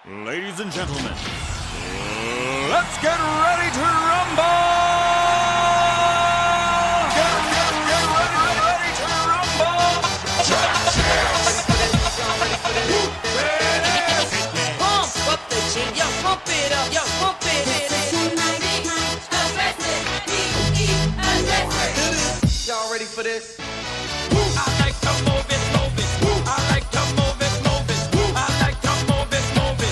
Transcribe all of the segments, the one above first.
Ladies and gentlemen, let's get ready to rumble! Get ready to rumble! Pump up the jam, yo, pump it up, yo, pump it. Y'all ready for this? I like to move it, move it. I like to move it, move it. I like to move it, move it.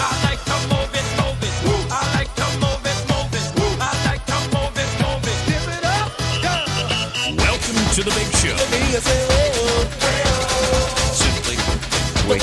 I like to move it, move it. I like to move it, move it. I like to move it, move it. Give it up, go. Welcome to the big show. Simply wait.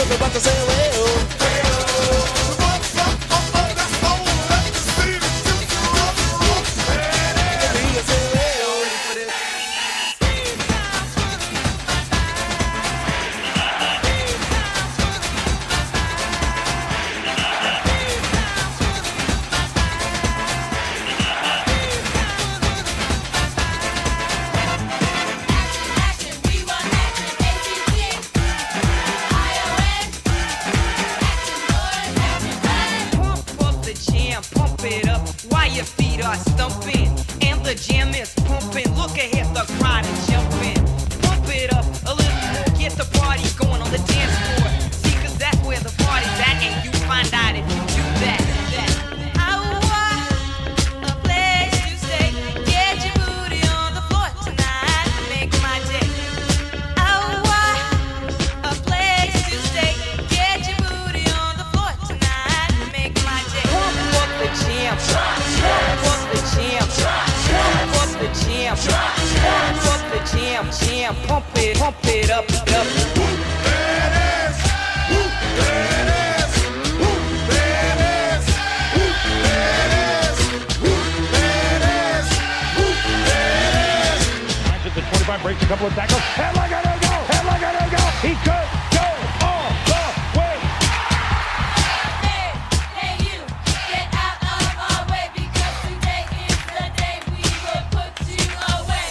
Pump it up while your feet are stumping and the jam is pumping. Look ahead, the crowd is jumping. Pump it up a little more, get the party going on the dance floor. See, 'cause that's where the party's at, and you find out if you do that. I want a place to stay. Get your booty on the floor tonight, make my day. I want a place to stay. Get your booty on the floor tonight, make my day. Pump up the jam, pump up the jam, pump up the jam, pump up the jam, pump it up, up. At the 25, breaks a couple of tackles. Headlock, go! Headlock, go! He could go all the way. Hey, you, get out of our way because today is the day we will put you away.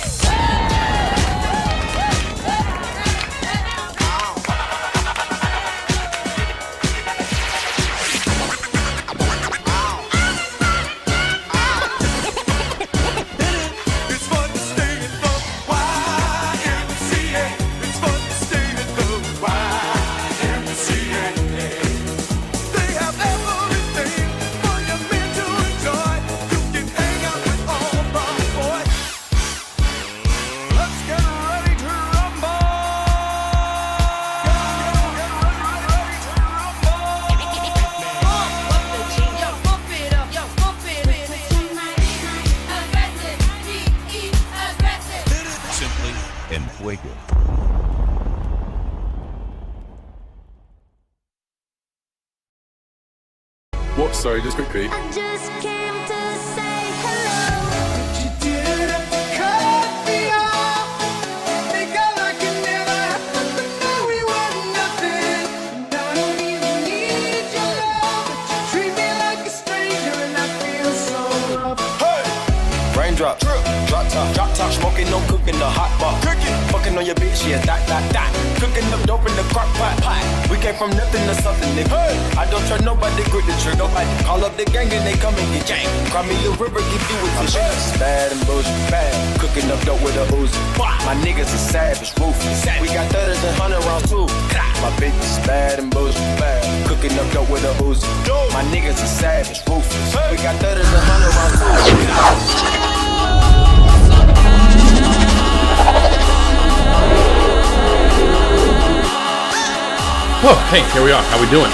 It's fun to stay in the YMCA. It's fun to stay in the YMCA. They have everything for your men to enjoy. You can hang out with all the boys. Let's get ready to rumble! Pump up the jam, yo, pump it up, yo, pump it. Aggressive, be aggressive. Simply and fuego. What? Sorry, just quickly. I just came to say hello. You didn't cut me off. Think I like it never happened, but now we were nothing. And I don't even need your love, but you treat me like a stranger, and I feel so rough. Raindrop, drip, drop top, smoking, no cooking, the hot pot, cooking, fucking on your bitch, yeah, that, cooking up dope in the crock pot, we came from nothing to something, nigga. Hey. I don't trust nobody, grip the trigger, nobody call up the gang and they come and get gang. Cry me a river, give you with the shit. Bad and bullshit, bad, cooking up dope with a Uzi. My niggas is savage, ruthless. We got 30s and 100 rounds too. My bitch is bad and bullshit, bad, cooking up dope with a Uzi. My niggas is savage, ruthless. We got 30s and 100 rounds too. Oh, hey, here we are. How we doing?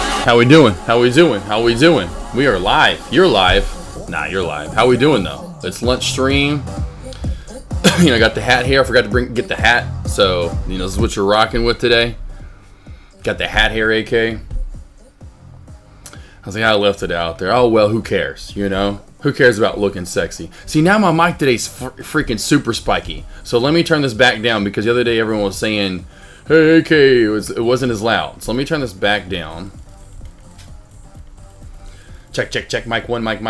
We are live. You're live. Nah, you're live. How we doing though? It's lunch stream. I got the hat here. I forgot to get the hat. So, this is what you're rocking with today. Got the hat here, AK. I was like, I left it out there. Oh, well, who cares, Who cares about looking sexy? See, now my mic today's freaking super spiky. So let me turn this back down because the other day everyone was saying, hey, AK, it wasn't as loud. So let me turn this back down. Check. Mic 1, mic.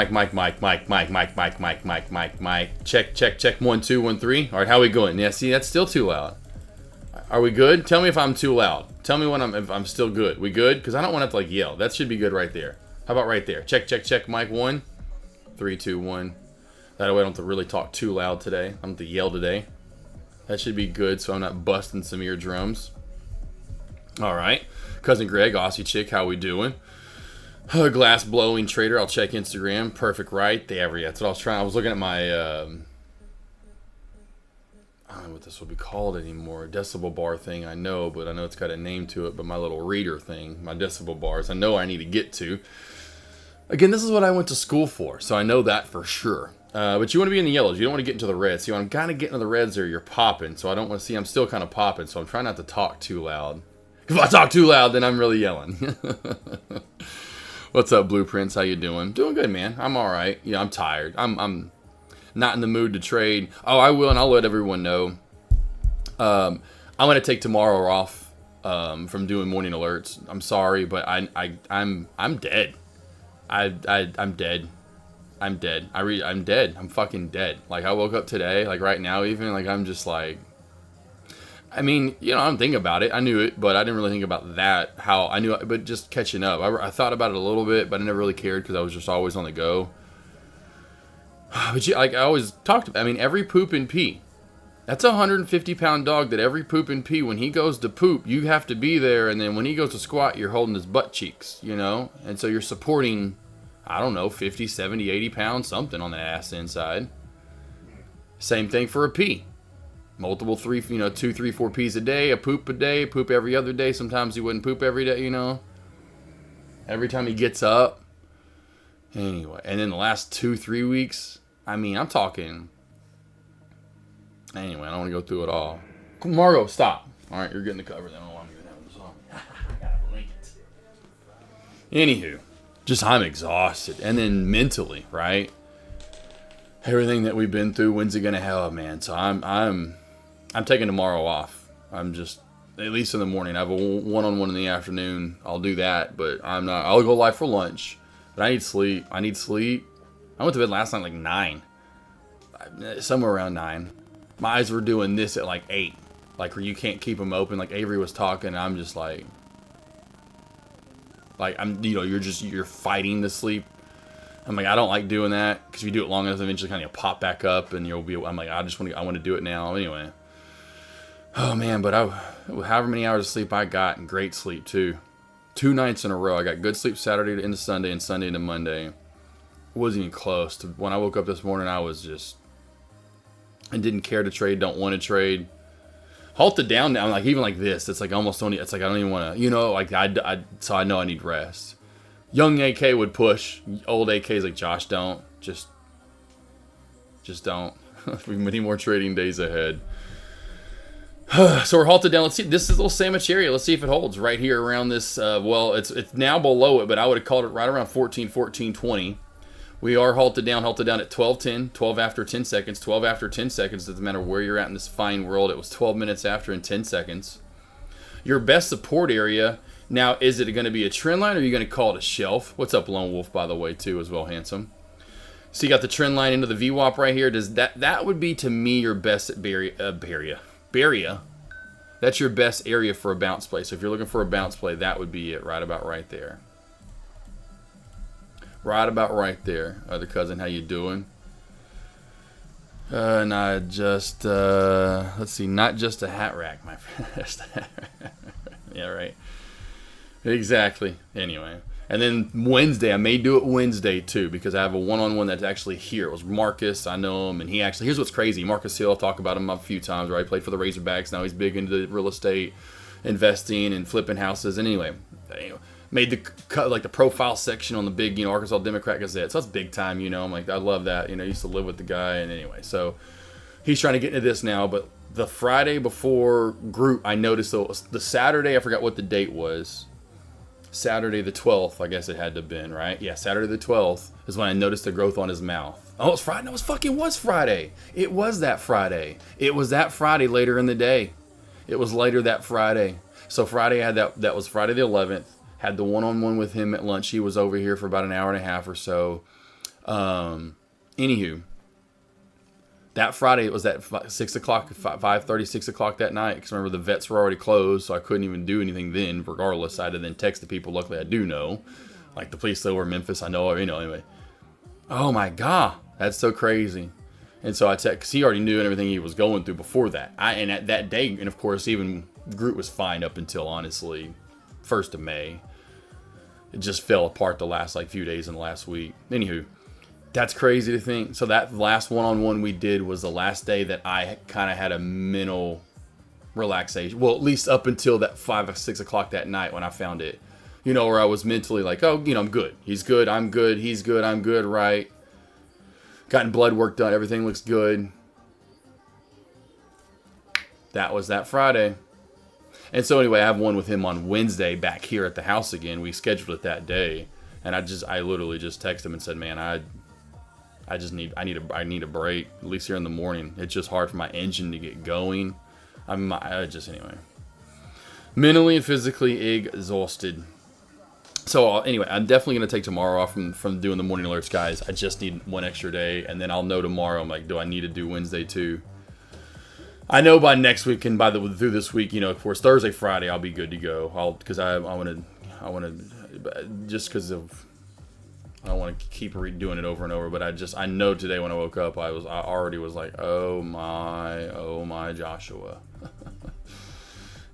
Check. 1, 2, 1, 3. All right, how we going? Yeah, see, that's still too loud. Are we good? Tell me if I'm too loud. Tell me when if I'm still good. We good? Because I don't want to have to like yell. That should be good right there. How about right there? Check, check, check. Mic 1. 3, 2, 1. That way I don't have to really talk too loud today. I don't have to yell today. That should be good so I'm not busting some eardrums. All right. Cousin Greg, Aussie chick, how we doing? Glass blowing trader. I'll check Instagram. Perfect right there. Yeah, that's what I was trying. I was looking at my... I don't know what this will be called anymore. Decibel bar thing, I know, but I know it's got a name to it. But my little reader thing, my decibel bars, I know I need to get to. Again, this is what I went to school for, so I know that for sure. But you want to be in the yellows. You don't want to get into the reds. See, when I'm kind of getting into the reds there, you're popping. So I don't want to see, I'm still kind of popping. So I'm trying not to talk too loud. If I talk too loud, then I'm really yelling. What's up, Blueprints? How you doing? Doing good, man. I'm all right. Yeah, I'm tired. I'm not in the mood to trade. Oh, I will, and I'll let everyone know. I'm gonna take tomorrow off from doing morning alerts. I'm sorry, but I'm dead. I'm dead. I'm dead. I'm dead. I'm fucking dead. Like I woke up today, like right now, even like I'm just like. I mean, you know, I'm thinking about it. I knew it, but I didn't really think about that. How I knew, but just catching up. I thought about it a little bit, but I never really cared because I was just always on the go. But like I always talked about, I mean, every poop and pee. That's a 150-pound dog that every poop and pee, when he goes to poop, you have to be there. And then when he goes to squat, you're holding his butt cheeks, you know? And so you're supporting, I don't know, 50, 70, 80 pounds, something on the ass inside. Same thing for a pee. Multiple 2, 3, 4 pees a day, a poop every other day. Sometimes he wouldn't poop every day, you know? Every time he gets up. Anyway, and then the last 2-3 weeks, I mean, I'm talking. Anyway, I don't want to go through it all. Margo, stop. All right, you're getting the cover then. I don't want to even have this on. I gotta blink it. Anywho, just I'm exhausted, and then mentally, right? Everything that we've been through, when's it gonna help, man? So I'm taking tomorrow off. I'm just at least in the morning. I have a one-on-one in the afternoon. I'll do that, but I'm not. I'll go live for lunch. But I need sleep. I went to bed last night like 9. Somewhere around 9. My eyes were doing this at like 8. Like where you can't keep them open. Like Avery was talking and I'm just like you're fighting to sleep. I'm like, I don't like doing that. Because if you do it long enough, eventually kind of pop back up and I'm like, I want to do it now. Anyway. Oh man, but however many hours of sleep I got, and great sleep too. 2 nights in a row. I got good sleep Saturday into Sunday and Sunday into Monday. It wasn't even close. When I woke up this morning, I didn't care to trade, don't want to trade. Halted down now, like even like this, it's like almost only, it's like I don't even want to, so I know I need rest. Young AK would push. Old AK's like, Josh, don't. Just don't. We have many more trading days ahead. So we're halted down. Let's see. This is a little sandwich area. Let's see if it holds right here around this. Well, it's now below it, but I would have called it right around 14.20. We are halted down at 12:10, 12 after 10 seconds, 12 after 10 seconds. Doesn't matter where you're at in this fine world. It was 12 minutes after and 10 seconds. Your best support area. Now, is it going to be a trend line or are you going to call it a shelf? What's up, Lone Wolf, by the way, too, as well, handsome. So you got the trend line into the VWAP right here. Does that would be to me your best at Beria. That's your best area for a bounce play. So if you're looking for a bounce play, that would be it, right about right there. Right about right there. Other cousin, how you doing? Not just let's see, not just a hat rack, my friend. Yeah, right. Exactly. Anyway. And then Wednesday, I may do it Wednesday too, because I have a one-on-one that's actually here. It was Marcus, I know him, and he actually, here's what's crazy. Marcus Hill, I'll talk about him a few times, right? He played for the Razorbacks, now he's big into real estate, investing and flipping houses. And anyway, made the cut, like the profile section on the big, Arkansas Democrat Gazette. So that's big time, I'm like, I love that. I used to live with the guy, and anyway, so he's trying to get into this now. But the Friday before group, I noticed the Saturday, I forgot what the date was. Saturday the 12th, I guess it had to have been, right? Yeah, Saturday the 12th is when I noticed the growth on his mouth. Oh, it's Friday? No, it was Friday. It was that Friday. It was that Friday later in the day. It was later that Friday. So Friday, I had that was Friday the 11th. Had the one-on-one with him at lunch. He was over here for about an hour and a half or so. Anywho, that Friday, it was at 6 o'clock, 5:30, 6 o'clock that night. Because remember, the vets were already closed, so I couldn't even do anything then. Regardless, I had to then text the people. Luckily, I do know. Like the police still were in Memphis. I know, anyway. Oh my God, that's so crazy. And so I text, because he already knew and everything he was going through before that. And at that day, and of course, even Groot was fine up until, honestly, 1st of May. It just fell apart the last, like, few days in the last week. Anywho. That's crazy to think. So that last one-on-one we did was the last day that I kind of had a mental relaxation. Well, at least up until that 5 or 6 o'clock that night when I found it. You know, where I was mentally like, oh, I'm good. He's good. I'm good. He's good. I'm good. Right. Gotten blood work done. Everything looks good. That was that Friday. And so anyway, I have one with him on Wednesday back here at the house again. We scheduled it that day. And I literally just texted him and said, man, I need a break, at least here in the morning. It's just hard for my engine to get going. Anyway. Mentally and physically exhausted. So anyway, I'm definitely going to take tomorrow off from doing the morning alerts, guys. I just need one extra day, and then I'll know tomorrow. I'm like, do I need to do Wednesday too? I know by next week and through this week, of course, Thursday, Friday, I'll be good to go. Because I want to, just because of, I don't want to keep doing it over and over, but I know today when I woke up, I already was like, oh my Joshua.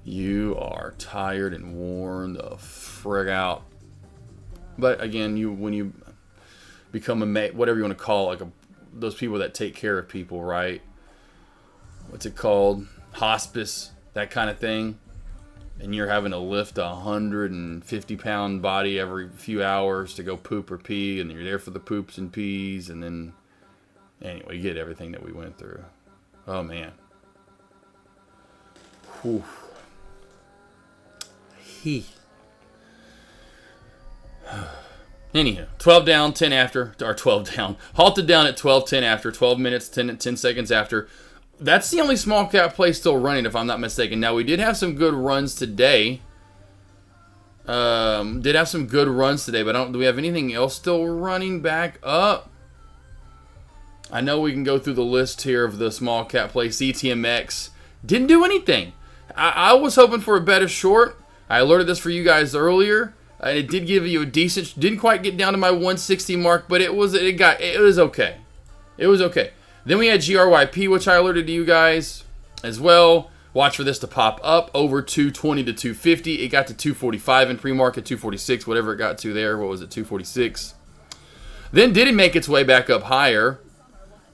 You are tired and worn the frig out. But again, when you become whatever you want to call it, like those people that take care of people, right? What's it called? Hospice, that kind of thing. And you're having to lift a 150-pound body every few hours to go poop or pee, and you're there for the poops and pees, and then anyway, you get everything that we went through. Oh man. Whew. Anyhow, 12 down, 10 after, or 12 down. Halted down at 12, 10 after, 12 minutes, 10 seconds after. That's the only small cap play still running, if I'm not mistaken. Now, we did have some good runs today. But do we have anything else still running back up? I know we can go through the list here of the small cap play. CTMX didn't do anything. I was hoping for a better short. I alerted this for you guys earlier. And it did give you a decent, didn't quite get down to my 160 mark, but it was okay. It was okay. Then we had GRYP, which I alerted to you guys as well. Watch for this to pop up over 220 to 250. It got to 245 in pre-market, 246, whatever it got to there. What was it, 246? Then did it make its way back up higher.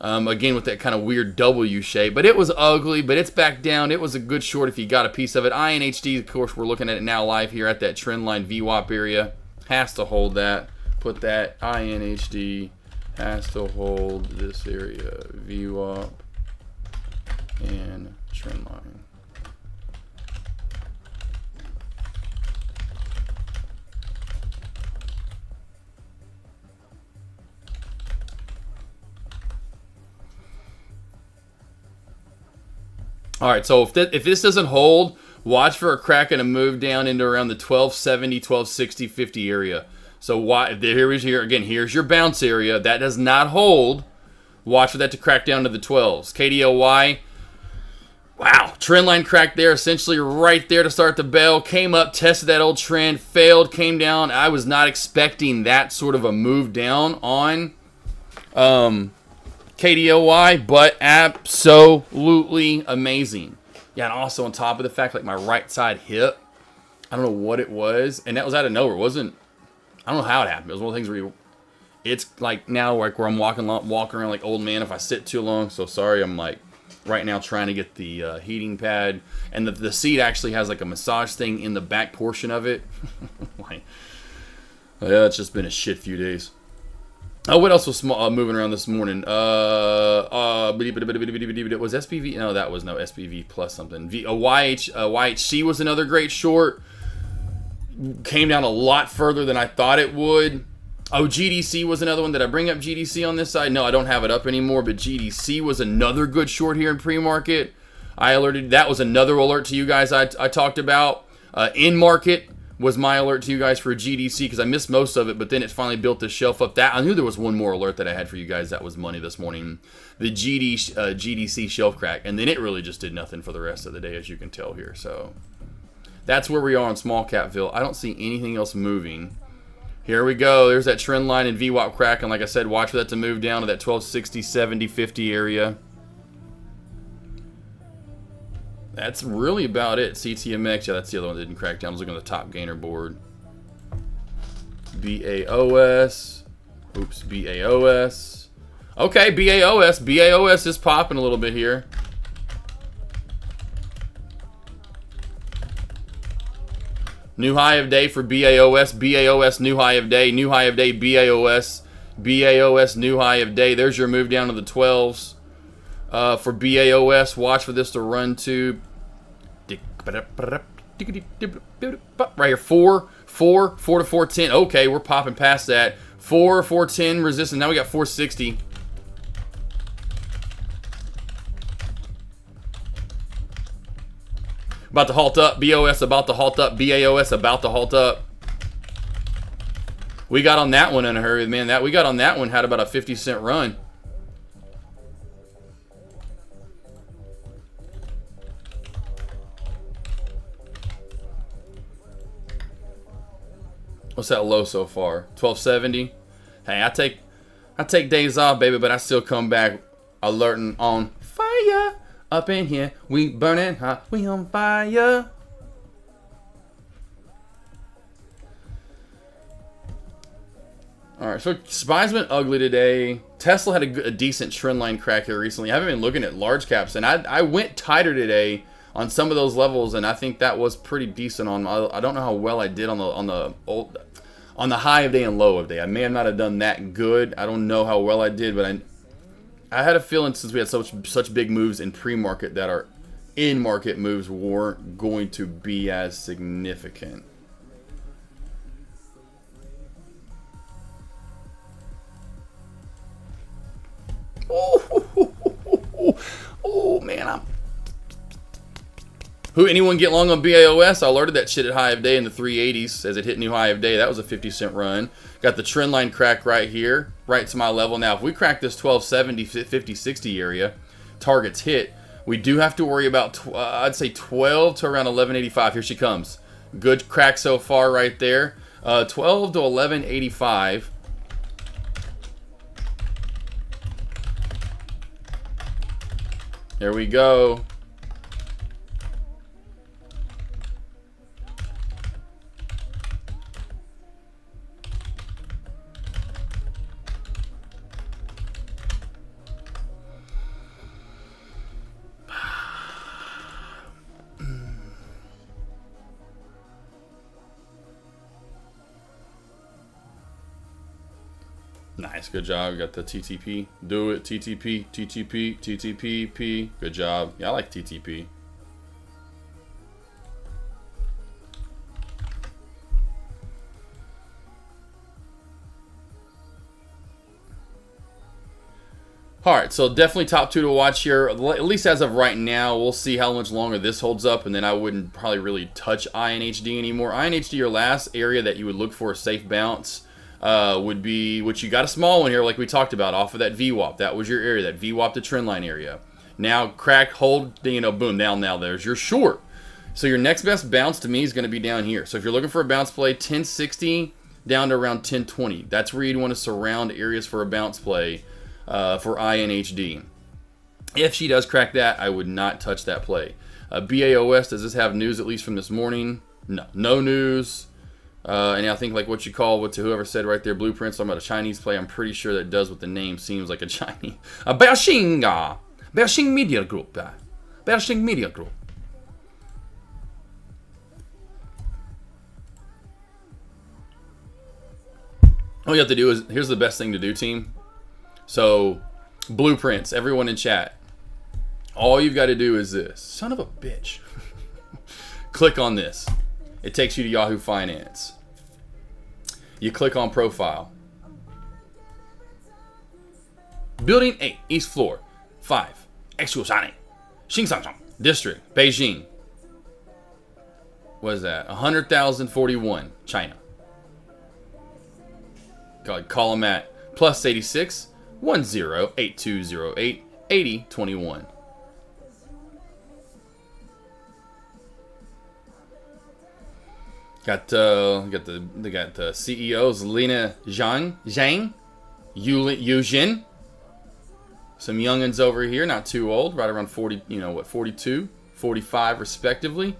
Again, with that kind of weird W shape. But it was ugly, but it's back down. It was a good short if you got a piece of it. INHD, of course, we're looking at it now live here at that trend line VWAP area. Has to hold that. Put that INHD. Has to hold this area, VWAP and trend line. All right, so if this doesn't hold, watch for a crack and a move down into around the 1270, 1260, 50 area. So here's your bounce area. That does not hold. Watch for that to crack down to the 12s. KDLY, wow, trend line crack there, essentially right there to start the bell. Came up, tested that old trend, failed, came down. I was not expecting that sort of a move down on KDLY, but absolutely amazing. Yeah, and also on top of the fact, like my right side hip, I don't know what it was, and that was out of nowhere. It wasn't. I don't know how it happened. It was one of the things where it's like now, like where I'm walking around like old man if I sit too long. So sorry, I'm like right now trying to get the heating pad, and the seat actually has like a massage thing in the back portion of it. Like, yeah, it's just been a shit few days. Oh, what else was moving around this morning? Was SPV? No, that was no SPV plus something. YHC was another great short. Came down a lot further than I thought it would. Oh, GDC was another one. Did I bring up GDC on this side? No, I don't have it up anymore, but GDC was another good short here in pre-market. I alerted. That was another alert to you guys I talked about. In market, was my alert to you guys for GDC, because I missed most of it, but then it finally built this shelf up. That I knew there was one more alert that I had for you guys that was money this morning. The GDC shelf crack, and then it really just did nothing for the rest of the day, as you can tell here. So that's where we are on small capville. I don't see anything else moving. Here we go. There's that trend line in VWAP crack, and like I said, watch for that to move down to that 1260, 70, 50 area. That's really about it. CTMX, yeah, that's the other one that didn't crack down. I was looking at the top gainer board. BAOS. Oops, BAOS. Okay, BAOS. BAOS is popping a little bit here. New high of day for BAOS. BAOS, new high of day. New high of day, BAOS. BAOS, new high of day. There's your move down to the 12s. For BAOS, watch for this to run to right here, 4 to 410. Okay, we're popping past that. 410 resistance. Now we got 460. About to halt up. BOS about to halt up. BAOS about to halt up. We got on that one in a hurry, man. We got on that one, had about a 50-cent run. What's that low so far? 1270. Hey, I take days off, baby, but I still come back alerting on fire. Up in here, we burning hot, we on fire. All right, so SPY's been ugly today. Tesla had a decent trend line crack here recently. I haven't been looking at large caps, and I went tighter today on some of those levels, and I think that was pretty decent. I don't know how well I did on the high of day and low of day. I may not have done that good. I don't know how well I did, but I had a feeling since we had such big moves in pre-market that our in-market moves weren't going to be as significant. Oh man, anyone get long on BAOS? I alerted that shit at high of day in the 380s as it hit new high of day. That was a 50-cent run. Got the trend line crack right here, right to my level. Now, if we crack this 1270, 50, 60 area, targets hit, we do have to worry about, I'd say 12 to around 1185. Here she comes. Good crack so far right there. 12 to 1185. There we go. Nice, good job. Got the TTP. Do it. TTP, TTP, TTP, P. Good job. Yeah, I like TTP. All right, so definitely top two to watch here, at least as of right now. We'll see how much longer this holds up, and then I wouldn't probably really touch INHD anymore. INHD, your last area that you would look for a safe bounce would be, which you got a small one here like we talked about off of that VWAP. That was your area, that VWAP to trend line area. Now crack, hold, boom, now there's your short. So your next best bounce to me is going to be down here. So if you're looking for a bounce play, 1060 down to around 1020. That's where you'd want to surround areas for a bounce play for INHD. If she does crack that, I would not touch that play. BAOS, does this have news at least from this morning? No news. And I think like what you call, what to whoever said right there, blueprints talking about a Chinese play. I'm pretty sure that does what the name seems like, a Chinese. Beijing Media Group. Beijing Media Group. All you have to do is, here's the best thing to do, team. So, blueprints, everyone in chat. All you've got to do is this. Son of a bitch. Click on this. It takes you to Yahoo Finance. You click on profile. Building 8, East Floor, 5, Exusani, Xinjiang District, Beijing. what is that? 100,041, China. Call them at plus 86 108208 8021. They got the CEOs Lena Zhang, Yu Jin. Some youngins over here, not too old, right around 40, 42, 45 respectively.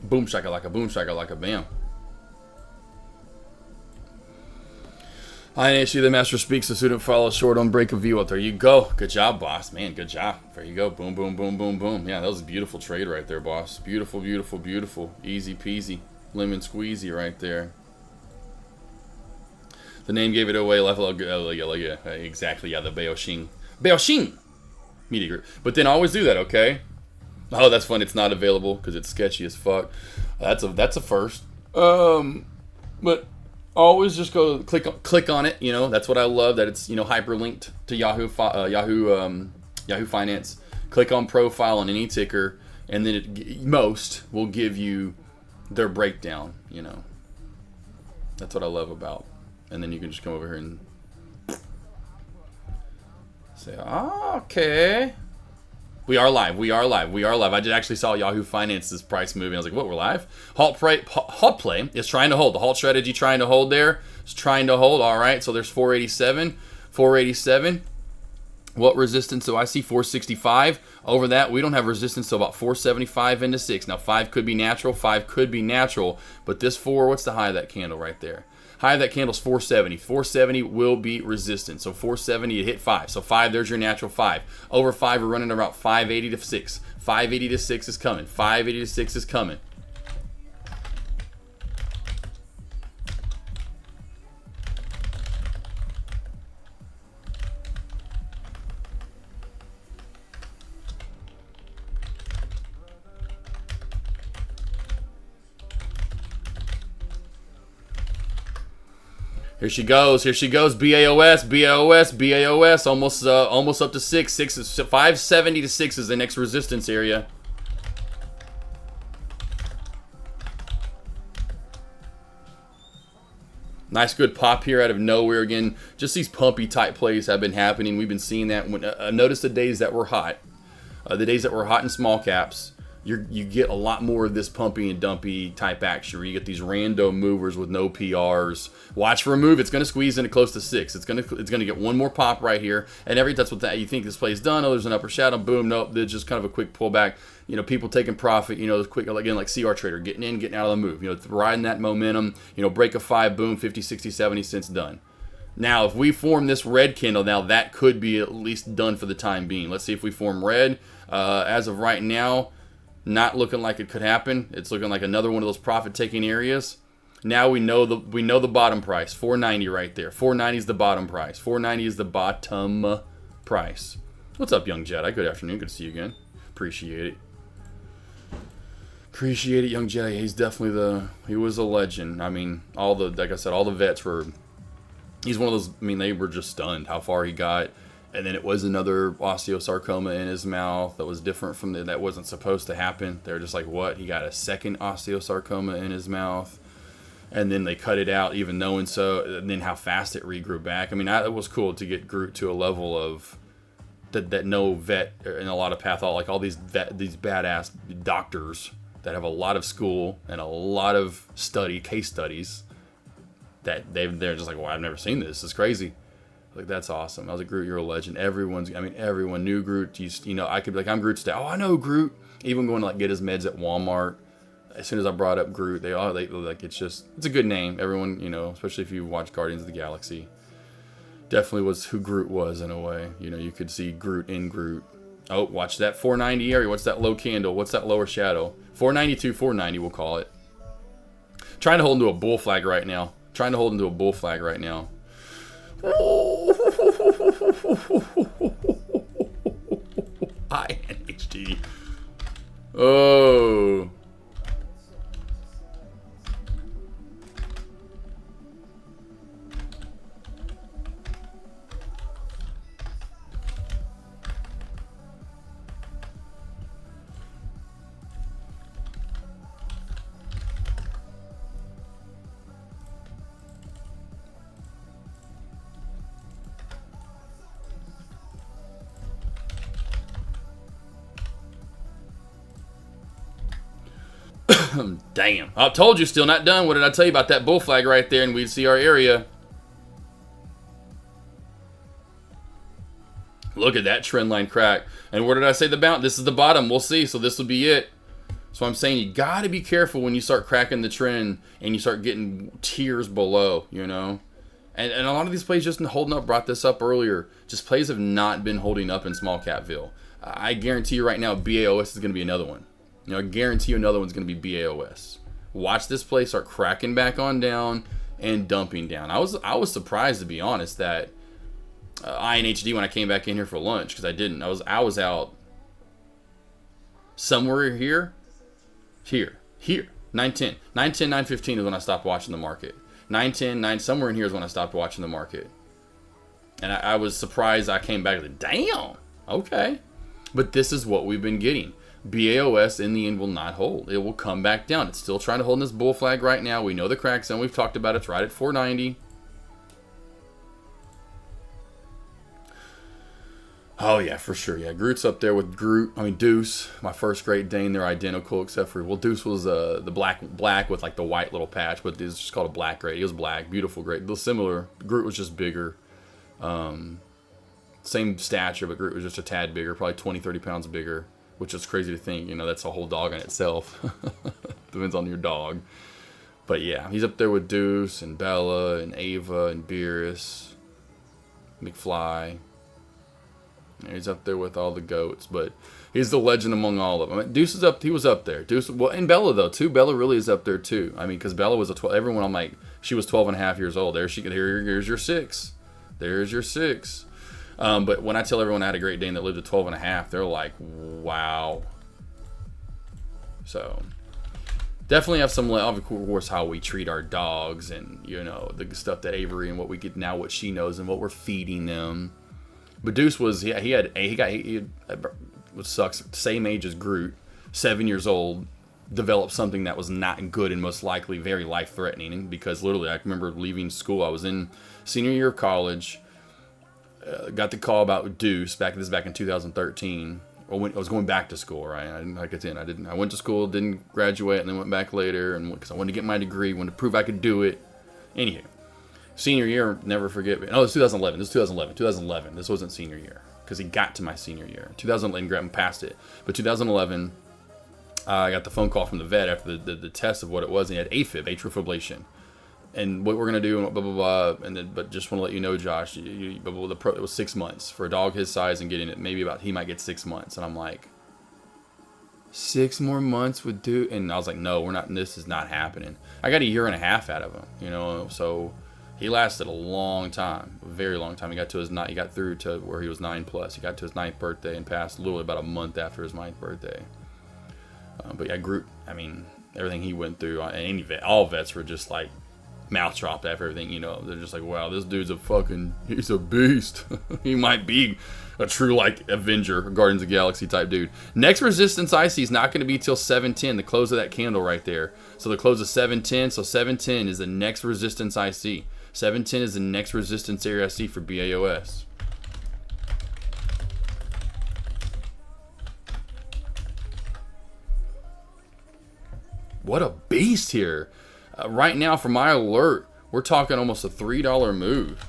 Boom shakalaka, bam. I issue the master speaks, the student follows short on break of view. There you go. Good job, boss. Man, good job. There you go. Boom, boom, boom, boom, boom. Yeah, that was a beautiful trade right there, boss. Beautiful, beautiful, beautiful. Easy peasy. Lemon squeezy right there. The name gave it away. Exactly, yeah, the Beoxing Media Group. But then always do that, okay? Oh, that's fun. It's not available because it's sketchy as fuck. That's a first. But always just go click on it. That's what I love, that it's hyperlinked to Yahoo Finance. Click on profile on any ticker, and then most will give you their breakdown. That's what I love about. And then you can just come over here and say, okay. We are live. I just actually saw Yahoo Finance's price moving. I was like, what, we're live? Halt play is trying to hold. The halt strategy trying to hold there. It's trying to hold. All right, so there's 487. 487. What resistance do I see? 465. Over that, we don't have resistance till about 475 into 6. Now, 5 could be natural. 5 could be natural. But this 4, what's the high of that candle right there? High of that candle's 470. 470 will be resistance. So 470, you hit 5. So 5, there's your natural 5. Over 5, we're running about 580 to 6. 580 to 6 is coming. 580 to 6 is coming. Here she goes. BAOS. Almost up to 6. 570 to 6 is the next resistance area. Nice good pop here out of nowhere again. Just these pumpy type plays have been happening. We've been seeing that. Notice the days that were hot. The days that were hot in small caps. You get a lot more of this pumpy and dumpy type action where you get these random movers with no PRs. Watch for a move. It's going to squeeze into close to 6. It's going to get one more pop right here. And that's what you think this play is done. Oh, there's an upper shadow. Boom. Nope. There's just kind of a quick pullback. People taking profit. Quick, again, like CR Trader, getting in, getting out of the move. Riding that momentum. Break of 5. Boom. 50, 60, 70 cents done. Now, if we form this red candle, now that could be at least done for the time being. Let's see if we form red. As of right now, not looking like it could happen. It's looking like another one of those profit-taking areas. Now we know the bottom price, 490 right there. 490 is the bottom price. 490 is the bottom price. What's up, young Jedi? Good afternoon. Good to see you again. Appreciate it. Appreciate it, young Jedi. He's definitely he was a legend. I mean, like I said, all the vets were. He's one of those. I mean, they were just stunned how far he got. And then it was another osteosarcoma in his mouth that was different from that wasn't supposed to happen. They were just like, what? He got a second osteosarcoma in his mouth. And then they cut it out, even knowing so. And then how fast it regrew back. I mean, it was cool to get Groot to a level of that no vet and a lot of like all these badass doctors that have a lot of school and a lot of case studies that they're just like, well, I've never seen this. It's crazy. Like, that's awesome. I was like, Groot, you're a legend. Everyone knew Groot. I could be like, I'm Groot today. Oh, I know Groot. Even going to like get his meds at Walmart. As soon as I brought up Groot, they like, it's a good name. Everyone, especially if you watch Guardians of the Galaxy, definitely was who Groot was in a way. You could see Groot in Groot. Oh, watch that 490 area. What's that low candle? What's that lower shadow? 492, 490, we'll call it. Trying to hold into a bull flag right now. INHD. Oh. Damn. I told you, still not done. What did I tell you about that bull flag right there? And we'd see our area. Look at that trend line crack. And where did I say the bounce? This is the bottom. We'll see. So this will be it. So I'm saying you got to be careful when you start cracking the trend and you start getting tiers below, you know. And a lot of these plays just holding up. Brought this up earlier. Just plays have not been holding up in small capville. I guarantee you right now, BAOS is going to be another one. You know, I guarantee you another one's going to be BAOS. Watch this play start cracking back on down and dumping down. I was surprised, to be honest, that INHD when I came back in here for lunch, because I didn't. I was out somewhere here 910 915 is when I stopped watching the market. 910 somewhere in here is when I stopped watching the market, and I was surprised. I came back like, damn, okay, but this is what we've been getting. BAOS in the end will not hold. It will come back down. It's still trying to hold in this bull flag right now. We know the crack zone. We've talked about it. It's right at 490. Oh, yeah, for sure. Yeah, Groot's up there with Deuce, my first Great Dane. They're identical except for, well, Deuce was the black with like the white little patch, but it's just called a black Great. He was black, beautiful Great. They're similar. Groot was just bigger. Same stature, but Groot was just a tad bigger, probably 20, 30 pounds bigger, which is crazy to think. You know, that's a whole dog in itself. Depends on your dog. But yeah, he's up there with Deuce and Bella and Ava and Beerus, McFly. He's up there with all the goats, but he's the legend among all of them. I mean, Deuce is up. He was up there. Deuce, well, and Bella though too. Bella really is up there too. I mean, because Bella was a 12. Everyone, I'm like, she was 12 and a half years old. Here's your 6. There's your 6. But when I tell everyone I had a Great Dane that lived at 12 and a half, they're like, wow. So definitely have some, of course, how we treat our dogs, and you know the stuff that Avery and what we get now, what she knows, and what we're feeding them. But Deuce was, he which sucks, same age as Groot, 7 years old, developed something that was not good and most likely very life-threatening, because literally I remember leaving school. I was in senior year of college, got the call about Deuce, back in 2013. I was going back to school, right? I went to school, didn't graduate, and then went back later, and because I wanted to get my degree, wanted to prove I could do it. Anywho. Senior year, never forget. No, it was 2011. This was 2011. This wasn't senior year because he got to my senior year. 2011, grabbed passed it. But 2011, I got the phone call from the vet after the test of what it was. And he had AFib, atrial fibrillation. And what we're gonna do, and blah blah blah. And then, but just want to let you know, Josh, it was 6 months for a dog his size and getting it. He might get 6 months. And I'm like, 6 more months would do. And I was like, no, we're not. This is not happening. I got a year and a half out of him, you know. So. He lasted a long time, a very long time. He got through to where he was 9+. He got to his 9th birthday and passed literally about a month after his 9th birthday. But yeah, Groot, I mean, everything he went through, all vets were just like mouth dropped after everything, you know. They're just like, wow, this dude's he's a beast. He might be a true like Avenger, Guardians of the Galaxy type dude. Next Resistance IC is not going to be till 710, the close of that candle right there. So the close of 710, so 710 is the next Resistance IC. 710 is the next resistance area I see for BAOS. What a beast here. Right now, for my alert, we're talking almost a $3 move.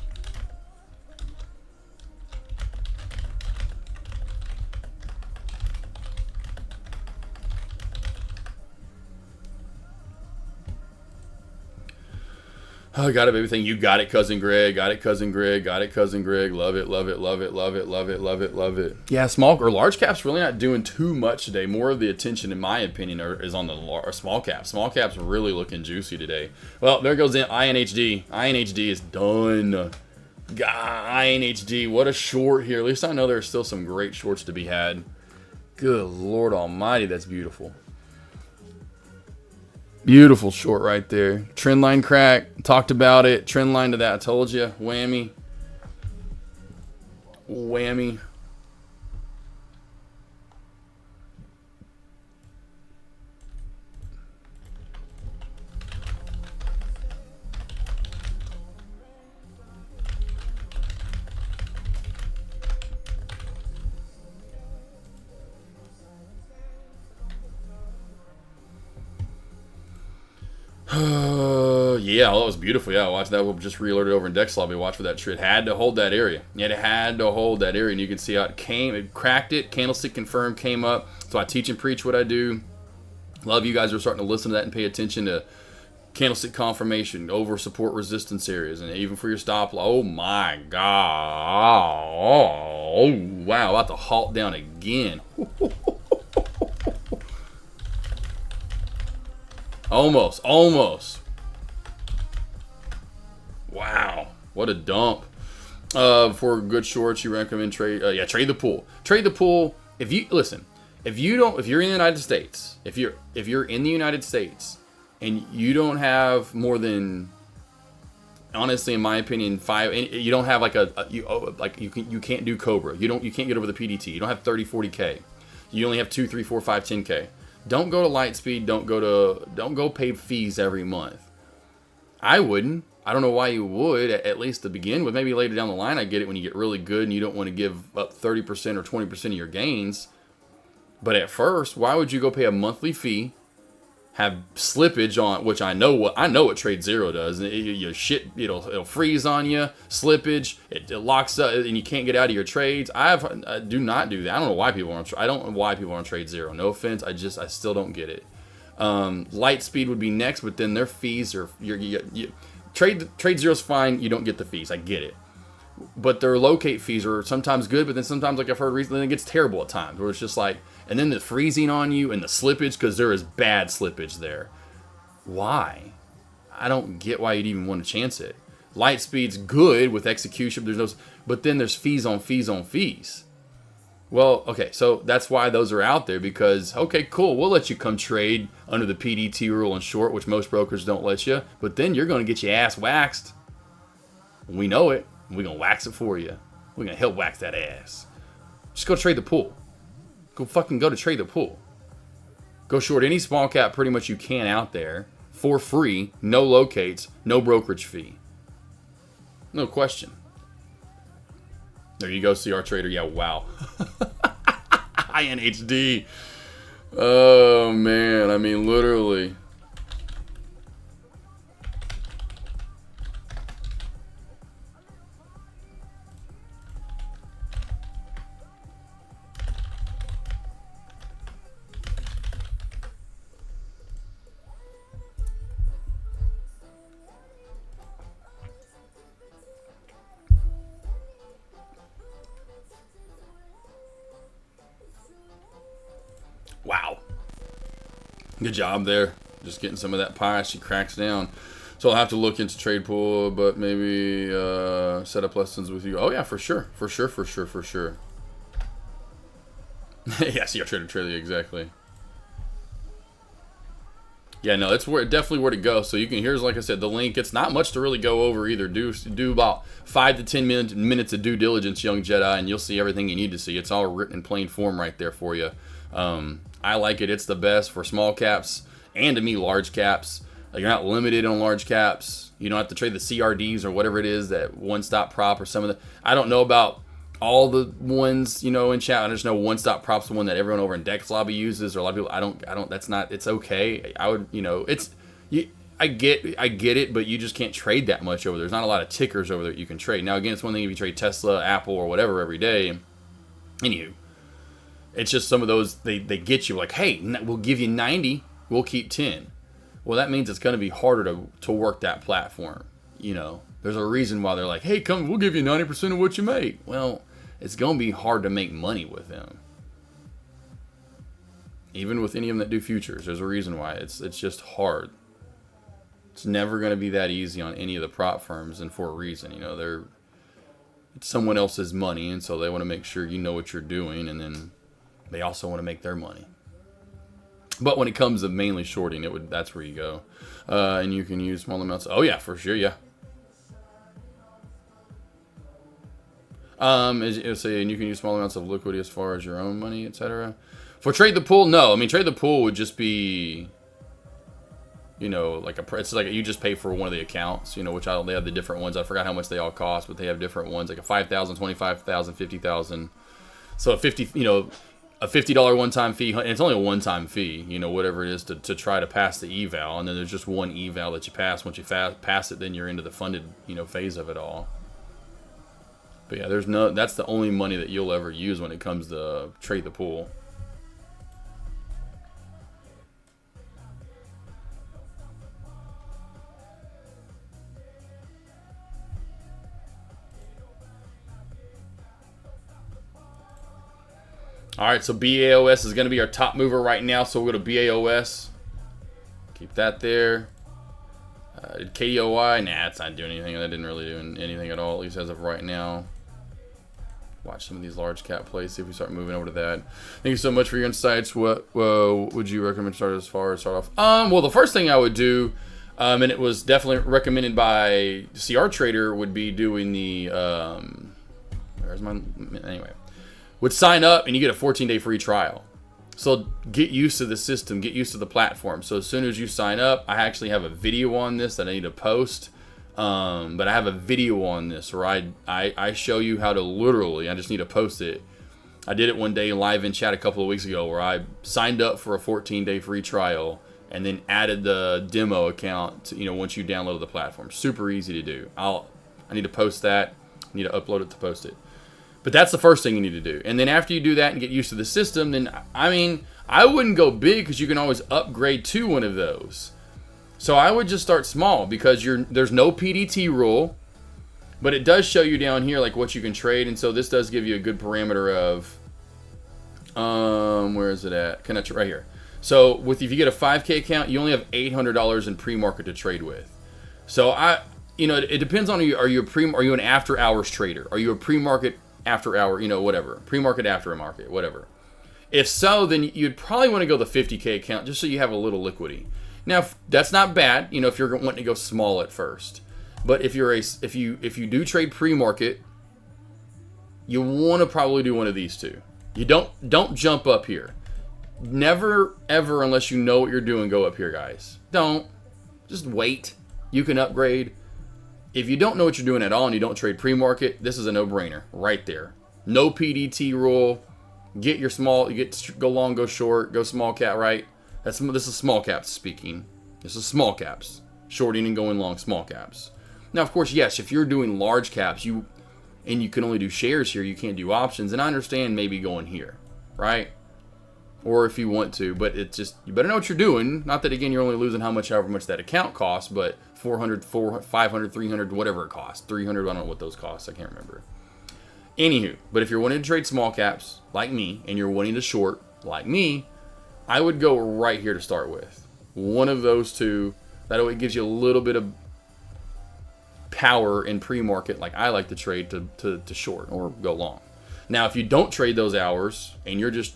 Oh, I got it, everything. You got it, Cousin Greg. Got it, Cousin Greg. Got it, Cousin Greg. Love it, love it, love it, love it, love it, love it, love it. Yeah, small or large caps really not doing too much today. More of the attention, in my opinion, is on the small caps. Small caps really looking juicy today. Well, there goes the INHD. INHD is done. INHD, what a short here. At least I know there's still some great shorts to be had. Good Lord Almighty, that's beautiful. Beautiful short right there. Trend line crack. Talked about it. Trend line to that. I told you. Whammy. Whammy. Yeah, that was beautiful. Yeah, I watched that. We'll just reloaded over in Dex Lobby. Watch for that trade. Had to hold that area. It had to hold that area, and you can see how it came. It cracked it. Candlestick confirmed came up. So I teach and preach what I do. Love you guys are starting to listen to that and pay attention to candlestick confirmation, over support resistance areas, and even for your stop loss. Oh my god! Oh wow! About to halt down again. Almost. Wow, what a dump. For good shorts, you recommend trade the pool. Trade the pool. If you're in the United States, if you're in the United States and you don't have more than, honestly, in my opinion, 5, you don't have you can't do Cobra. You can't get over the PDT. You don't have 30, 40K. You only have 2, 3, 4, 5, 10K. Don't go to Lightspeed. Don't go pay fees every month. I wouldn't. I don't know why you would, at least to begin with. Maybe later down the line, I get it when you get really good and you don't want to give up 30% or 20% of your gains. But at first, why would you go pay a monthly fee, have slippage on, which I know what Trade Zero does. It'll freeze on you, slippage, it locks up, and you can't get out of your trades. I do not do that. I don't know why people are on Trade Zero. No offense, I still don't get it. Lightspeed would be next, but then their fees are Trade Zero's fine. You don't get the fees. I get it. But their locate fees are sometimes good, but then sometimes, like I've heard recently, it gets terrible at times, where it's just like, and then the freezing on you and the slippage, because there is bad slippage there. Why? I don't get why you'd even want to chance it. Lightspeed's good with execution, but then there's fees on fees on fees. Well, okay, so that's why those are out there, because, okay, cool, we'll let you come trade under the PDT rule and short, which most brokers don't let you, but then you're going to get your ass waxed. We know it. We're going to wax it for you. We're going to help wax that ass. Just go trade the pool. Go to trade the pool. Go short any small cap pretty much you can out there for free. No locates. No brokerage fee. No question. There you go, CR Trader. Yeah, wow. INHD. Oh, man. I mean, literally. Wow. Good job there. Just getting some of that pie. She cracks down. So I'll have to look into trade pool, but maybe set up lessons with you. Oh, yeah, for sure. For sure. Yeah, see, our trader, exactly. Yeah, no, it's definitely where to go. So you can, here's, like I said, the link. It's not much to really go over either. Do about 5 to 10 minutes of due diligence, young Jedi, and you'll see everything you need to see. It's all written in plain form right there for you. I like it. It's the best for small caps and, to me, large caps. You're not limited on large caps. You don't have to trade the CRDs or whatever it is, that one-stop prop or some of the. I don't know about all the ones, in chat. I just know one-stop prop's the one that everyone over in Dex Lobby uses, or a lot of people. I don't. That's not. It's okay. I would. It's. I get it, but you just can't trade that much over there. There's not a lot of tickers over there that you can trade. Now, again, it's one thing if you trade Tesla, Apple, or whatever every day. Anywho. It's just some of those, they get you like, hey, we'll give you 90, we'll keep 10. Well, that means it's going to be harder to work that platform. There's a reason why they're like, hey, come, we'll give you 90% of what you make. Well, it's going to be hard to make money with them. Even with any of them that do futures, there's a reason why. It's just hard. It's never going to be that easy on any of the prop firms, and for a reason. It's someone else's money, and so they want to make sure you know what you're doing, and then they also want to make their money. But when it comes to mainly shorting, that's where you go. And you can use small amounts. Oh, yeah, for sure, yeah. And you can use small amounts of liquidity as far as your own money, etc. For trade the pool, no. I mean, trade the pool would just be, it's like you just pay for one of the accounts, which they have the different ones. I forgot how much they all cost, but they have different ones, like a 5,000, 25,000, 50,000. So 50, a $50 one-time fee, and it's only a one-time fee, you know, whatever it is to try to pass the eval, and then there's just one eval that you pass. Once you pass it, then you're into the funded, you know, phase of it all. But yeah, that's the only money that you'll ever use when it comes to trade the pool. All right, so BAOS is going to be our top mover right now, so we'll go to BAOS. Keep that there. KDOY, nah, it's not doing anything. That didn't really do anything at all, at least as of right now. Watch some of these large cap plays, see if we start moving over to that. Thank you so much for your insights. What would you recommend start off? Well, the first thing I would do, and it was definitely recommended by CR Trader, would be doing the, anyway. Would sign up and you get a 14-day free trial. So get used to the system, get used to the platform. So as soon as you sign up, I actually have a video on this that I need to post. But I have a video on this where I show you how to literally, I just need to post it. I did it one day live in chat a couple of weeks ago where I signed up for a 14-day free trial and then added the demo account to, you know, once you download the platform. Super easy to do. I need to post that. I need to upload it to post it. But that's the first thing you need to do. And then after you do that and get used to the system, then, I mean, I wouldn't go big because you can always upgrade to one of those. So I would just start small because there's no PDT rule. But it does show you down here like what you can trade. And so this does give you a good parameter of, where is it at? Right here. So if you get a 5K account, you only have $800 in pre-market to trade with. So you know, it depends on you. Are you an after hours trader? Are you a pre-market after hour, you know, whatever, pre-market, after a market, whatever. If so, then you'd probably want to go the 50K account just so you have a little liquidity. Now, that's not bad, you know, if you're wanting to go small at first. But if you do trade pre-market, you want to probably do one of these two. You don't jump up here. Never ever, unless you know what you're doing, go up here, guys. Don't. Just wait. You can upgrade. If you don't know what you're doing at all and you don't trade pre-market, this is a no-brainer right there. No PDT rule. Get your small, go long, go short, go small cap, right? This is small caps speaking. This is small caps. Shorting and going long, small caps. Now, of course, yes, if you're doing large caps, and you can only do shares here, you can't do options. And I understand maybe going here, right? Or if you want to, but it's just, you better know what you're doing. Not that, again, you're only losing however much that account costs, but 400, 500, 300, whatever it costs. 300, I don't know what those cost. I can't remember. Anywho, but if you're wanting to trade small caps, like me, and you're wanting to short, like me, I would go right here to start with. One of those two. That way it gives you a little bit of power in pre-market, like I like to trade to short or go long. Now, if you don't trade those hours, and you're just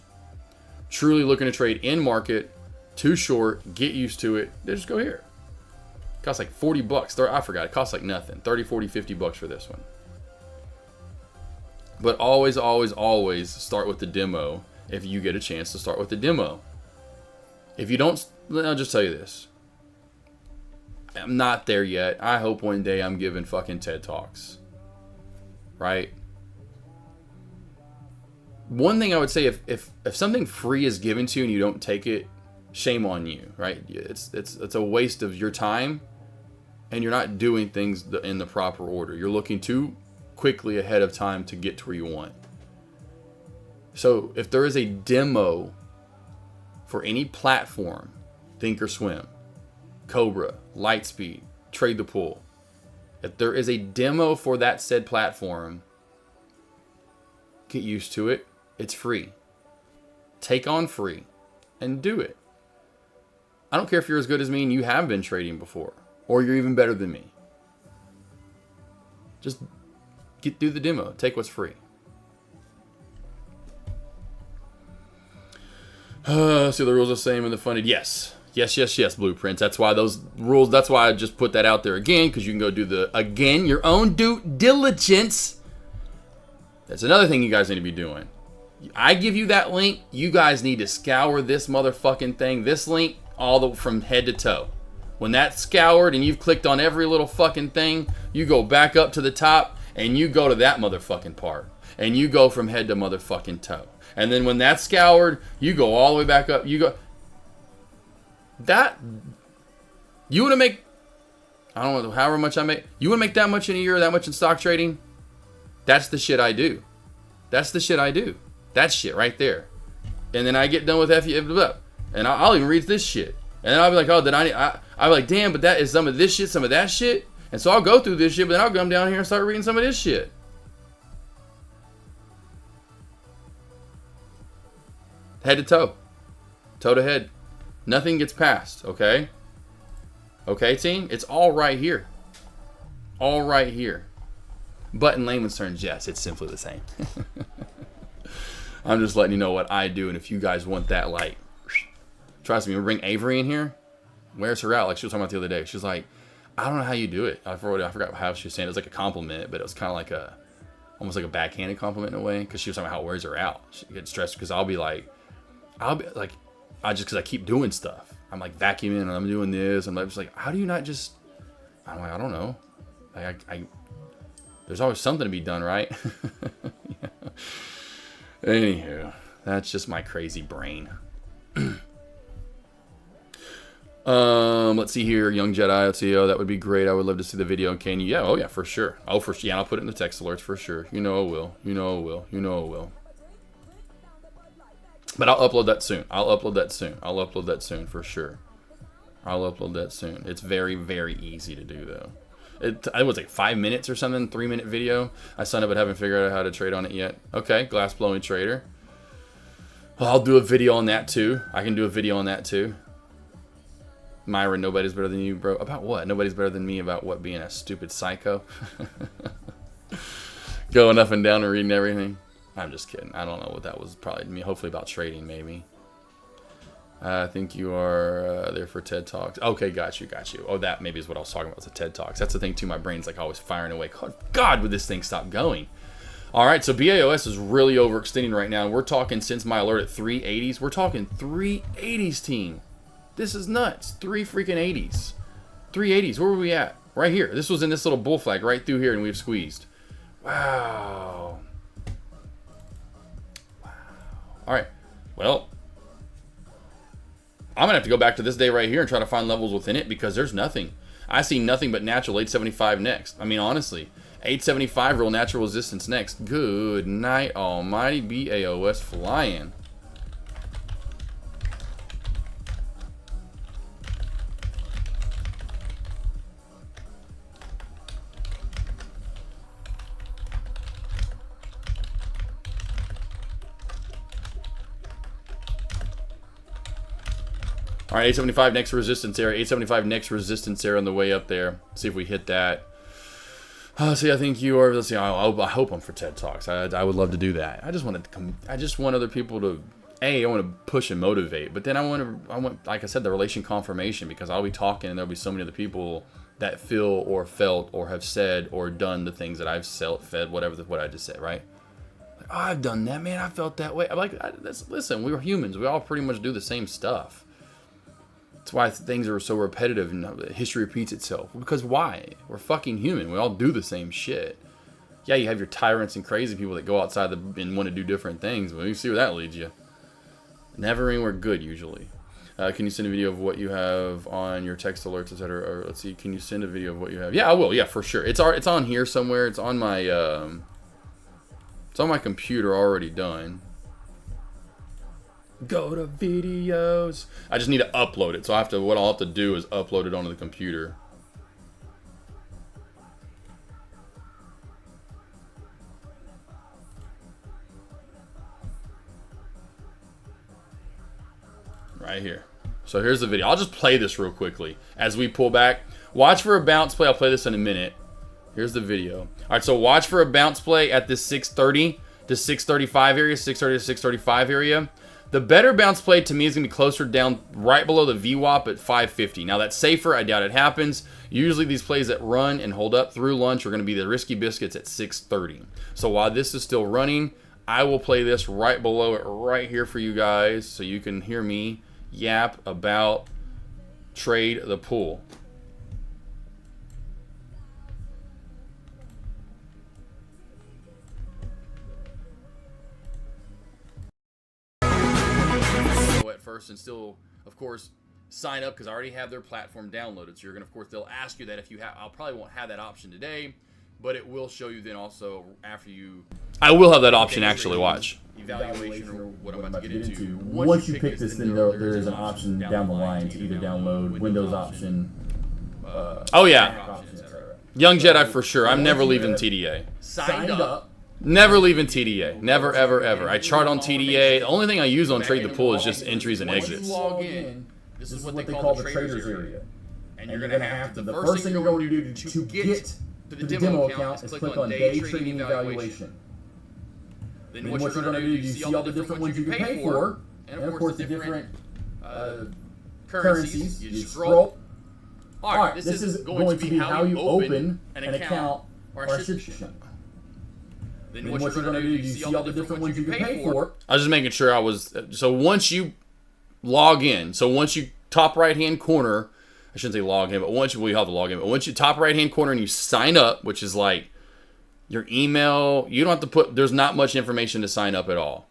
truly looking to trade in market, to short, get used to it, then just go here. It costs like 40 bucks. I forgot. It costs like nothing. 30, 40, 50 bucks for this one. But always, always, always start with the demo if you get a chance to start with the demo. If you don't, I'll just tell you this. I'm not there yet. I hope one day I'm giving fucking TED Talks. Right? One thing I would say, if something free is given to you and you don't take it, shame on you, right? It's a waste of your time, and you're not doing things in the proper order. You're looking too quickly ahead of time to get to where you want. So if there is a demo for any platform, Thinkorswim, Cobra, Lightspeed, Trade the Pool, if there is a demo for that said platform, get used to it. It's free. Take on free and do it. I don't care if you're as good as me and you have been trading before, or you're even better than me. Just get through the demo. Take what's free. So the rules are the same in the funded. Yes, blueprints. That's why those rules, that's why I just put that out there again, because you can go do your own due diligence. That's another thing you guys need to be doing. I give you that link. You guys need to scour this motherfucking thing. This link from head to toe. When that's scoured and you've clicked on every little fucking thing, you go back up to the top and you go to that motherfucking part. and you go from head to motherfucking toe. And then when that's scoured, you go all the way back up. You go that you want to make, I don't know, however much I make. You want to make that much in a year, that much in stock trading? That's the shit I do. That's the shit I do. That shit right there. And then I get done with FU, and I'll even read this shit. And then I'll be like, oh, then I'll be like, damn, but that is some of this shit, some of that shit. And so I'll go through this shit, but then I'll come down here and start reading some of this shit. Head to toe. Toe to head. Nothing gets past, okay? Okay, team? It's all right here. All right here. But in layman's terms, yes, it's simply the same. I'm just letting you know what I do, and if you guys want that, like, trust me, we bring Avery in here. Where's her out? Like she was talking about the other day. She was like, I don't know how you do it. I forgot how she was saying it. It was like a compliment, but it was kind of like almost like a backhanded compliment in a way, because she was talking about how it wears her out. She gets stressed because I'll be like, because I keep doing stuff. I'm like vacuuming and I'm doing this. I'm just like, how do you not just? I'm like, I don't know. Like there's always something to be done, right? Yeah. Anywho, that's just my crazy brain. Let's see here, Young Jedi. Let's see. Oh, that would be great. I would love to see the video. Can you? Yeah. Oh yeah, for sure. Oh, for sure. Yeah, I'll put it in the text alerts for sure. You know it will. You know it will. You know it will. But I'll upload that soon. I'll upload that soon. I'll upload that soon for sure. I'll upload that soon. It's very, very easy to do though. It was like 5 minutes or something, 3-minute video. I signed up but haven't figured out how to trade on it yet. Okay, glass blowing trader. Well, I'll do a video on that too. I can do a video on that too. Myra, nobody's better than you, bro. About what? Nobody's better than me about what? Being a stupid psycho? Going up and down and reading everything. I'm just kidding. I don't know what that was. Probably me. Hopefully about trading, maybe. I think you are there for TED Talks. Okay, got you. Oh, that maybe is what I was talking about, was the TED Talks. That's the thing, too. My brain's like always firing away. God, would this thing stop going? All right, so BAOS is really overextending right now. We're talking, since my alert, at 380s. We're talking 380s, team. This is nuts. 3 freaking 80s. 380s. Where were we at? Right here. This was in this little bull flag right through here, and we've squeezed. Wow. All right. Well, I'm going to have to go back to this day right here and try to find levels within it, because there's nothing. I see nothing but natural 875 next. I mean, honestly, 875 real natural resistance next. Good night, almighty. BAOS flying. All right, 875 next resistance area. 875 next resistance area on the way up there. See if we hit that. See, I think you are. Let's see. I hope I'm for TED Talks. I would love to do that. I just want other people to. I want to push and motivate, but then I want, like I said, the relation confirmation, because I'll be talking and there'll be so many other people that feel or felt or have said or done the things that I've fed, whatever what I just said, right? Like, oh, I've done that, man. I felt that way. I'm like, listen, we were humans. We all pretty much do the same stuff. That's why things are so repetitive and history repeats itself. Because why? We're fucking human. We all do the same shit. Yeah, you have your tyrants and crazy people that go outside and want to do different things, but you see where that leads you. Never anywhere good, usually. Can you send a video of what you have on your text alerts, etc.? Or let's see, can you send a video of what you have? Yeah, I will. Yeah, for sure. It's on here somewhere. It's on my computer already done. Go to videos. I just need to upload it. So what I'll have to do is upload it onto the computer. Right here. So here's the video. I'll just play this real quickly as we pull back. Watch for a bounce play. I'll play this in a minute. Here's the video. All right, so watch for a bounce play at this 630 to 635 area, 630 to 635 area. The better bounce play to me is going to be closer down right below the VWAP at 550. Now that's safer. I doubt it happens. Usually these plays that run and hold up through lunch are going to be the risky biscuits at 630. So while this is still running, I will play this right below it right here for you guys so you can hear me yap about trade the pool. first and still, of course, sign up because I already have their platform downloaded. So you're gonna, of course, they'll ask you that if you have. I'll probably won't have that option today, but it will show you then also after you. I will have that option actually. Watch. Evaluation or what I'm about to get into. Once you pick this, then there is an option down the line to either download Windows option. Oh yeah, Young Jedi for sure. I'm never leaving TDA. Signed up. Never leaving TDA. Never, ever, ever. I chart on TDA. The only thing I use on Trade the Pool is just entries and exits. Log in. This is what they call the traders area. And you're going to have to, the first thing you're going to do to get to the demo account is click on Day Trading Evaluation. Then what you're going to do, you see all the different ones you can pay for, and of course the different currencies. You scroll. Alright, this is going to be how you open an account or a subscription. Then what you're going to do, you see all the different ones you can pay for. I was just making sure I was. So once you log in, once you top right hand corner, I shouldn't say log in, but once you have to log in, but once you top right hand corner and you sign up, which is like your email, you don't have to put, there's not much information to sign up at all.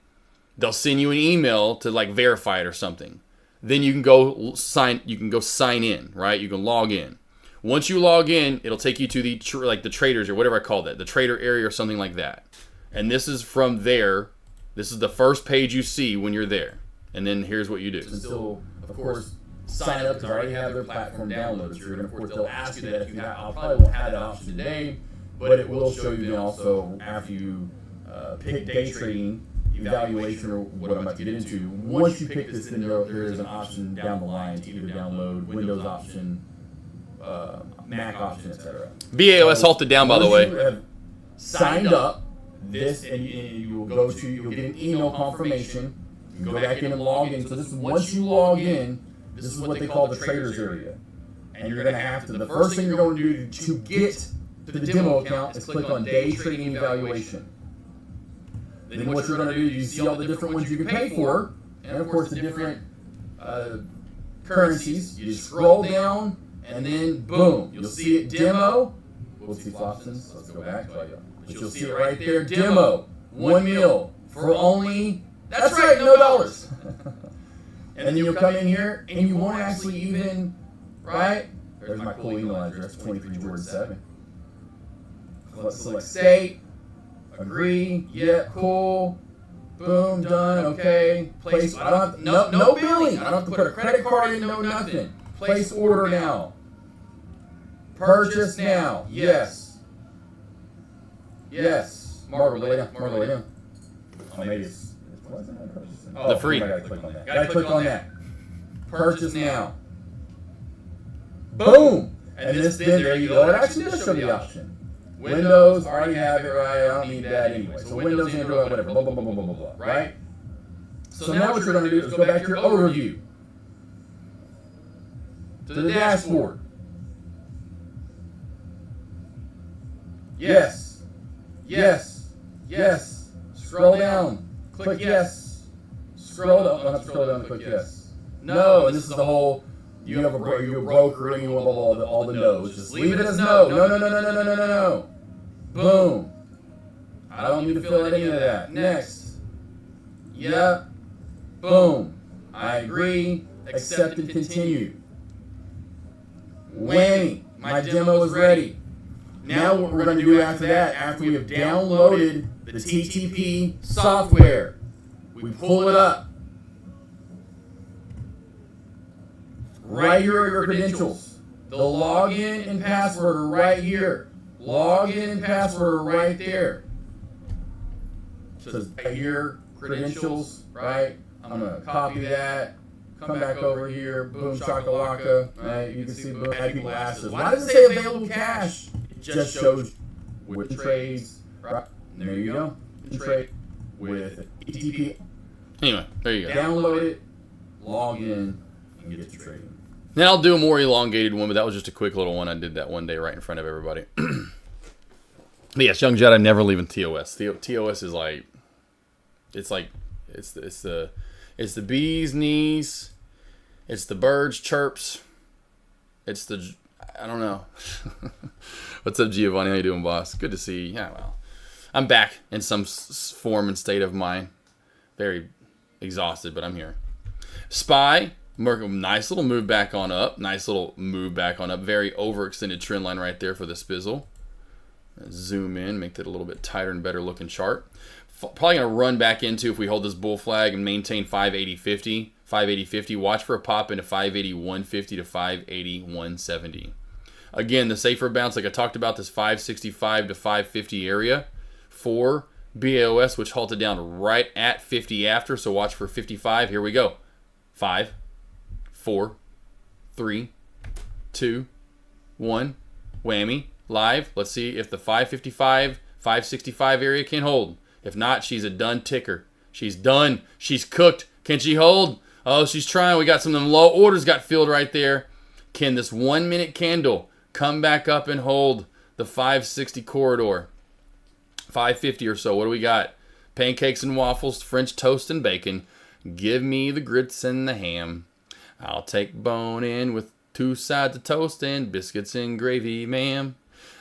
They'll send you an email to like verify it or something. Then you can go sign in, right? You can log in. Once you log in, it'll take you to the the traders or whatever I call that, the trader area or something like that. And this is from there. This is the first page you see when you're there. And then here's what you do. Still, of course, sign up because I already have their platform downloaded. So of course, they'll ask you that if you have. I probably won't have that option today, but it will show you then also after you pick day trading evaluation or what I'm about to get into. Once you pick this, then there is an option down the line to either download Windows option, Mac option, etc. BAOS halted down, by the way. You have signed up this, and you will go to. You'll get an email confirmation. You go back in and log in. So this is once you log in, this is what they call the traders area, and you're going to have to. The first thing you're going to do to get to the demo account is click on Day Trading Evaluation. Then what you're going to do, you see all the different ones you can pay for, and of course the different currencies. You scroll down, and then boom, you'll see it demo. We'll see options. Let's go back. But you'll see it right there. Demo 1 mil for only. That's right, no dollars. And then you'll come in here, and you won't actually even, right? There's my cool email address, 23Jordan7. Let's select state. Agree. Yeah, cool. Boom, done. Okay. Place. I don't have to, no billing. I don't have to put a credit card in. No nothing. Place order now. Purchase now. Yes. Yes. Margo, lay down. Margo, lay down. Oh, maybe it's. The free. I gotta click on that. Gotta click on that. Purchase now. Boom. And this, then there you go. It actually does show the option. Windows, already have it, right? I don't need that anyway. So Windows, Android, whatever, blah, blah, blah, blah, blah, blah, right? So now what you're going to do is go back to your overview. To the dashboard. Yes. Yes. Yes. Scroll down. Click yes. Scroll down. I don't have to scroll down and click yes. No, and this is the whole... You're a broker and you want all the no's. Just leave it as no. No, no, no, no, no, no, no, no, no. Boom. I don't need to fill out any of that. Next. Yep. Boom. I agree. Accept and continue. Whammy. My demo is ready. Now what we're going to do after that, after we have downloaded the TTP software, we pull it up. Right here are your credentials. The login and password are right here. Login and password are right there. It says right here, credentials, right? I'm going to copy that. Come back over here. Boom, shakalaka. Right? You can see boom. Had people ask us, why does it say available cash? It just shows with trades. Right? And there you go. Trade with ETP. Anyway, there you go. Download it, log in, and get to trading. Then I'll do a more elongated one, but that was just a quick little one. I did that one day right in front of everybody. But yes, Young Jedi never leaving TOS. TOS is like, it's the bee's knees, it's the birds chirps, it's the, I don't know. What's up, Giovanni? How you doing, boss? Good to see you. Yeah, well, I'm back in some form and state of mind. Very exhausted, but I'm here. Spy, nice little move back on up. Nice little move back on up. Very overextended trend line right there for the Spizzle. Zoom in, make that a little bit tighter and better looking chart. Probably going to run back into, if we hold this bull flag and maintain 580.50. 580.50. Watch for a pop into 580.150 to 580.170. Again, the safer bounce, like I talked about, this 565 to 550 area for BAOS, which halted down right at 50 after. So watch for 55. Here we go. 5, 4, 3, 2, 1. Whammy. Live. Let's see if the 555, 565 area can hold. If not, she's a done ticker. She's done. She's cooked. Can she hold? Oh, she's trying. We got some of them low orders got filled right there. Can this 1 minute candle come back up and hold the 560 corridor? 550 or so. What do we got? Pancakes and waffles, French toast and bacon. Give me the grits and the ham. I'll take bone in with 2 sides of toast and biscuits and gravy, ma'am.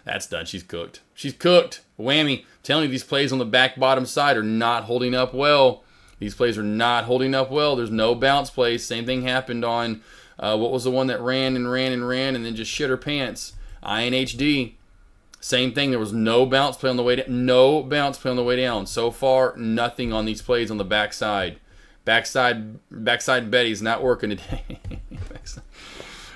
That's done. She's cooked. She's cooked. Whammy. I'm telling you, these plays on the back bottom side are not holding up well. These plays are not holding up well. There's no bounce plays. Same thing happened on, what was the one that ran and then just shit her pants? INHD. Same thing. There was no bounce play on the way down. No bounce play on the way down. So far, nothing on these plays on the backside. Backside Betty's not working today.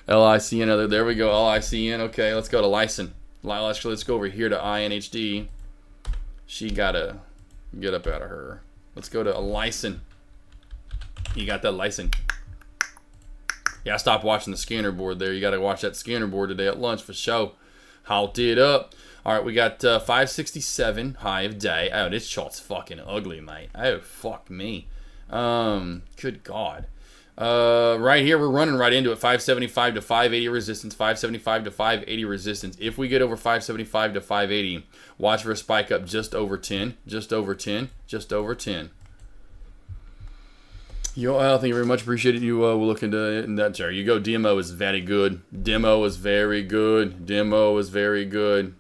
LICN. There we go. LICN. Okay, let's go to Lyson. Let's go over here to INHD. She gotta get up out of her. Let's go to a Lyson. You got that Lyson. Yeah, stop watching the scanner board there. You got to watch that scanner board today at lunch for sure. Halt it up. All right, we got 567 high of day. Oh, this chart's fucking ugly, mate. Oh, fuck me. Good God. Right here, we're running right into it. 575 to 580 resistance. 575 to 580 resistance. If we get over 575 to 580, watch for a spike up just over 10. Just over 10. Just over 10. Yo, Al, thank you very much. Appreciate it. You will look into that. There you go. Demo is very good. Demo is very good. Demo is very good.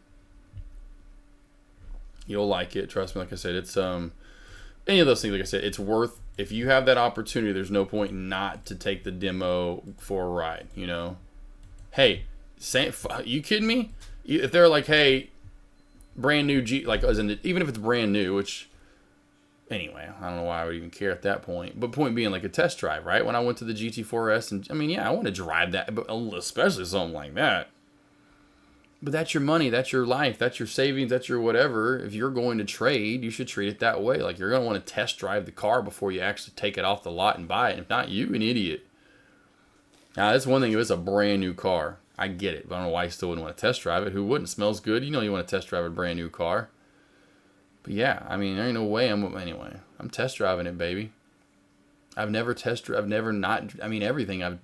You'll like it. Trust me. Like I said, it's any of those things. Like I said, it's worth. If you have that opportunity, there's no point not to take the demo for a ride. You know. Hey, you kidding me? If they're like, hey, brand new like as in even if it's brand new, which. Anyway, I don't know why I would even care at that point. But point being, like a test drive, right? When I went to the GT4S, and I mean, yeah, I want to drive that, but especially something like that. But that's your money, that's your life, that's your savings, that's your whatever. If you're going to trade, you should treat it that way. Like you're going to want to test drive the car before you actually take it off the lot and buy it. If not, you an idiot. Now, that's one thing. If it's a brand new car, I get it. But I don't know why you still wouldn't want to test drive it. Who wouldn't? It smells good. You know you want to test drive a brand new car. But yeah, I mean, there ain't no way anyway. I'm test driving it, baby. I've never everything I've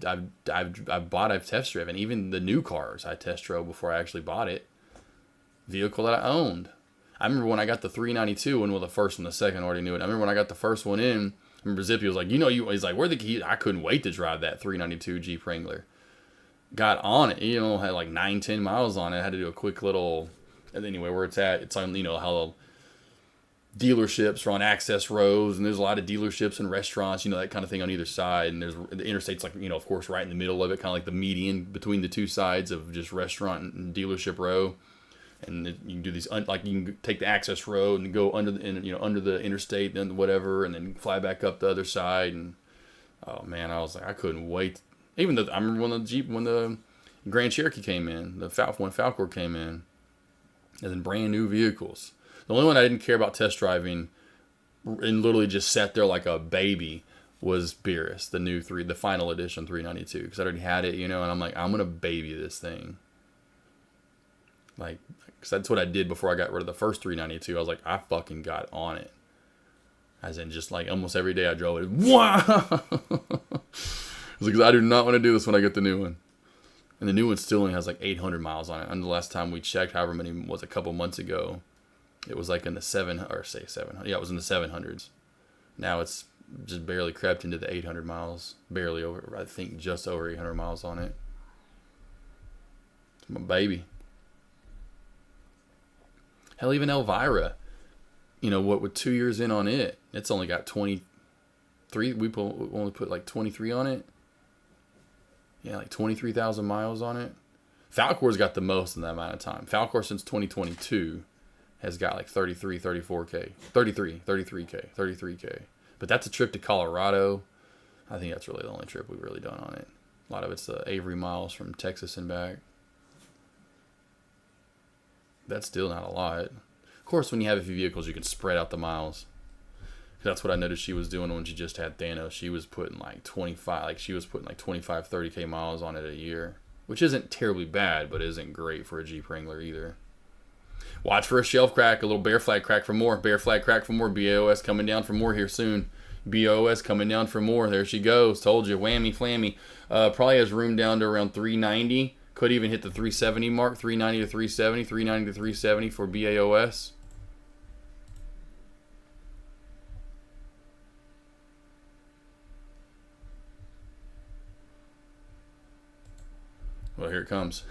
bought, I've test driven. Even the new cars I test drove before I actually bought it. Vehicle that I owned. I remember when I got the 392 one, well, the first one, the second, I already knew it. I remember when I got the first one in, I remember Zippy was like, he's like, where the keys? I couldn't wait to drive that 392 Jeep Wrangler. Got on it, had like 9-10 miles on it. I had to do a quick little, and anyway, where it's at, it's on, how dealerships are on access roads, and there's a lot of dealerships and restaurants, that kind of thing on either side. And there's the interstate's like, of course, right in the middle of it, kind of like the median between the two sides of just restaurant and dealership row. And you can do these, like you can take the access road and go under the interstate, then whatever, and then fly back up the other side. And oh man, I was like, I couldn't wait. Even though I remember when the Grand Cherokee came in, when Falcor came in, as in brand new vehicles. The only one I didn't care about test driving and literally just sat there like a baby was Beerus, the final edition 392, because I already had it, and I'm like, I'm going to baby this thing. Like, because that's what I did before I got rid of the first 392. I was like, I fucking got on it. As in, just like almost every day I drove it. Wow! Because I do not want to do this when I get the new one. And the new one still only has like 800 miles on it. And the last time we checked, however many was a couple months ago, it was like in the 700. Yeah, it was in the 700s. Now it's just barely crept into the 800 miles. Barely over, I think just over 800 miles on it. It's my baby. Hell, even Elvira, with 2 years in on it, it's only got 20, only put like 23 on it. Yeah, like 23,000 miles on it. Falcor's got the most in that amount of time. Falcor since 2022 has got like 33K. But that's a trip to Colorado. I think that's really the only trip we've really done on it. A lot of it's Avery miles from Texas and back. That's still not a lot. Of course, when you have a few vehicles, you can spread out the miles. That's what I noticed she was doing when she just had Thanos. She was putting like 25, 30K miles on it a year, which isn't terribly bad, but isn't great for a Jeep Wrangler either. Watch for a shelf crack, a little bear flag crack for more. Bear flag crack for more. BAOS coming down for more here soon. BOS coming down for more. There she goes. Told you. Whammy flammy. Probably has room down to around 390. Could even hit the 370 mark. 390 to 370. 390 to 370 for BAOS. Well, here it comes.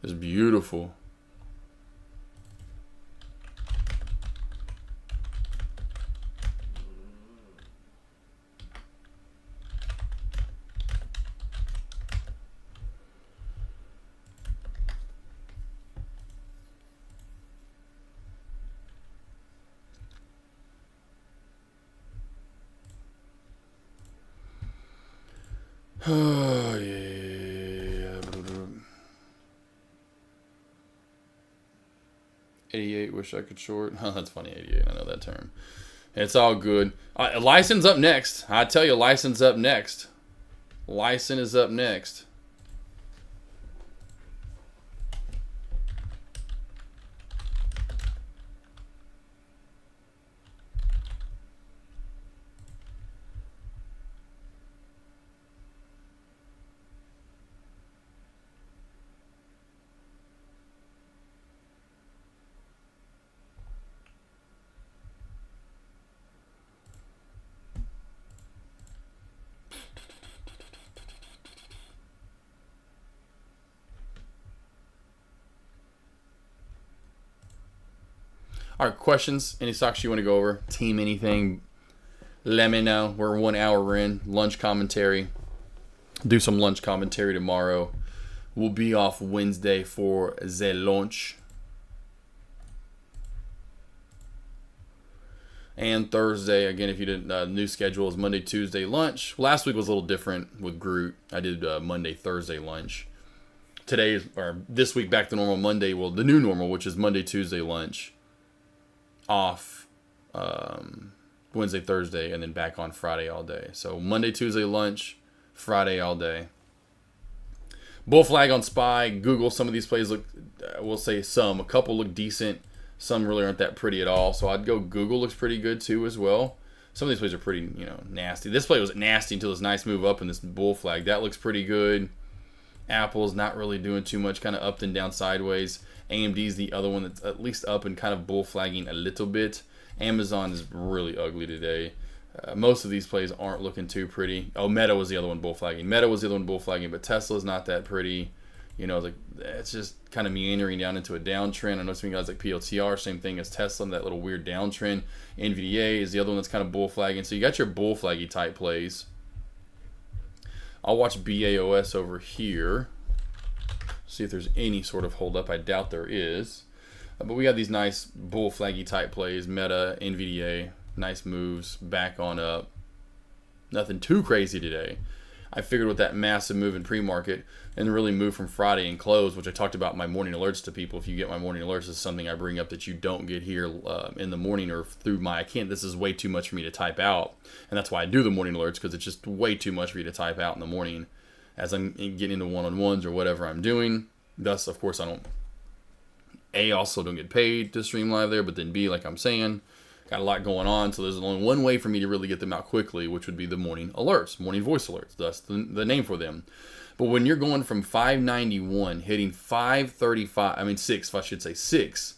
It's beautiful. Oh, yeah. 88, wish I could short. Oh, that's funny, 88. I know that term. It's all good. License up next. I tell you, license up next. License is up next. All right, questions? Any stocks you want to go over? Team anything? Let me know. We're 1 hour in. Lunch commentary. Do some lunch commentary tomorrow. We'll be off Wednesday for the lunch. And Thursday, again, if you didn't, new schedule is Monday, Tuesday lunch. Last week was a little different with Groot. I did Monday, Thursday lunch. Today, or this week, back to normal Monday. Well, the new normal, which is Monday, Tuesday lunch. Off Wednesday, Thursday, and then back on Friday all day. So Monday, Tuesday lunch, Friday all day. Bull flag on SPY. Google, some of these plays look, we'll say some. A couple look decent. Some really aren't that pretty at all. So I'd go Google looks pretty good too as well. Some of these plays are pretty, nasty. This play was nasty until this nice move up in this bull flag. That looks pretty good. Apple's not really doing too much, kind of up and down sideways. AMD's the other one that's at least up and kind of bull flagging a little bit. Amazon is really ugly today. Most of these plays aren't looking too pretty. Oh, Meta was the other one bull flagging. But Tesla's not that pretty. It's just kind of meandering down into a downtrend. I know some guys like PLTR, same thing as Tesla, that little weird downtrend. NVDA is the other one that's kind of bull flagging. So you got your bull flaggy type plays. I'll watch BAOS over here. See if there's any sort of hold up. I doubt there is. But we got these nice bull flaggy type plays. Meta, NVDA, nice moves, back on up. Nothing too crazy today. I figured with that massive move in pre-market and really move from Friday and close, which I talked about in my morning alerts to people. If you get my morning alerts, this is something I bring up that you don't get here in the morning or through my, this is way too much for me to type out. And that's why I do the morning alerts, because it's just way too much for you to type out in the morning as I'm getting into one-on-ones or whatever I'm doing. Thus, of course, also don't get paid to stream live there, but then B, like I'm saying, got a lot going on, so there's only one way for me to really get them out quickly, which would be the morning alerts, morning voice alerts. That's the name for them. But when you're going from 591, hitting 535, 6, I should say 6,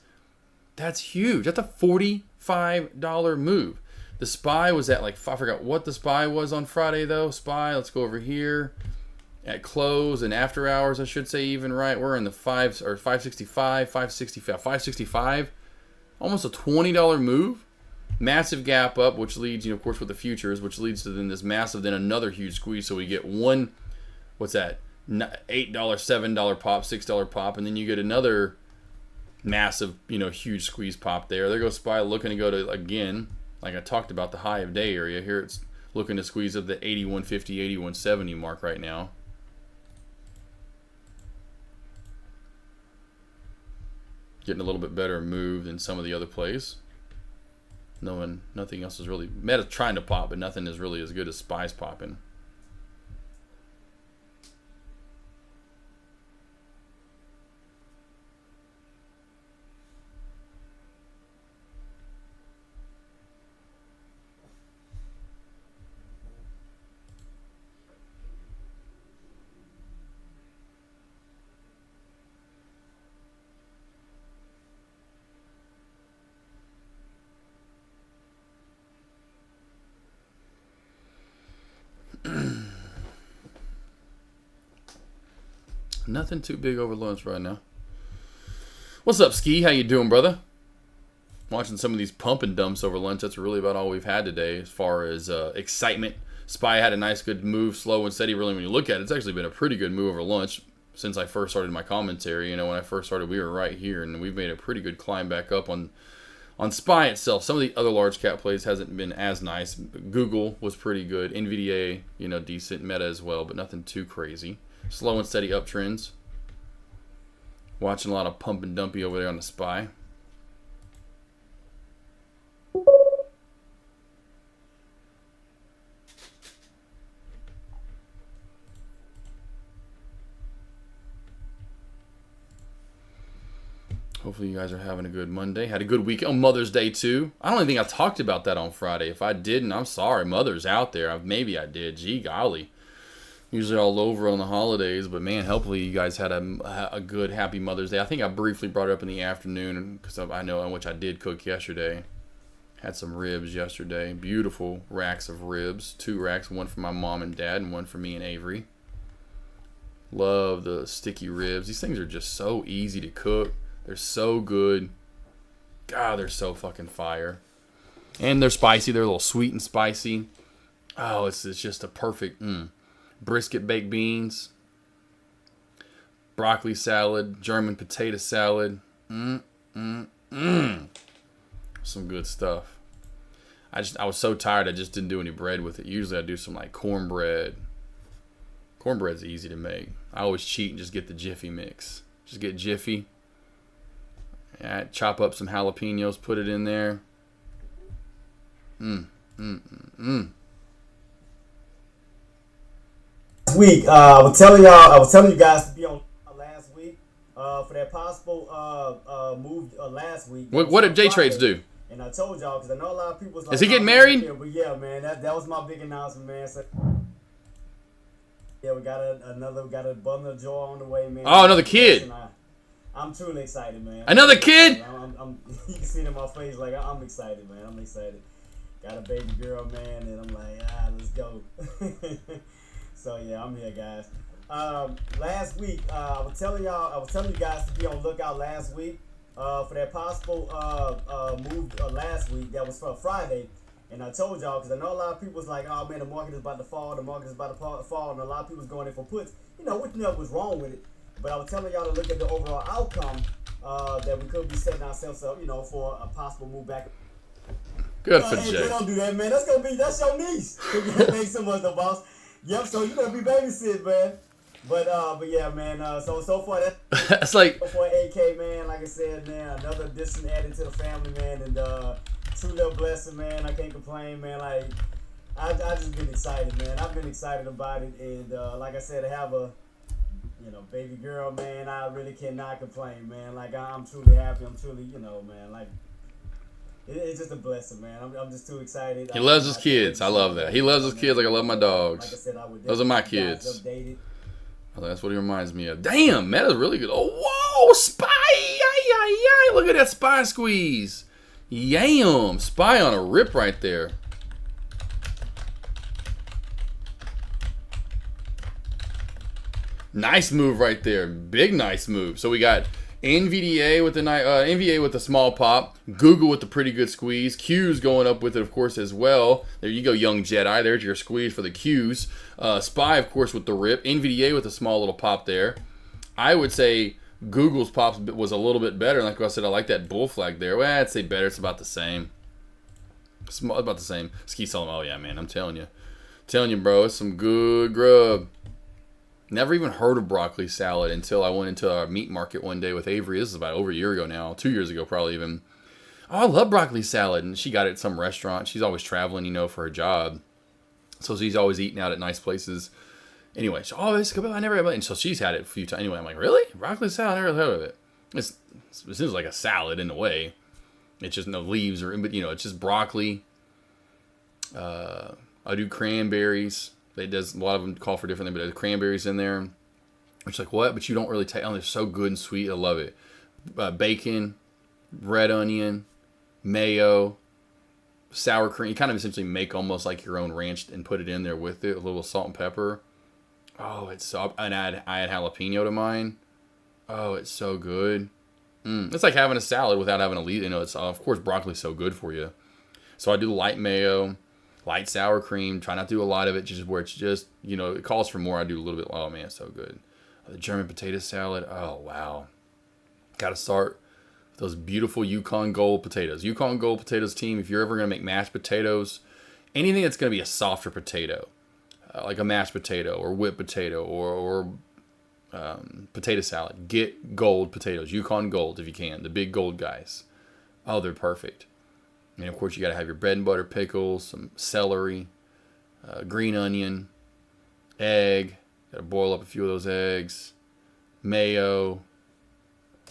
that's huge. That's a $45 move. The SPY was at I forgot what the SPY was on Friday though. SPY, let's go over here. at close and after hours, I should say, even, right? We're in the 565. Almost a $20 move. Massive gap up, which leads, of course, with the futures, which leads to then this massive, then another huge squeeze. So we get one, what's that? $8, $7 pop, $6 pop, and then you get another massive, huge squeeze pop there. There goes SPY looking to go to, again, like I talked about, the high of day area. Here it's looking to squeeze up the 8150, 8170 mark right now. Getting a little bit better move than some of the other plays. Nothing else is really... Meta's trying to pop, but nothing is really as good as SPY's popping. Nothing too big over lunch right now. What's up, Ski? How you doing, brother? Watching some of these pump and dumps over lunch. That's really about all we've had today as far as excitement. SPY had a nice, good move, slow and steady. Really, when you look at it, it's actually been a pretty good move over lunch since I first started my commentary. When I first started, we were right here, and we've made a pretty good climb back up on SPY itself. Some of the other large cap plays hasn't been as nice. Google was pretty good. NVDA, decent. Meta as well, but nothing too crazy. Slow and steady uptrends. Watching a lot of pump and dumpy over there on the SPY. Hopefully you guys are having a good Monday. Had a good week on Mother's Day too. I don't even think I talked about that on Friday. If I didn't, I'm sorry. Mother's out there. Maybe I did. Gee golly. Usually all over on the holidays, but man, hopefully you guys had a good, happy Mother's Day. I think I briefly brought it up in the afternoon because I know which I did cook yesterday. Had some ribs yesterday. Beautiful racks of ribs. 2 racks, one for my mom and dad and one for me and Avery. Love the sticky ribs. These things are just so easy to cook. They're so good. God, they're so fucking fire. And they're spicy. They're a little sweet and spicy. Oh, it's just a perfect... Brisket baked beans, broccoli salad, German potato salad. Some good stuff. I was so tired I just didn't do any bread with it. Usually I do some like cornbread. Cornbread's easy to make. I always cheat and just get the Jiffy mix. Just get Jiffy. Chop up some jalapenos, put it in there. Week, I was telling you guys to be on last week for that possible move last week. What did J Trades do? And I told y'all because I know a lot of people was like, is he getting married? But yeah, man, that was my big announcement, man. So, yeah, we got a bundle of joy on the way, man. Oh, another kid. I'm truly excited, man. Another kid? You can see it in my face, like I'm excited, man. I'm excited. Got a baby girl, man, and I'm like, let's go. So yeah, I'm here, guys. Last week, I was telling you guys to be on lookout last week for that possible move last week. That was for Friday, and I told y'all because I know a lot of people was like, "Oh man, the market is about to fall. The market is about to fall," and a lot of people was going in for puts. We knew was wrong with it, but I was telling y'all to look at the overall outcome that we could be setting ourselves up, for a possible move back. Good for Jay. Jay. Don't do that, man. That's your niece. Thanks so much, though, boss. Yep, so you better be babysitting, man. But yeah, man. So far that's like so far AK, man. Like I said, man, another addition added to the family, man, and true little blessing, man. I can't complain, man. Like I just been excited, man. I've been excited about it, and like I said, to have a baby girl, man. I really cannot complain, man. Like I'm truly happy. I'm truly, man. Like. It's just a blessing, man. I'm just too excited. He loves his kids. I love that. He loves his kids like I love my dogs. Like I said, those are my kids. That's what he reminds me of. Damn, Meta's really good. Oh, whoa, SPY. Look at that SPY squeeze. Yam. SPY on a rip right there. Nice move right there. Big nice move. So we got NVDA with the NVA with the small pop, Google with the pretty good squeeze, Q's going up with it, of course, as well. There you go, young Jedi. There's your squeeze for the Q's. Spy, of course, with the rip. NVDA with a small little pop there. I would say Google's pop was a little bit better. Like I said, I like that bull flag there. Well, I'd say better. It's about the same. It's about the same. Ski Solomon. Oh, yeah, man. I'm telling you. Bro. It's some good grub. Never even heard of broccoli salad until I went into our meat market one day with Avery. This is about over a year ago now. 2 years ago, probably even. Oh, I love broccoli salad. And she got it at some restaurant. She's always traveling, for her job. So she's always eating out at nice places. Anyway, so, it's good. I never had it. And so she's had it a few times. Anyway, I'm like, really? Broccoli salad? I never heard of it. It seems like a salad in a way. It's just no leaves, but it's just broccoli. I do cranberries. A lot of them call for different things, but there's cranberries in there. It's like, what? But you don't really taste. Oh, they're so good and sweet. I love it. Bacon, red onion, mayo, sour cream. You kind of essentially make almost like your own ranch and put it in there with it. A little salt and pepper. Oh, it's so. And I had jalapeno to mine. Oh, it's so good. It's like having a salad without having a leaf. It's of course broccoli's so good for you. So I do light mayo. Light sour cream. Try not to do a lot of it, just where it's just, it calls for more. I do a little bit. Oh, man, it's so good. The German potato salad. Oh, wow. Got to start with those beautiful Yukon Gold potatoes. Yukon Gold potatoes team, if you're ever going to make mashed potatoes, anything that's going to be a softer potato, like a mashed potato or whipped potato or potato salad, get gold potatoes. Yukon Gold, if you can. The big gold guys. Oh, they're perfect. And of course, you got to have your bread and butter pickles, some celery, green onion, egg. Got to boil up a few of those eggs, mayo,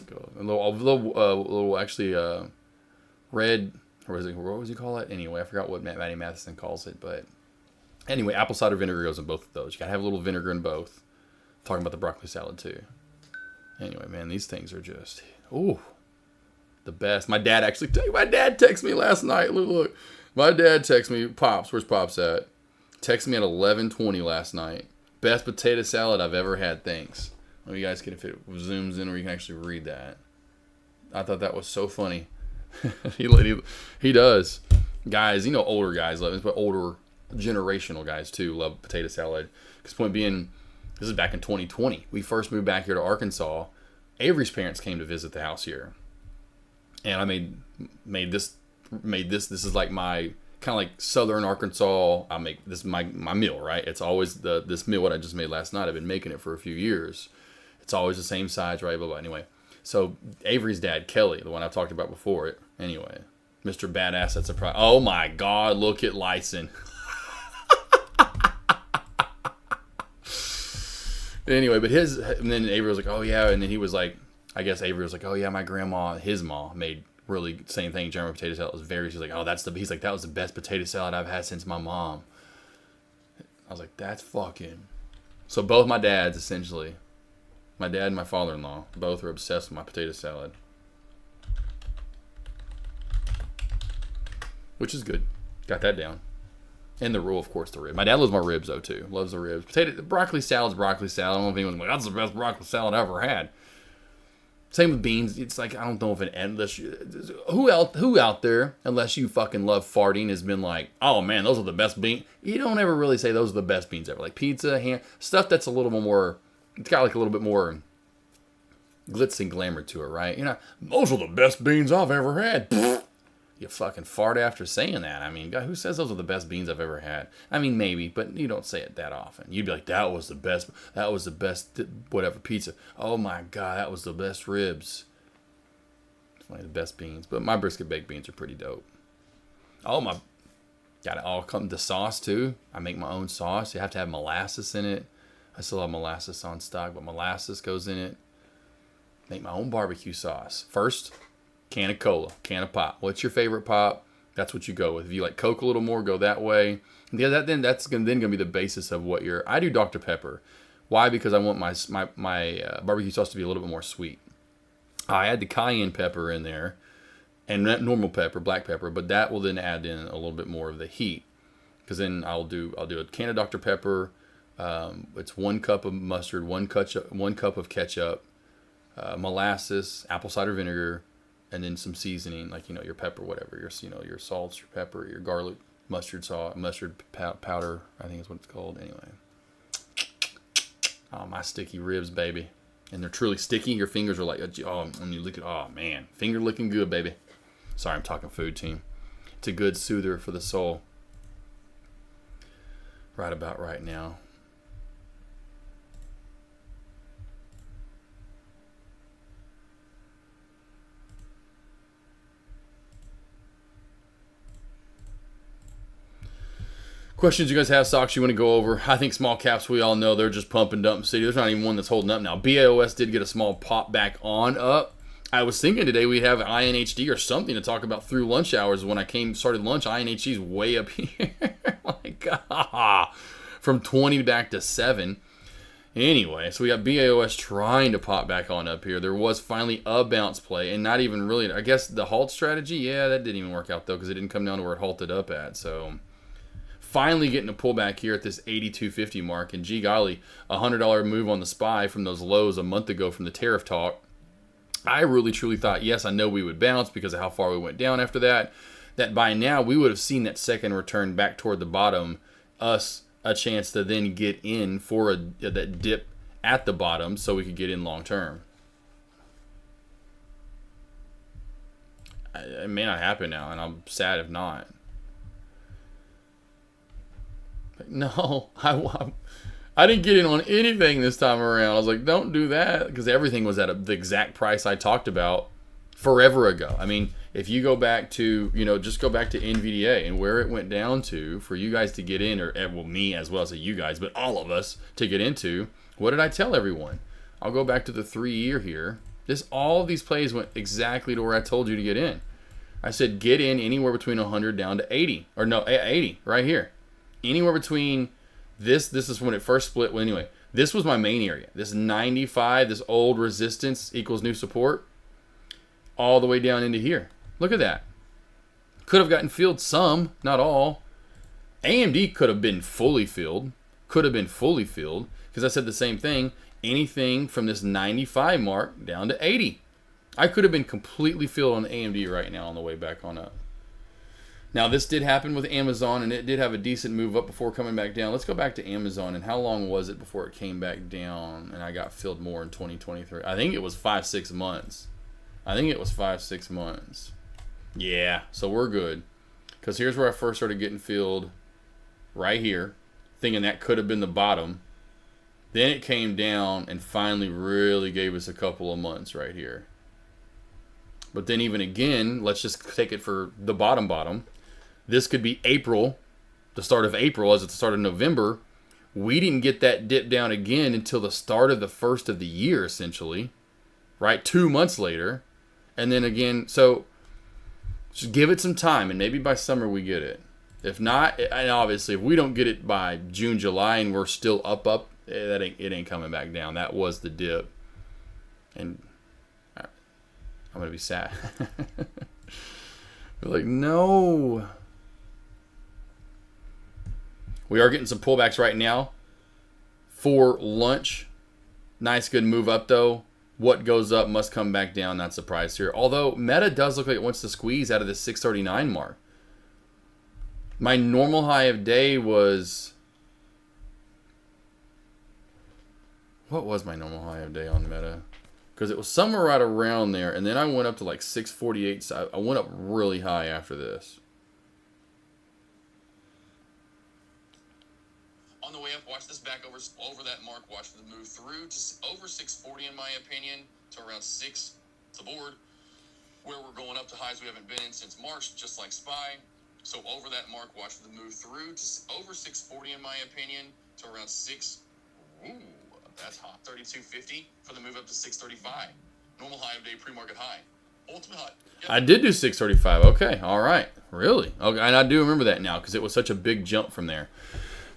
a little actually red. Or what was he call it? Anyway, I forgot what Matty Matheson calls it, but anyway, apple cider vinegar goes in both of those. You got to have a little vinegar in both. I'm talking about the broccoli salad too. Anyway, man, these things are just the best. My dad texted me last night. Look. My dad texted me, Pops, where's Pops at? Texted me at 11:20 last night. Best potato salad I've ever had, thanks. Let me guys get if it zooms in where you can actually read that. I thought that was so funny. he does. Guys, older guys love it, but older generational guys too love potato salad. Because point being, this is back in 2020. We first moved back here to Arkansas. Avery's parents came to visit the house here. And I made this. This is like my kind of like Southern Arkansas. I make this my meal, right? It's always this meal what I just made last night. I've been making it for a few years. It's always the same size, right? Blah blah. Anyway, so Avery's dad, Kelly, the one I've talked about before. Anyway, Mr. Badass. That's a prize. Oh my God! Look at Lyson. Anyway, but and then Avery was like, oh yeah, and then he was like. I guess Avery was like, oh yeah, my grandma, his mom made really same thing. German potato salad was she's like, oh, he's like, that was the best potato salad I've had since my mom. I was like, that's fucking. So both my dads, essentially, my dad and my father-in-law, both are obsessed with my potato salad. Which is good. Got that down. And the rule, of course, the rib. My dad loves my ribs though too. Loves the ribs. Broccoli salad's broccoli salad. I don't know if anyone's like, that's the best broccoli salad I ever had. Same with beans. It's like, I don't know if who out there, unless you fucking love farting, has been like, oh man, those are the best beans. You don't ever really say those are the best beans ever. Like pizza, ham, stuff that's a little more, it's got like a little bit more glitz and glamour to it, right? Those are the best beans I've ever had. You fucking fart after saying that. I mean, God, who says those are the best beans I've ever had? I mean, maybe, but you don't say it that often. You'd be like, that was the best, whatever, pizza. Oh my God, that was the best ribs. It's one of the best beans. But my brisket baked beans are pretty dope. Got it all come to sauce too. I make my own sauce. You have to have molasses in it. I still have molasses on stock, but molasses goes in it. Make my own barbecue sauce. First, can of cola, can of pop. What's your favorite pop? That's what you go with. If you like Coke a little more, go that way. Yeah, that's gonna be the basis of what I do Dr. Pepper. Why? Because I want my barbecue sauce to be a little bit more sweet. I add the cayenne pepper in there, and not normal pepper, black pepper, but that will then add in a little bit more of the heat. Because then I'll do a can of Dr. Pepper, It's 1 cup of mustard, 1 cup of ketchup, molasses, apple cider vinegar, and then some seasoning, like, you know, your pepper, whatever, your salts, your pepper, your garlic, mustard powder, I think is what it's called. Anyway, oh, my sticky ribs, baby. And they're truly sticky. Your fingers are like, oh, when you lick it, oh man, finger licking good, baby. Sorry, I'm talking food, team. It's a good soother for the soul. Right about right now. Questions you guys have, stocks you want to go over? I think small caps, we all know they're just pump and dump city. There's not even one that's holding up now. BAOS did get a small pop back on up. I was thinking today we'd have INHD or something to talk about through lunch hours. When I started lunch, INHD's way up here. Like, from 20 back to 7. Anyway, so we got BAOS trying to pop back on up here. There was finally a bounce play, and not even really, I guess the halt strategy, yeah, that didn't even work out though, because it didn't come down to where it halted up at. So finally getting a pullback here at this 82.50 mark, and gee golly, a $100 move on the SPY from those lows a month ago from the tariff talk. I really truly thought, yes, I know we would bounce because of how far we went down after that by now we would have seen that second return back toward the bottom, us a chance to then get in for that dip at the bottom so we could get in long term. It may not happen now, and I'm sad if not. No, I didn't get in on anything this time around. I was like, don't do that, because everything was at the exact price I talked about forever ago. I mean, if you go back to, just go back to NVDA and where it went down to for you guys to get in, or, well, me as well as you guys, but all of us to get into, what did I tell everyone? I'll go back to the 3-year here. All of these plays went exactly to where I told you to get in. I said, get in anywhere between 100 down to 80, or no, 80 right here. Anywhere between this is when it first split. Well, anyway, this was my main area. This 95, this old resistance equals new support, all the way down into here. Look at that. Could have gotten filled some, not all. AMD could have been fully filled. Because I said the same thing. Anything from this 95 mark down to 80. I could have been completely filled on AMD right now on the way back on up. Now, this did happen with Amazon, and it did have a decent move up before coming back down. Let's go back to Amazon, and how long was it before it came back down and I got filled more in 2023? I think it was 5-6 months. Yeah, so we're good. Because here's where I first started getting filled, right here, thinking that could have been the bottom. Then it came down and finally really gave us a couple of months right here. But then even again, let's just take it for the bottom. This could be April, the start of April, as it's the start of November. We didn't get that dip down again until the start of the first of the year, essentially. Right? 2 months later. And then again, so just give it some time, and maybe by summer we get it. If not, and obviously if we don't get it by June, July, and we're still up, it ain't coming back down. That was the dip. And I'm going to be sad. We're like, no. We are getting some pullbacks right now for lunch. Nice, good move up, though. What goes up must come back down. Not surprised here. Although, Meta does look like it wants to squeeze out of the 639 mark. My normal high of day was... What was my normal high of day on Meta? Because it was somewhere right around there, and then I went up to like 648, so I went up really high after this. On the way up, watch this back over that mark. Watch the move through to over 640, in my opinion, to around 6 to board, where we're going up to highs we haven't been in since March, just like SPY. So over that mark, watch the move through to over 640, in my opinion, to around 6. Ooh. That's hot. 32.50 for the move up to 635. Normal high of day, pre-market high. Ultimate high. Yep. I did do 635. Okay, all right. Really? Okay, and I do remember that now because it was such a big jump from there.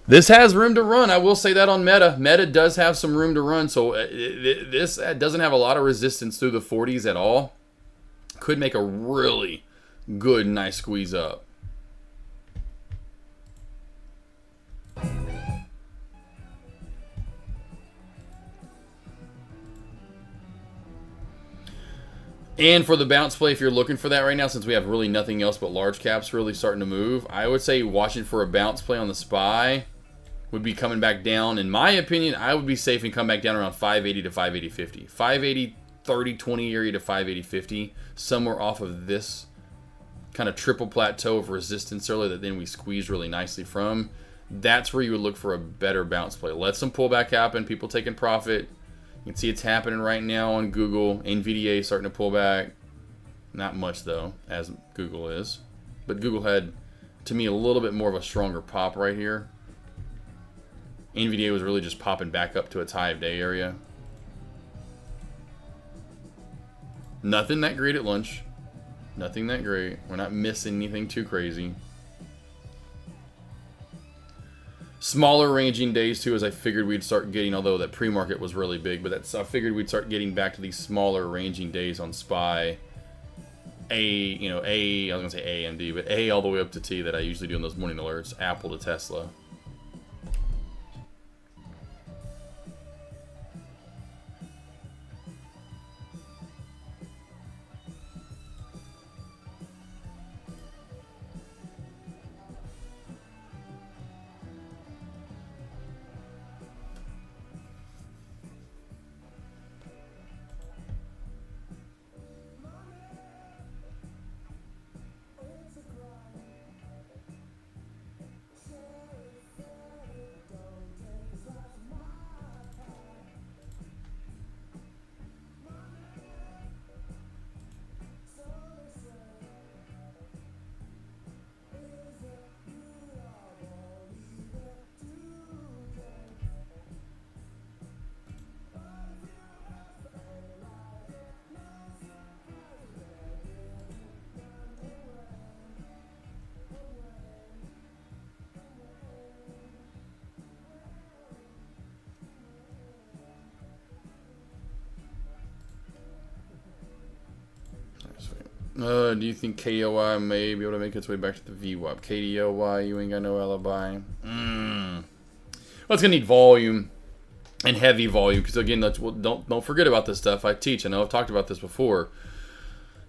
This has room to run. I will say that on Meta. Meta does have some room to run, so this doesn't have a lot of resistance through the 40s at all. Could make a really good, nice squeeze up. And for the bounce play, if you're looking for that right now, since we have really nothing else but large caps really starting to move, I would say watching for a bounce play on the SPY would be coming back down. In my opinion, I would be safe and come back down around 580 to 580.50. 580, 30, 20 area to 580.50. Somewhere off of this kind of triple plateau of resistance earlier that then we squeeze really nicely from. That's where you would look for a better bounce play. Let some pullback happen. People taking profit. You can see it's happening right now on Google. NVDA starting to pull back. Not much, though, as Google is. But Google had, to me, a little bit more of a stronger pop right here. NVDA was really just popping back up to its high of day area. Nothing that great at lunch. Nothing that great. We're not missing anything too crazy. Smaller ranging days too, as I figured we'd start getting, although that pre-market was really big, but I figured we'd start getting back to these smaller ranging days on SPY. I was gonna say A and D, but A all the way up to T that I usually do in those morning alerts, Apple to Tesla. Do you think KDOY may be able to make its way back to the VWAP? KDOY, you ain't got no alibi. Well, it's gonna need volume and heavy volume because again, don't forget about this stuff I teach. I know I've talked about this before.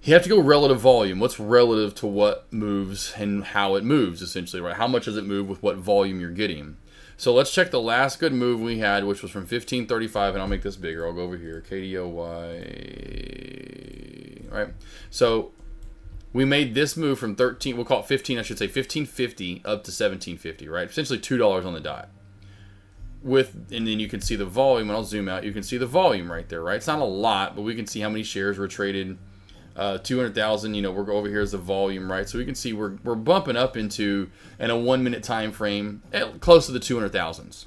You have to go relative volume. What's relative to what moves and how it moves, essentially, right? How much does it move with what volume you're getting? So let's check the last good move we had, which was from 1535, and I'll make this bigger. I'll go over here. KDOY, right? So we made this move from 13, we'll call it 15, I should say 1550 up to 1750, right? Essentially $2 on the dot. And then you can see the volume, and I'll zoom out. You can see the volume right there, right? It's not a lot, but we can see how many shares were traded. 200,000, we're over here as the volume, right? So we can see we're bumping up into, in a 1 minute time frame, close to the 200,000s.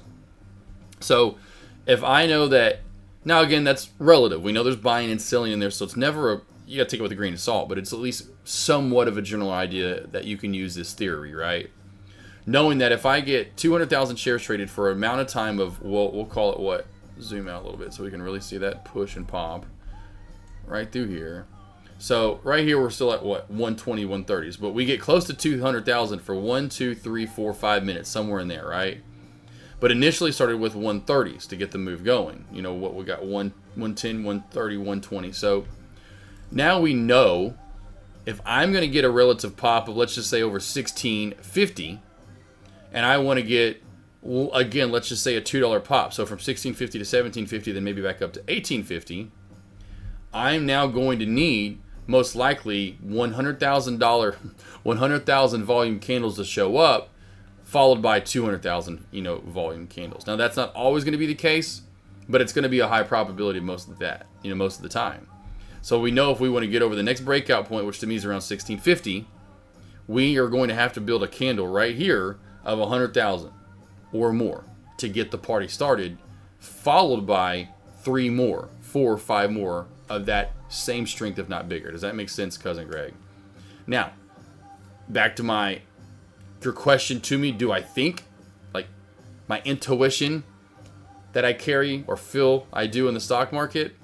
So if I know that, now again, that's relative. We know there's buying and selling in there, so it's never you got to take it with a grain of salt, but it's at least somewhat of a general idea that you can use this theory, right? Knowing that if I get 200,000 shares traded for an amount of time of, we'll call it what? Zoom out a little bit so we can really see that push and pop right through here. So right here we're still at what, 120, 130s, but we get close to 200,000 for 1, 2, 3, 4, 5 minutes, somewhere in there, right? But initially started with 130s to get the move going. What we got, 110, 130, 120. So now we know if I'm going to get a relative pop of, let's just say, over 1650, and I want to get, again, let's just say a $2 pop. So from 1650 to 1750, then maybe back up to 1850. I'm now going to need most likely $100,000 volume candles to show up, followed by 200,000 volume candles. Now that's not always going to be the case, but it's going to be a high probability most of that, most of the time. So we know if we want to get over the next breakout point, which to me is around 1650, we are going to have to build a candle right here of 100,000 or more to get the party started, followed by 3 more, 4 or 5 more of that same strength, if not bigger. Does that make sense, Cousin Greg? Now, back to your question to me, do I think, like my intuition that I carry or feel I do in the stock market?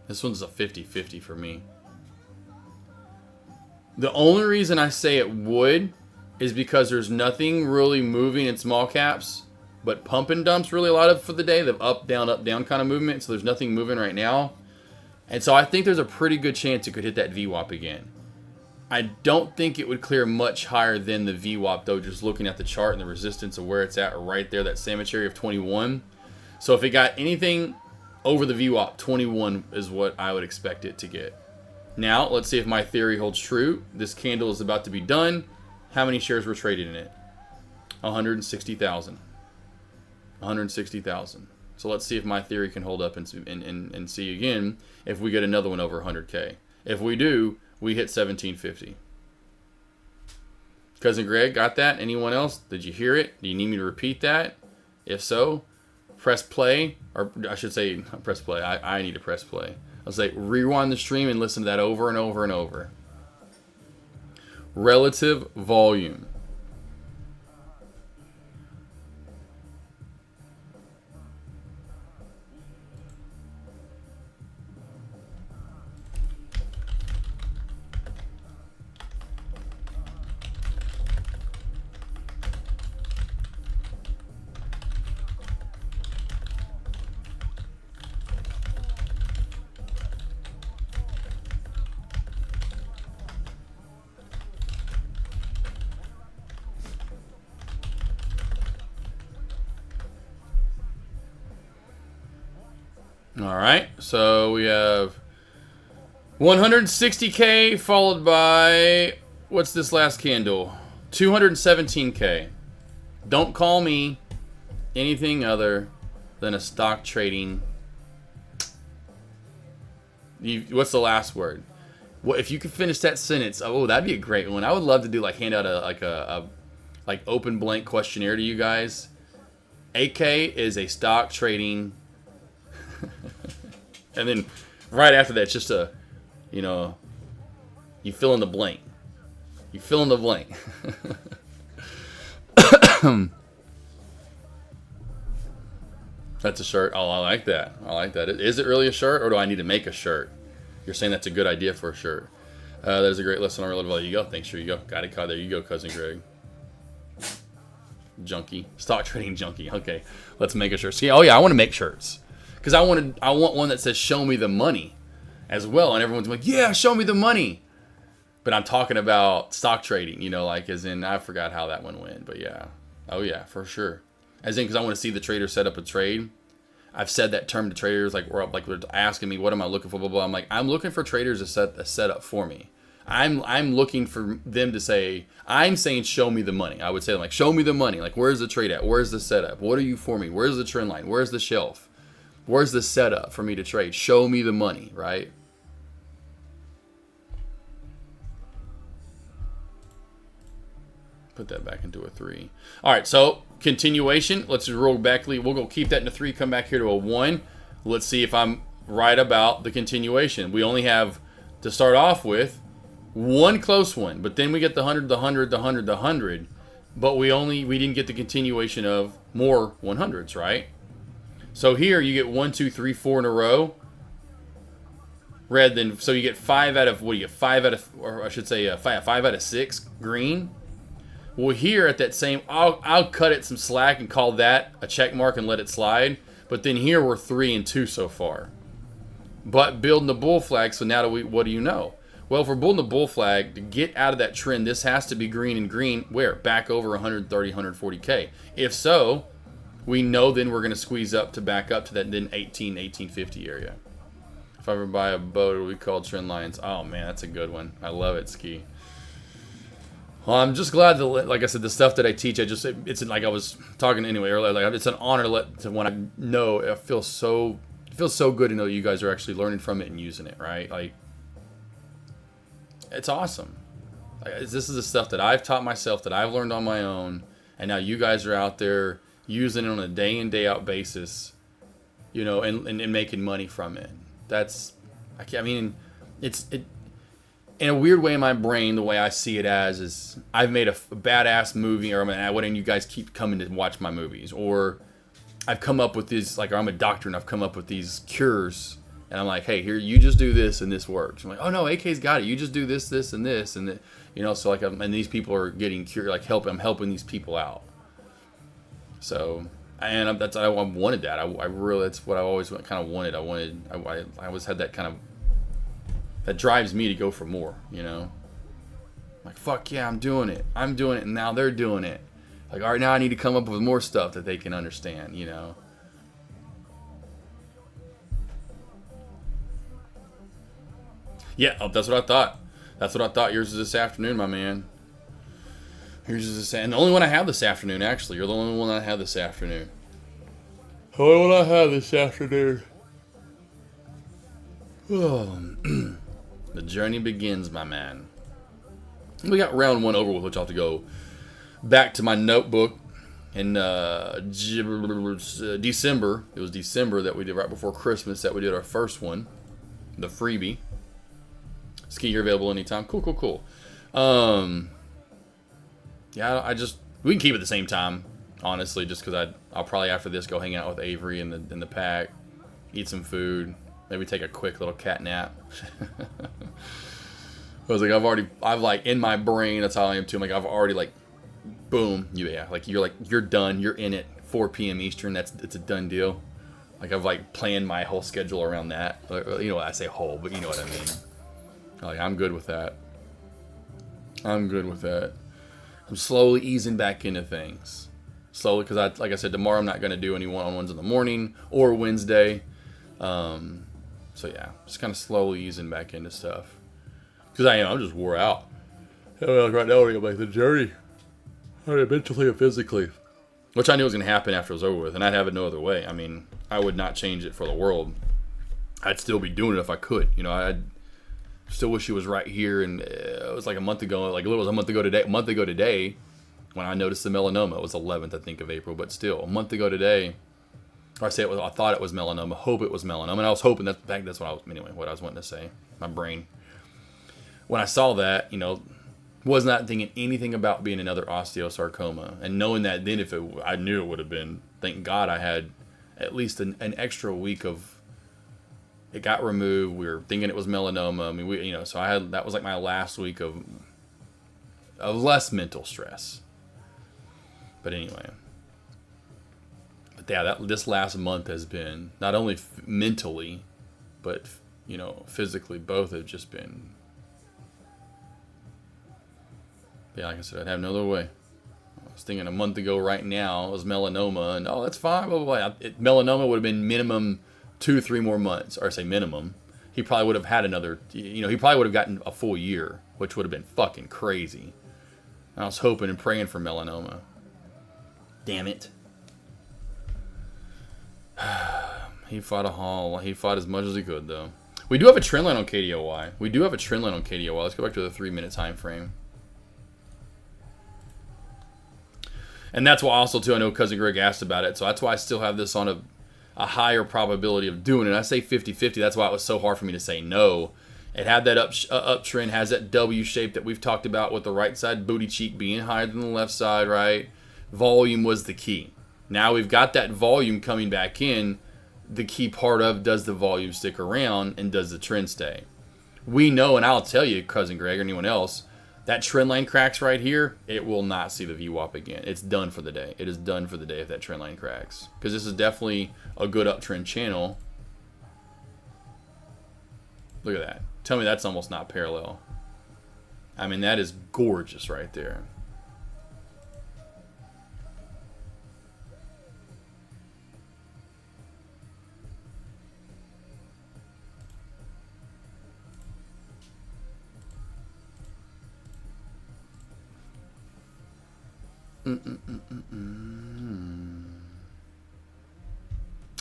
This one's a 50-50 for me. The only reason I say it would is because there's nothing really moving in small caps, but pump and dumps really a lot of for the day. The up, down kind of movement. So there's nothing moving right now. And so I think there's a pretty good chance it could hit that VWAP again. I don't think it would clear much higher than the VWAP though, just looking at the chart and the resistance of where it's at right there, that sandwich area of 21. So if it got anything over the VWAP, 21 is what I would expect it to get. Now, let's see if my theory holds true. This candle is about to be done. How many shares were traded in it? 160,000. 160,000. So let's see if my theory can hold up and see again if we get another one over 100K. If we do, we hit 1750. Cousin Greg, got that? Anyone else? Did you hear it? Do you need me to repeat that? If so, press play. Or I should say, press play. I need to press play. I'll say rewind the stream and listen to that over and over and over. Relative volume. All right, so we have 160K followed by, what's this last candle? 217K. Don't call me anything other than a stock trading. What's the last word? Well, if you could finish that sentence, oh, that'd be a great one. I would love to do hand out a open blank questionnaire to you guys. AK is a stock trading. And then right after that, it's just you fill in the blank. You fill in the blank. That's a shirt. Oh, I like that. I like that. Is it really a shirt, or do I need to make a shirt? You're saying that's a good idea for a shirt. That is a great lesson on relative value. You go. Thanks. Sure you go. Got it. There you go, Cousin Greg. Junkie. Stock trading junkie. Okay. Let's make a shirt. See, oh yeah, I want to make shirts. Because I want one that says "Show me the money," as well, and everyone's like, "Yeah, show me the money." But I'm talking about stock trading, as in I forgot how that one went, but yeah, oh yeah, for sure. As in, because I want to see the trader set up a trade. I've said that term to traders, we're asking me, "What am I looking for?" Blah blah. I'm like, I'm looking for traders to set a setup for me. I'm looking for them to say, I'm saying, "Show me the money." I would say, "Show me the money." Where's the trade at? Where's the setup? What are you for me? Where's the trend line? Where's the shelf? Where's the setup for me to trade? Show me the money, right? Put that back into a 3. All right, so continuation. Let's just roll back. We'll go keep that in a 3, come back here to a 1. Let's see if I'm right about the continuation. We only have to start off with one close one, but then we get the 100, the 100, the 100, the 100. But we didn't get the continuation of more 100s, right? So here you get 1, 2, 3, 4 in a row. Red, then so you get 5 out of 5 out of, or I should say 5 out of 6 green. Well, here at that same, I'll cut it some slack and call that a check mark and let it slide. But then here we're 3 and 2 so far. But building the bull flag. So now what do you know? Well, if we're building the bull flag to get out of that trend, this has to be green and green. Where? Back over 130, 140K. If so, we know then we're going to squeeze up to back up to that then 1850 area. If I ever buy a boat, it'll be called trend lines. Oh man, that's a good one. I love it, Ski. Well, I'm just glad that, like I said, the stuff that I teach, it's like I was talking anyway earlier. It's an honor to when I know. It feels so good to know you guys are actually learning from it and using it, right? It's awesome. This is the stuff that I've taught myself, that I've learned on my own, and now you guys are out there using it on a day in, day out basis, and making money from it. It's in a weird way in my brain, the way I see it is I've made a badass movie, or why don't you guys keep coming to watch my movies? Or I've come up with these, I'm a doctor and I've come up with these cures And I'm like, hey, here, you just do this and this works. I'm like, oh no, AK's got it. You just do this, this, and this, and you know. So like, and these people are getting curious. Like, I'm helping these people out. So, and I wanted that. I really, that's what I always kind of wanted. I always had that kind of, that drives me to go for more. You know, like fuck yeah, I'm doing it, and now they're doing it. Like, all right, now I need to come up with more stuff that they can understand. You know. Yeah, oh, that's what I thought. That's what I thought. Yours is this afternoon, my man. Yours is this, and the only one I have this afternoon, actually. You're the only one I have this afternoon. The only one I have this afternoon. Oh, the journey begins, my man. We got round 1 over with, which I'll have to go back to my notebook in December. It was December that we did right before Christmas that we did our first one, the freebie. Ski gear available anytime. Cool. Yeah, we can keep it the same time, honestly, just because I'll probably after this go hang out with Avery in the pack, eat some food, maybe take a quick little cat nap. I was like, I've like in my brain, that's how I am too. I'm like, I've already like, boom, you're done, you're in it. 4 p.m. Eastern, it's a done deal. Like I've like planned my whole schedule around that. You know, I say whole, but you know what I mean. Like, I'm good with that. I'm slowly easing back into things. Slowly, because like I said, tomorrow I'm not going to do any one-on-ones in the morning or Wednesday. So yeah, just kind of slowly easing back into stuff. Because I'm just wore out. Right now, I'm like the journey. Mentally and physically. Which I knew was going to happen after it was over with. And I'd have it no other way. I mean, I would not change it for the world. I'd still be doing it if I could. You know, I'd still wish he was right here, and it was like a month ago. Like it was a month ago today, when I noticed the melanoma. It was 11th, I think, of April, but still a month ago today. Or I thought it was melanoma. Hope it was melanoma, and I was hoping that. In fact, that's what I was wanting to say. My brain. When I saw that, you know, was not thinking anything about being another osteosarcoma, and knowing that then I knew it would have been. Thank God I had at least an extra week of. It got removed. We were thinking it was melanoma. I mean, so that was like my last week of less mental stress. But anyway, yeah, this last month has been not only mentally, but physically, both have just been. Yeah, like I said, I'd have no other way. I was thinking a month ago, right now, it was melanoma, and that's fine. Blah blah blah. Melanoma would have been minimum 2-3 more months, or I say minimum. He probably would have had another, he probably would have gotten a full year, which would have been fucking crazy. I was hoping and praying for melanoma. Damn it. He fought he fought as much as he could, though. We do have a trend line on KDOY. Let's go back to the 3-minute time frame. And that's why also, too, I know Cousin Greg asked about it, so that's why I still have this on a higher probability of doing it. I say 50-50. That's why it was so hard for me to say no. It had that uptrend, has that W shape that we've talked about with the right side booty cheek being higher than the left side, right? Volume was the key. Now we've got that volume coming back in. The key part of, does the volume stick around and does the trend stay? We know, and I'll tell you, Cousin Greg or anyone else, that trend line cracks right here, it will not see the VWAP again. It's done for the day. It is done for the day if that trend line cracks. Because this is definitely a good uptrend channel. Look at that. Tell me that's almost not parallel. I mean, that is gorgeous right there.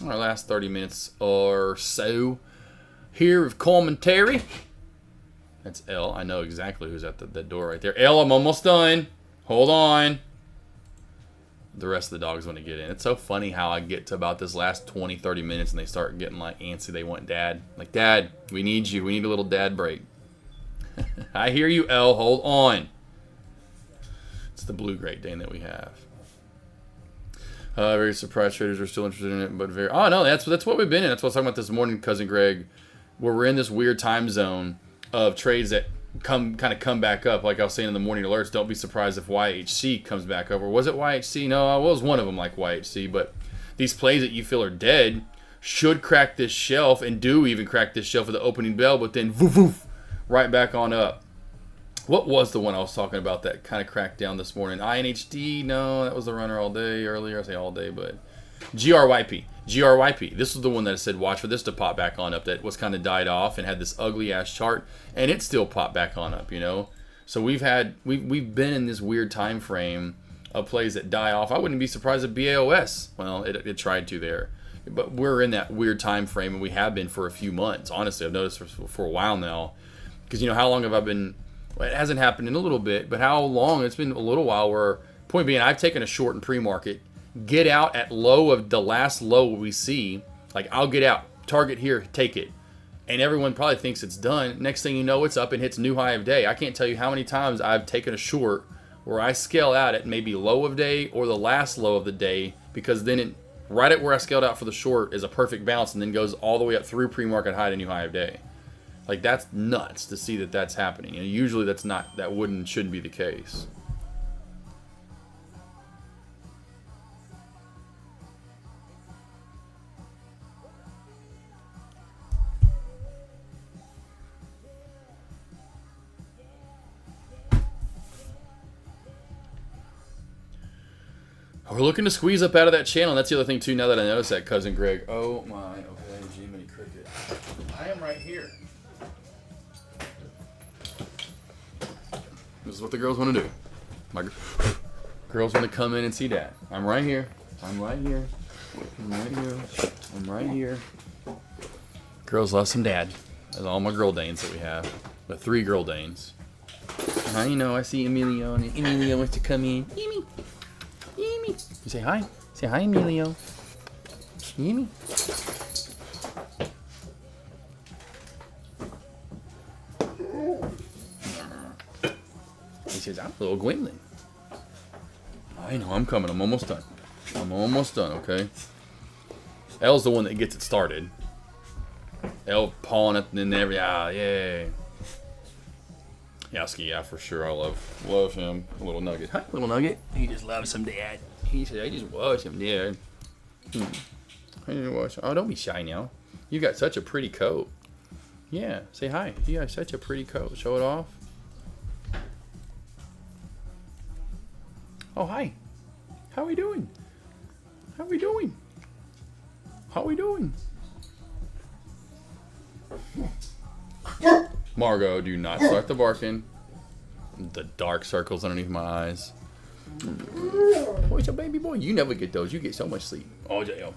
Our last 30 minutes or so here of commentary. That's L. I know exactly who's at that door right there. L, I'm almost done. Hold on. The rest of the dogs want to get in. It's so funny how I get to about this last 20, 30 minutes and they start getting like antsy. They want dad. Like, Dad, we need you. We need a little dad break. I hear you, L. Hold on. It's the blue Great Dane that we have. Very surprised traders are still interested in it, but very... Oh, no, that's what we've been in. That's what I was talking about this morning, Cousin Greg, where we're in this weird time zone of trades that come back up. Like I was saying in the morning alerts, don't be surprised if YHC comes back up. Or was it YHC? No, it was one of them like YHC, but these plays that you feel are dead should crack this shelf and do even crack this shelf at the opening bell, but then woof, woof, right back on up. What was the one I was talking about that kind of cracked down this morning? INHD? No, that was the runner all day earlier. I say all day, but GRYP. This was the one that I said watch for this to pop back on up that was kind of died off and had this ugly ass chart, and it still popped back on up, you know? So we've been in this weird time frame of plays that die off. I wouldn't be surprised if BAOS, well, it tried to there. But we're in that weird time frame, and we have been for a few months. Honestly, I've noticed for a while now. Because, you know, how long have I been... Well, it hasn't happened in a little bit, but how long? It's been a little while where, point being, I've taken a short in pre-market, get out at low of the last low we see. Like, I'll get out, target here, take it. And everyone probably thinks it's done. Next thing you know, it's up and hits new high of day. I can't tell you how many times I've taken a short where I scale out at maybe low of day or the last low of the day, because then it, right at where I scaled out for the short is a perfect bounce and then goes all the way up through pre-market high to new high of day. Like, that's nuts to see that that's happening. And usually shouldn't be the case. We're looking to squeeze up out of that channel. That's the other thing, too, now that I noticed that, Cousin Greg. Oh, my. Okay, Jiminy Cricket. I am right here. This is what the girls want to do. My girls want to come in and see Dad. I'm right here. I'm right here. I'm right here. I'm right here. Girls love some Dad. That's all my girl Danes that we have. The 3 girl Danes. I know. I see Emilio, and Emilio wants to come in. Emi. Emi. You say hi. Say hi, Emilio. Emi. He says, I'm a little Gwendolyn. I know, I'm coming. I'm almost done. I'm almost done, okay? L's the one that gets it started. L pawing it and then yay. Yowski, yeah, for sure. I love him. A little nugget. Hi, little nugget. He just loves some Dad. He said, I just watch him, Dad. I didn't watch. Oh, don't be shy now. You got such a pretty coat. Yeah, say hi. You got such a pretty coat. Show it off. Oh, hi. How we doing? How we doing? How we doing? Margot, do not start the barking. The dark circles underneath my eyes. What's your baby boy? You never get those. You get so much sleep. Oh, JL.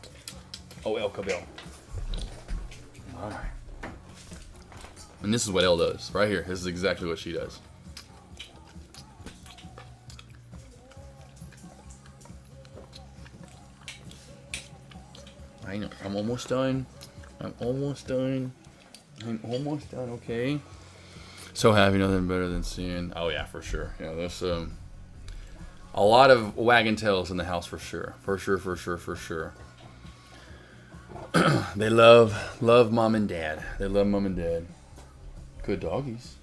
Oh, El Cabell. Alright. And this is what Elle does. Right here. This is exactly what she does. I know. I'm almost done. I'm almost done. I'm almost done, okay? So happy, nothing better than seeing... Oh, yeah, for sure. Yeah, there's a lot of wagging tails in the house, for sure. For sure, for sure, for sure. They love Mom and Dad. They love Mom and Dad. Good doggies.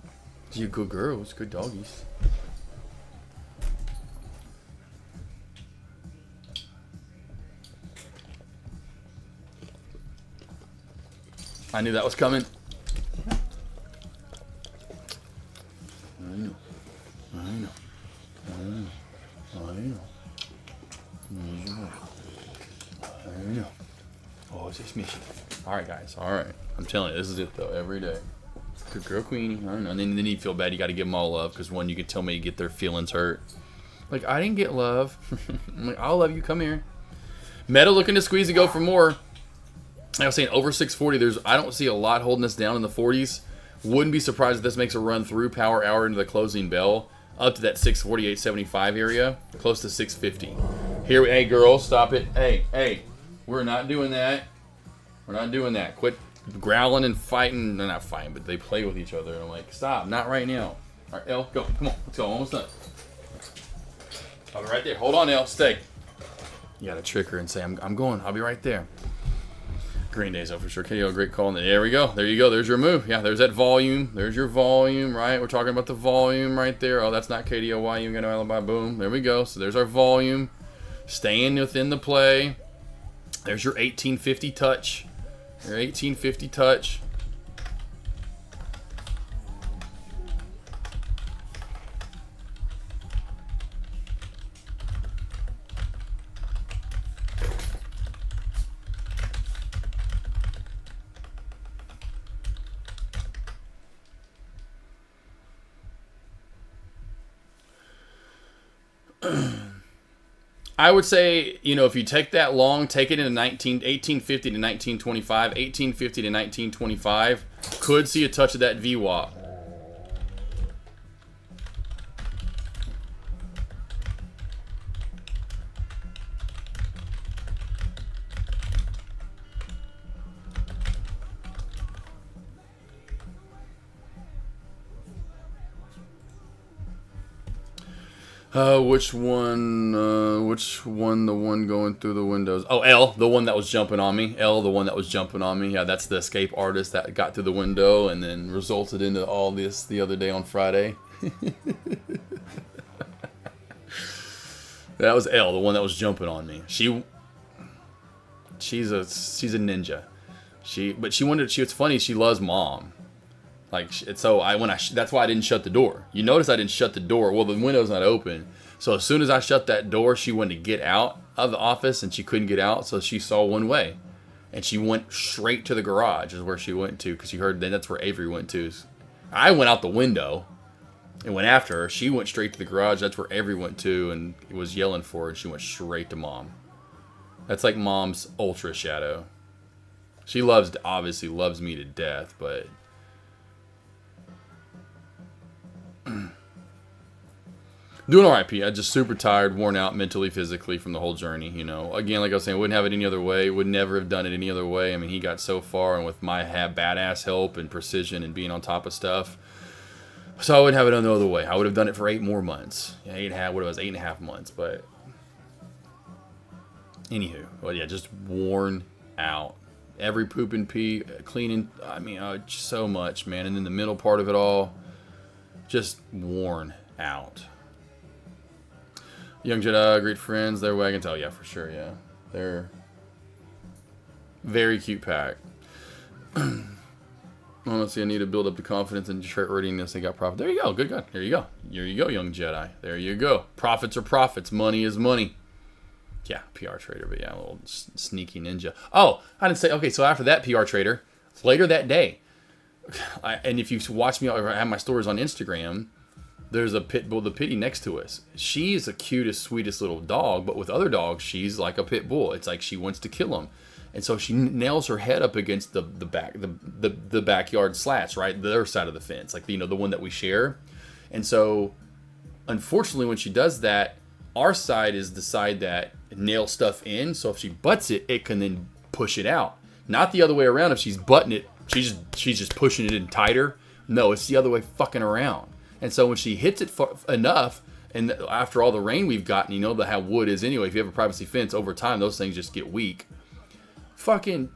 You're good girls. Good doggies. I knew that was coming. I know. I know. I know. I know. I know. Oh, it's just mission. Alright, guys. Alright. I'm telling you, this is it, though. Every day. Good girl, Queenie. I don't know. And then you feel bad. You got to give them all love. Because one, you can tell me you get their feelings hurt. Like, I didn't get love. I'm like, I'll love you. Come here. Meta looking to squeeze to go for more. I was saying over 640. I don't see a lot holding this down in the 40s. Wouldn't be surprised if this makes a run through power hour into the closing bell up to that 648.75 area, close to 650. Here, hey girls, stop it. Hey, we're not doing that. We're not doing that. Quit growling and fighting. They're not fighting, but they play with each other. And I'm like, stop, not right now. All right, Elle, go. Come on, let's go. Almost done. I'll be right there. Hold on, Elle. Stay. You gotta trick her and say, I'm going. I'll be right there. Green Day's over for sure. KO, great call. And there we go. There you go. There's your move. Yeah, there's that volume. There's your volume, right? We're talking about the volume right there. Oh, that's not KDOY. You got no alibi. Boom. There we go. So there's our volume. Staying within the play. There's your 1850 touch. Your 1850 touch. I would say, you know, if you take that long, take it into 1850 to 1925, 1850 to 1925, could see a touch of that VWAP. Which one, the one going through the windows? Oh, L, the one that was jumping on me. L, the one that was jumping on me. Yeah, that's the escape artist that got through the window and then resulted into all this the other day on Friday. That was L, the one that was jumping on me. She's a ninja. It's funny, she loves mom. Like, so that's why I didn't shut the door. You notice I didn't shut the door. Well, the window's not open. So as soon as I shut that door, she wanted to get out of the office and she couldn't get out. So she saw one way and she went straight to the garage is where she went to. Cause you heard that that's where Avery went to. I went out the window and went after her. She went straight to the garage. That's where Avery went to and was yelling for her. And she went straight to mom. That's like mom's ultra shadow. She obviously loves me to death, but doing alright, P. I'm just super tired, worn out mentally, physically from the whole journey, you know. Again, like I was saying, wouldn't have it any other way. Would never have done it any other way. I mean, he got so far, and with my badass help and precision and being on top of stuff. So I wouldn't have it any other way. I would have done it for 8 more months. Yeah, 8.5 months, but anywho. Well, yeah, just worn out. Every poop and pee, cleaning, I mean, so much, man. And then the middle part of it all, just worn out. Young Jedi, great friends. They're wagon tail. Yeah, for sure. Yeah, they're very cute pack. Well, let's see. I need to build up the confidence in Detroit readiness. They got profit. There you go. Good. There you go. There you go, young Jedi. There you go. Profits are profits. Money is money. Yeah, PR trader. But yeah, a little sneaky ninja. Oh, I didn't say. Okay, so after that PR trader, later that day, and if you watch me, I have my stories on Instagram. There's a pit bull, the pitty next to us. She's the cutest, sweetest little dog, but with other dogs, she's like a pit bull. It's like she wants to kill them, and so she nails her head up against the backyard slats, right, the other side of the fence, like the one that we share. And so, unfortunately, when she does that, our side is the side that nails stuff in. So if she butts it, it can then push it out. Not the other way around. If she's butting it, she's just pushing it in tighter. No, it's the other way fucking around. And so when she hits it enough, and after all the rain we've gotten, you know how wood is anyway. If you have a privacy fence, over time those things just get weak. Fucking,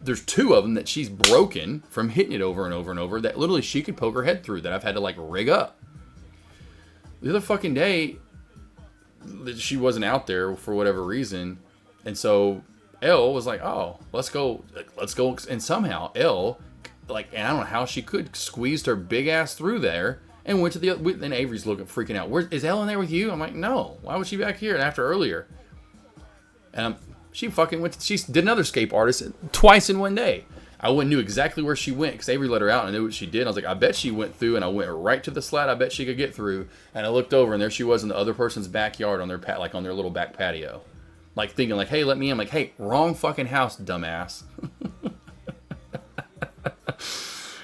there's 2 of them that she's broken from hitting it over and over and over. That literally she could poke her head through. That I've had to like rig up. The other fucking day, she wasn't out there for whatever reason, and so Elle was like, "Oh, let's go," and somehow Elle, like, and I don't know how she could, squeezed her big ass through there and went to the other. And Avery's freaking out. Is Elle in there with you? I'm like, no. Why was she back here? And after earlier, and she fucking went. She did another escape artist twice in one day. I knew exactly where she went because Avery let her out and I knew what she did. I was like, I bet she went through, and I went right to the slat. I bet she could get through. And I looked over, and there she was in the other person's backyard on their on their little back patio, like thinking like, hey, let me in. I'm like, hey, wrong fucking house, dumbass.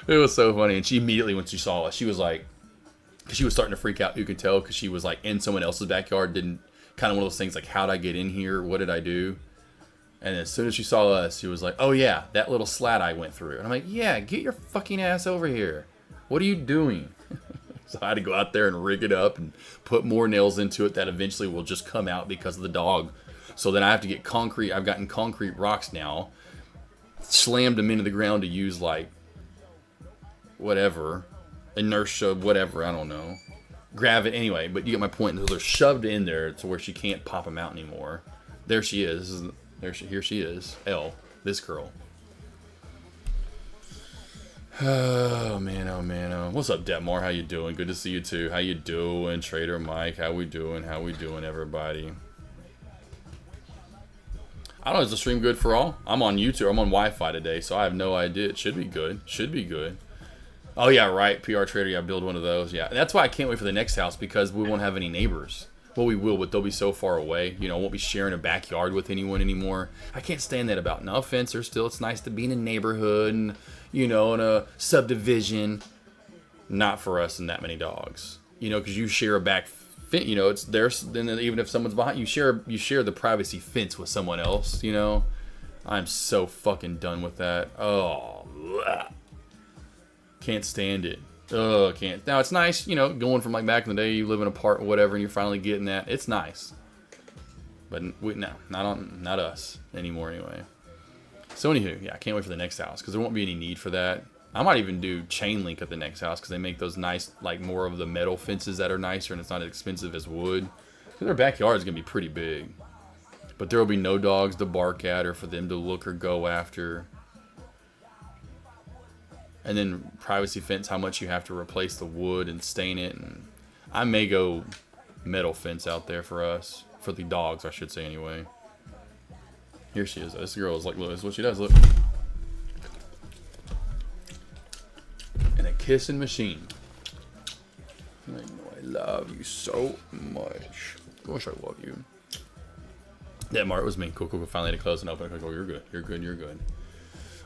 It was so funny. And she immediately, when she saw us, she was like, because she was starting to freak out. You could tell because she was like in someone else's backyard. Kind of one of those things like, how'd I get in here? What did I do? And as soon as she saw us, she was like, oh yeah, that little slat I went through. And I'm like, yeah, get your fucking ass over here. What are you doing? So I had to go out there and rig it up and put more nails into it that eventually will just come out because of the dog So then I have to get concrete. I've gotten concrete rocks now, slammed them into the ground to use like whatever, inertia, whatever, I don't know. Gravity, anyway, but you get my point. So they're shoved in there to where she can't pop them out anymore. There she is. Here she is. Elle, this girl. Oh man, oh man, oh. What's up, Detmar? How you doing? Good to see you too. How you doing, Trader Mike? How we doing? How we doing, everybody? I don't know, is the stream good for all? I'm on YouTube. I'm on Wi-Fi today, so I have no idea. It should be good. Should be good. Oh yeah, right. PR Trader, yeah, build one of those. Yeah, and that's why I can't wait for the next house, because we won't have any neighbors. Well, we will, but they'll be so far away. You know, won't be sharing a backyard with anyone anymore. I can't stand that about. No offense, or still, it's nice to be in a neighborhood and, you know, in a subdivision. Not for us and that many dogs. You know, because you share a back, you know, it's theirs. Then even if someone's behind, you share the privacy fence with someone else. You know, I'm so fucking done with that. Oh, bleh. Can't stand it. Oh, can't. Now, it's nice, you know, going from like back in the day, you live in a part or whatever, and you're finally getting that. It's nice. But no, not us anymore anyway. So anywho, yeah, I can't wait for the next house, because there won't be any need for that. I might even do chain link at the next house, because they make those nice, like more of the metal fences that are nicer, and it's not as expensive as wood. Because their backyard is going to be pretty big. But there will be no dogs to bark at or for them to look or go after. And then privacy fence, how much you have to replace the wood and stain it. And I may go metal fence out there for us. For the dogs, I should say anyway. Here she is. This girl is like, look, this is what she does, look. And a kissing machine. I know I love you so much. Gosh, I love you. That Mart was me. Cool, cool, cool. Finally had to close and open. Oh, you're good. You're good. You're good.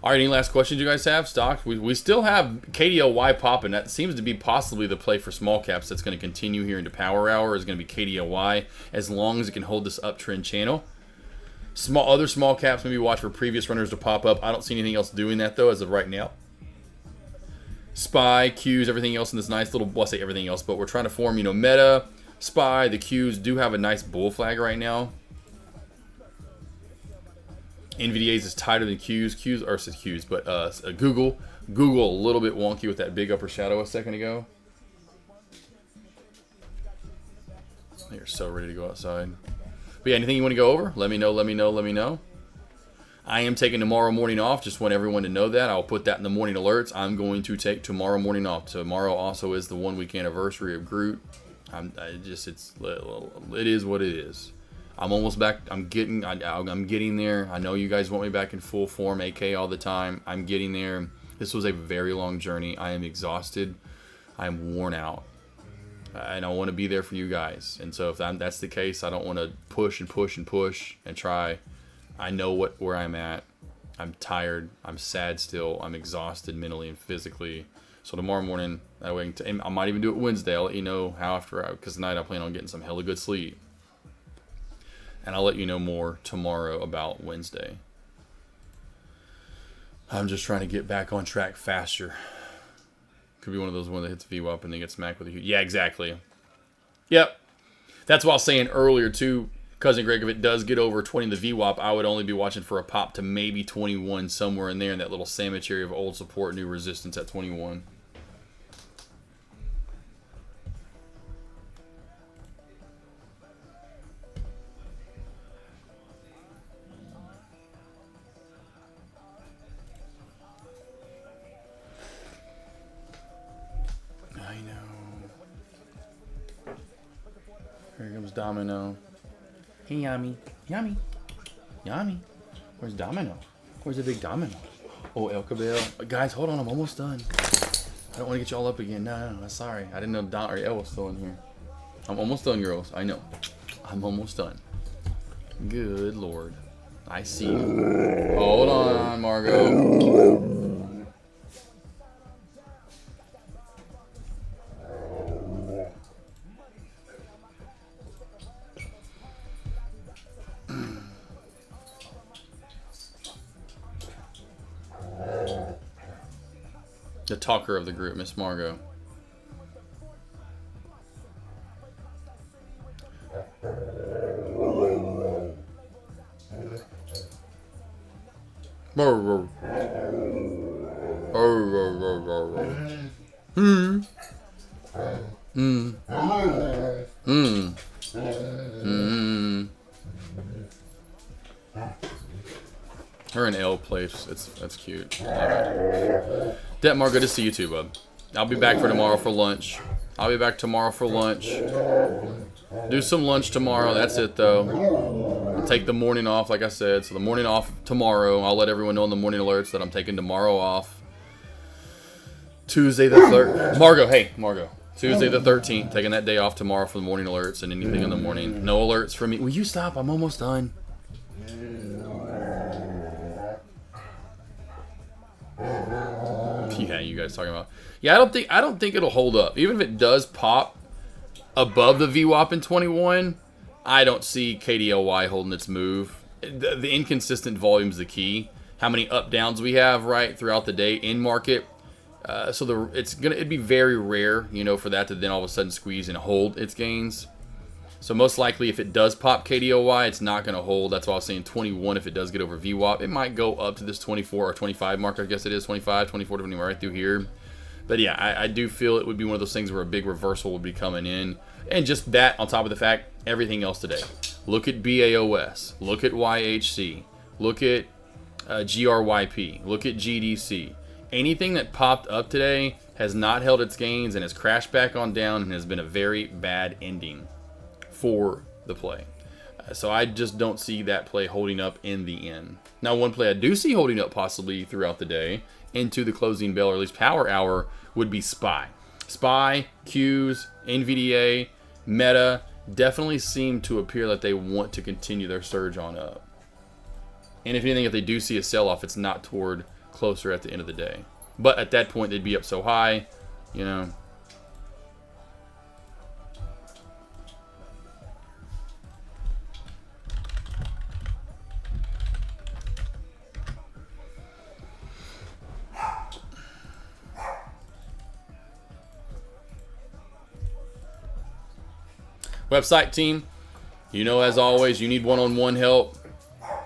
All right, any last questions you guys have? Stock? We still have KDLY popping. That seems to be possibly the play for small caps that's going to continue here into Power Hour, is going to be KDLY, as long as it can hold this uptrend channel. Other small caps, maybe watch for previous runners to pop up. I don't see anything else doing that, though, as of right now. SPY, Qs, everything else in this nice little, well, I say everything else, but we're trying to form, you know, Meta, SPY, the Qs do have a nice bull flag right now. NVDA's is tighter than Qs, but Google a little bit wonky with that big upper shadow a second ago. You're so ready to go outside. But yeah, anything you want to go over? Let me know. I am taking tomorrow morning off. Just want everyone to know that. I'll put that in the morning alerts. I'm going to take tomorrow morning off. Tomorrow also is the 1 week anniversary of Groot. It is what it is. I'm almost back. I'm getting there. I know you guys want me back in full form, AK all the time. I'm getting there. This was a very long journey. I am exhausted. I am worn out. And I want to be there for you guys. And so if that's the case, I don't want to push and try. I know where I'm at. I'm tired. I'm sad still. I'm exhausted mentally and physically. So tomorrow morning, that way I might even do it Wednesday. I'll let you know how because tonight I plan on getting some hella good sleep. And I'll let you know more tomorrow about Wednesday. I'm just trying to get back on track faster. Could be one of those ones that hits VWAP and then gets smacked with a huge... Yeah, exactly. Yep. That's what I was saying earlier, too. Cousin Greg, if it does get over 20 in the VWAP, I would only be watching for a pop to maybe 21, somewhere in there in that little sandwich area of old support, new resistance at 21. Here comes Domino. Hey, Yummy. Yummy. Yummy. Where's Domino? Where's the big Domino? Oh, El Cabell. Guys, hold on. I'm almost done. I don't want to get y'all up again. No, I'm sorry. I didn't know Dom or El was still in here. I'm almost done, girls. I know. I'm almost done. Good Lord. I see you. Hold on, Margot. The talker of the group, Miss Margot. Her and L place. That's cute. Detmar, good to see you too, bub. I'll be back for tomorrow for lunch. Do some lunch tomorrow. That's it though. I'll take the morning off, like I said. So the morning off tomorrow. I'll let everyone know in the morning alerts that I'm taking tomorrow off. Tuesday the 3rd. Margot. Tuesday the 13th. Taking that day off tomorrow for the morning alerts and anything in the morning. No alerts for me. Will you stop? I'm almost done. Yeah, you guys talking about? Yeah, I don't think it'll hold up. Even if it does pop above the VWAP in 21, I don't see KDLY holding its move. The inconsistent volume is the key. How many up downs we have right throughout the day in market. So it'd be very rare, you know, for that to then all of a sudden squeeze and hold its gains. So most likely, if it does pop KDOY, it's not going to hold. That's why I was saying 21. If it does get over VWAP, it might go up to this 24 or 25 mark. I guess it is 25, 24, 20, right through here. But yeah, I do feel it would be one of those things where a big reversal would be coming in. And just that on top of the fact, everything else today. Look at BAOS. Look at YHC. Look at GRYP. Look at GDC. Anything that popped up today has not held its gains and has crashed back on down and has been a very bad ending for the play. So I just don't see that play holding up in the end. Now, one play I do see holding up possibly throughout the day into the closing bell, or at least power hour, would be SPY. SPY, Qs, NVDA, Meta definitely seem to appear that they want to continue their surge on up. And if anything, if they do see a sell-off, it's not toward closer at the end of the day. But at that point, they'd be up so high, you know. Website team, you know, as always, you need one-on-one help,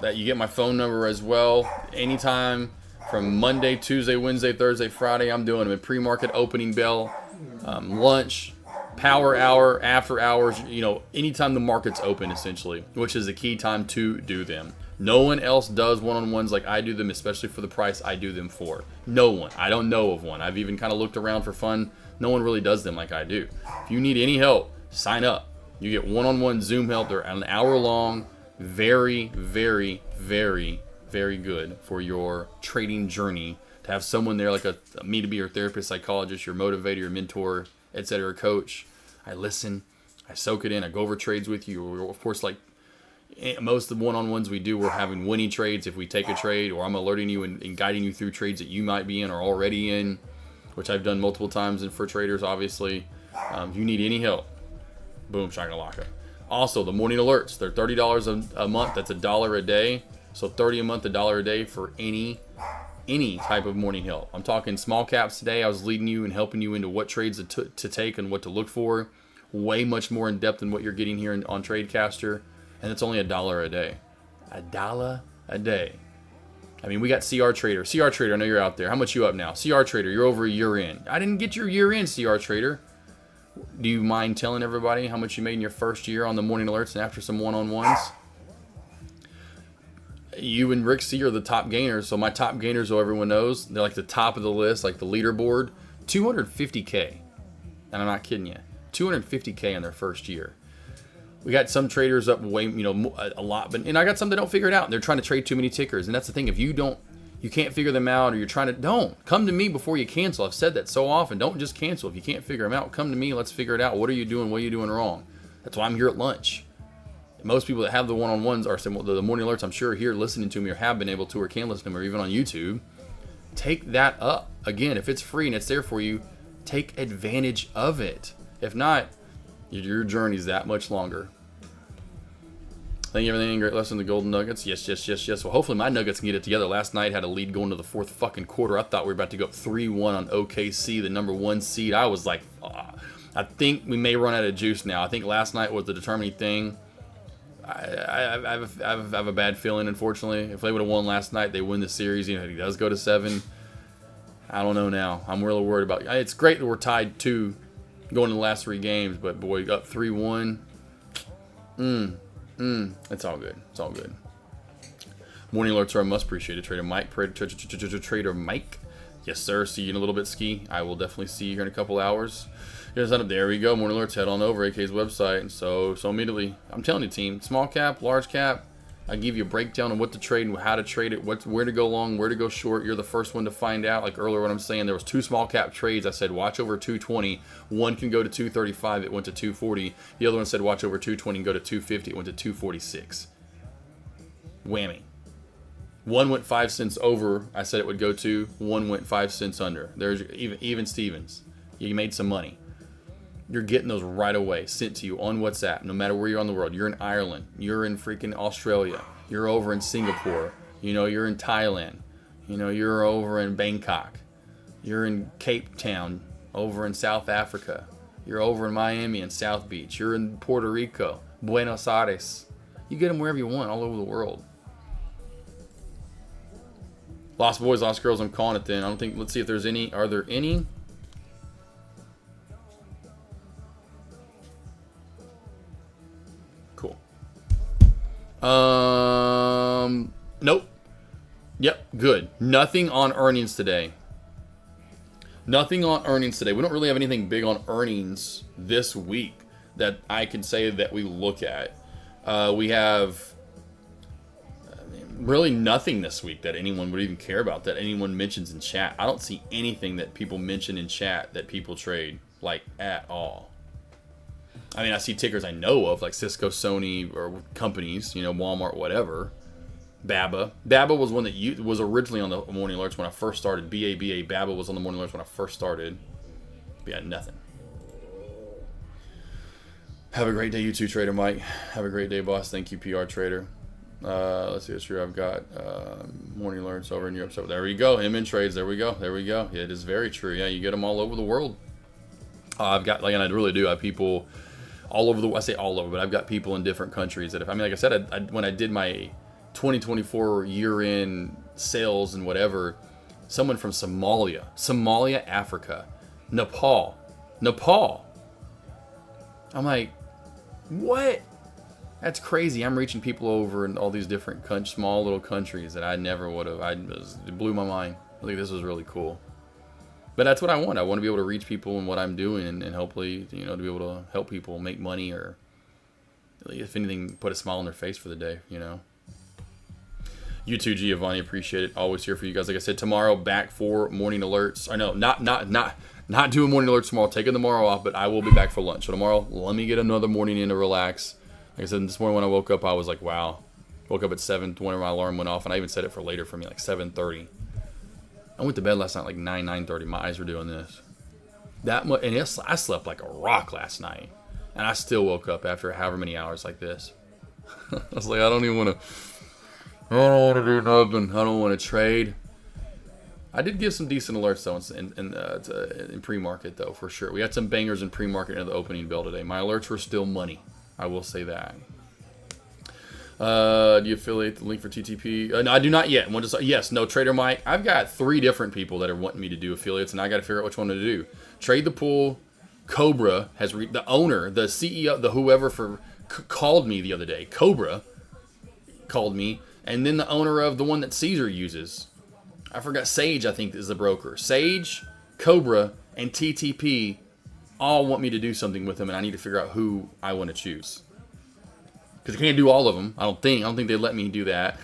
that you get my phone number as well. Anytime from Monday, Tuesday, Wednesday, Thursday, Friday, I'm doing them in pre-market, opening bell, lunch, power hour, after hours, you know, anytime the market's open, essentially, which is the key time to do them. No one else does one-on-ones like I do them, especially for the price I do them for. No one. I don't know of one. I've even kind of looked around for fun. No one really does them like I do. If you need any help, sign up. You get one-on-one Zoom help. They're an hour long. Very, very, very, very good for your trading journey. To have someone there like me to be your therapist, psychologist, your motivator, your mentor, etc., coach. I listen. I soak it in. I go over trades with you. Of course, like most of the one-on-ones we do, we're having winning trades if we take a trade, or I'm alerting you and guiding you through trades that you might be in or already in, which I've done multiple times and for traders, obviously. If you need any help, boom, shakalaka. Also, the morning alerts, they're $30 a month. That's $1 a day. So $30 a month, $1 a day for any type of morning help. I'm talking small caps today. I was leading you and helping you into what trades to take and what to look for. Way much more in depth than what you're getting here on TradeCaster. And it's only $1 a day. $1 a day. I mean, we got CR Trader. CR Trader, I know you're out there. How much you up now? CR Trader, you're over a year in. I didn't get your year in, CR Trader. Do you mind telling everybody how much you made in your first year on the morning alerts and after some one-on-ones? You and Rick C are the top gainers. So my top gainers, so everyone knows, they're like the top of the list, like the leaderboard. 250K. And I'm not kidding you. 250K in their first year. We got some traders up way, you know, a lot. And I got some that don't figure it out. They're trying to trade too many tickers. And that's the thing. If you can't figure them out, or you're trying to, don't. Come to me before you cancel. I've said that so often. Don't just cancel. If you can't figure them out, come to me. Let's figure it out. What are you doing? What are you doing wrong? That's why I'm here at lunch. Most people that have the one-on-ones are saying, well, the morning alerts, I'm sure, are here listening to me or have been able to or can listen to me or even on YouTube. Take that up. Again, if it's free and it's there for you, take advantage of it. If not, your journey's that much longer. Thank you, everything. Great lesson, the Golden Nuggets. Yes, yes, yes, yes. Well, hopefully my Nuggets can get it together. Last night had a lead going to the fourth fucking quarter. I thought we were about to go up 3-1 on OKC, the number 1 seed. I was like, I think we may run out of juice now. I think last night was the determining thing. I have a bad feeling, unfortunately. If they would have won last night, they win the series. You know, he does go to 7. I don't know now. I'm really worried about. It's great that we're tied 2 going to the last 3 games, but boy, up 3-1. It's all good. It's all good. Morning alerts are a must. Appreciate it, Trader Mike. Trader Mike. Yes, sir. See you in a little bit, Ski. I will definitely see you here in a couple hours. There we go. Morning alerts. Head on over AK's website. And so immediately, I'm telling you, team, small cap, large cap. I give you a breakdown on what to trade and how to trade it, where to go long, where to go short. You're the first one to find out. Like earlier, what I'm saying, there was 2 small cap trades. I said watch over 220. One can go to 235. It went to 240. The other one said watch over 220 and go to 250. It went to 246. Whammy. One went 5 cents over. I said it would go to. One went 5 cents under. There's even Stevens. You made some money. You're getting those right away, sent to you on WhatsApp, no matter where you're on the world. You're in Ireland. You're in freaking Australia. You're over in Singapore. You know, you're in Thailand. You know, you're over in Bangkok. You're in Cape Town, over in South Africa. You're over in Miami and South Beach. You're in Puerto Rico, Buenos Aires. You get them wherever you want, all over the world. Lost boys, lost girls, I'm calling it then. I don't think, let's see if there's any. Are there any? Cool. Nope. Yep, good. Nothing on earnings today. Nothing on earnings today. We don't really have anything big on earnings this week that I can say that we look at. We have really nothing this week that anyone would even care about, that anyone mentions in chat. I don't see anything that people mention in chat that people trade, like, at all. I mean, I see tickers I know of, like Cisco, Sony, or companies, you know, Walmart, whatever. BABA. BABA was one that was originally on the morning alerts when I first started. BABA. BABA was on the morning alerts when I first started. But yeah, nothing. Have a great day, you too, Trader Mike. Have a great day, boss. Thank you, PR Trader. Let's see what's here. I've got morning alerts over in Europe. So there we go. MN trades. There we go. There we go. Yeah, it is very true. Yeah, you get them all over the world. I've got, like, and I really do. I have people all over the. I say all over, but I've got people in different countries that, if I mean, like I said, when I did my 2024 year-end sales and whatever, someone from Somalia, Africa, Nepal. I'm like, what? That's crazy. I'm reaching people over in all these different small little countries that I never would have. It blew my mind. I think this was really cool. But that's what I want. I want to be able to reach people in what I'm doing, and hopefully, you know, to be able to help people make money, or if anything, put a smile on their face for the day, you know. You too, Giovanni. Appreciate it. Always here for you guys. Like I said, tomorrow back for morning alerts. I know, not doing morning alerts tomorrow. Taking tomorrow off, but I will be back for lunch. So tomorrow, let me get another morning in to relax. Like I said, this morning when I woke up, I was like, wow. Woke up at 7 when my alarm went off, and I even set it for later for me, like 7:30. I went to bed last night like 9:30. My eyes were doing this. That much, and I slept like a rock last night, and I still woke up after however many hours like this. I was like, I don't want to do nothing. I don't want to trade. I did give some decent alerts though in pre-market though, for sure. We had some bangers in pre-market into the opening bell today. My alerts were still money. I will say that. Do you affiliate the link for TTP? No, I do not yet. Yes, no, Trader Mike. I've got 3 different people that are wanting me to do affiliates, and I got to figure out which one to do. Trade the Pool, Cobra has the owner, the CEO, the whoever called me the other day. Cobra called me, and then the owner of the one that Caesar uses. I forgot. Sage, I think, is the broker. Sage, Cobra, and TTP all want me to do something with them, and I need to figure out who I want to choose. Because I can't do all of them. I don't think they let me do that.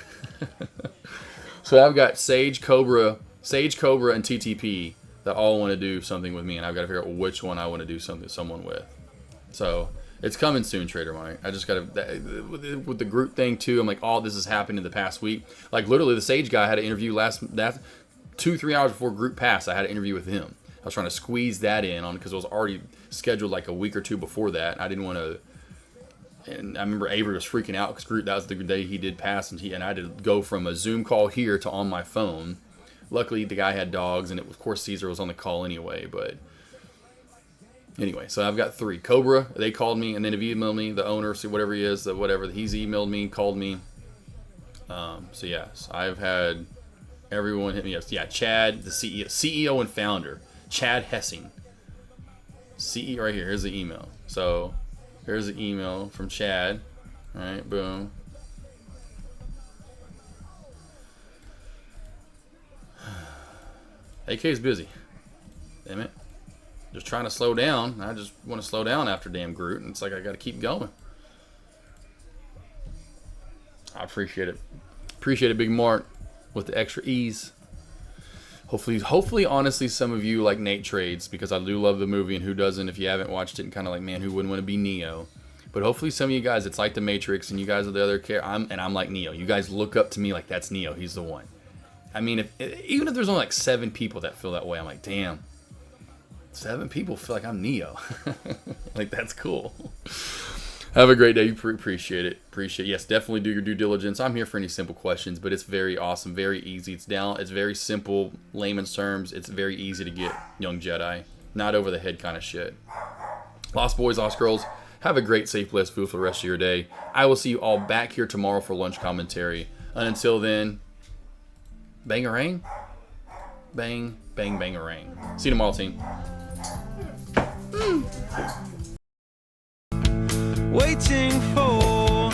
So I've got Sage, Cobra, and TTP that all want to do something with me, and I've got to figure out which one I want to do someone with. So it's coming soon, Trader Mike. I just got to, with the group thing too, I'm like, oh, this has happened in the past week. Like literally the Sage guy had an interview 2-3 hours before group pass. I had an interview with him. I was trying to squeeze that in on, because it was already scheduled like a week or 2 before that. I didn't want to. And I remember Avery was freaking out because that was the day he did pass, and I had to go from a Zoom call here to on my phone. Luckily, the guy had dogs, and of course Caesar was on the call anyway. But Anyway, so I've got 3. Cobra, they called me, and then if you emailed me, the owner, see whatever he is, whatever, he's emailed me, called me. So yes, I've had everyone hit me up. Yeah, Chad, the CEO and founder, Chad Hessing. CEO right here. Here's the email. So here's the email from Chad. All right, boom. AK's busy. Damn it. Just trying to slow down. I just want to slow down after damn Groot, and it's like I got to keep going. I appreciate it. Appreciate it, Big Mart, with the extra ease. Hopefully, honestly, some of you like Nate Trades, because I do love the movie, and who doesn't if you haven't watched it, and kind of like, man, who wouldn't want to be Neo? But hopefully some of you guys, it's like the Matrix, and you guys are the other I'm like Neo. You guys look up to me like that's Neo. He's the one. I mean, even if there's only like 7 people that feel that way, I'm like, damn, 7 people feel like I'm Neo. Like, that's cool. Have a great day. Appreciate it. Yes, definitely do your due diligence. I'm here for any simple questions, but it's very awesome, very easy. It's very simple, layman's terms. It's very easy to get, young Jedi. Not over the head kind of shit. Lost boys, lost girls, have a great, safe, blessed food for the rest of your day. I will see you all back here tomorrow for lunch commentary. And until then, bang-a-rang. Bang, bang, bang-a-rang. See you tomorrow, team. Waiting for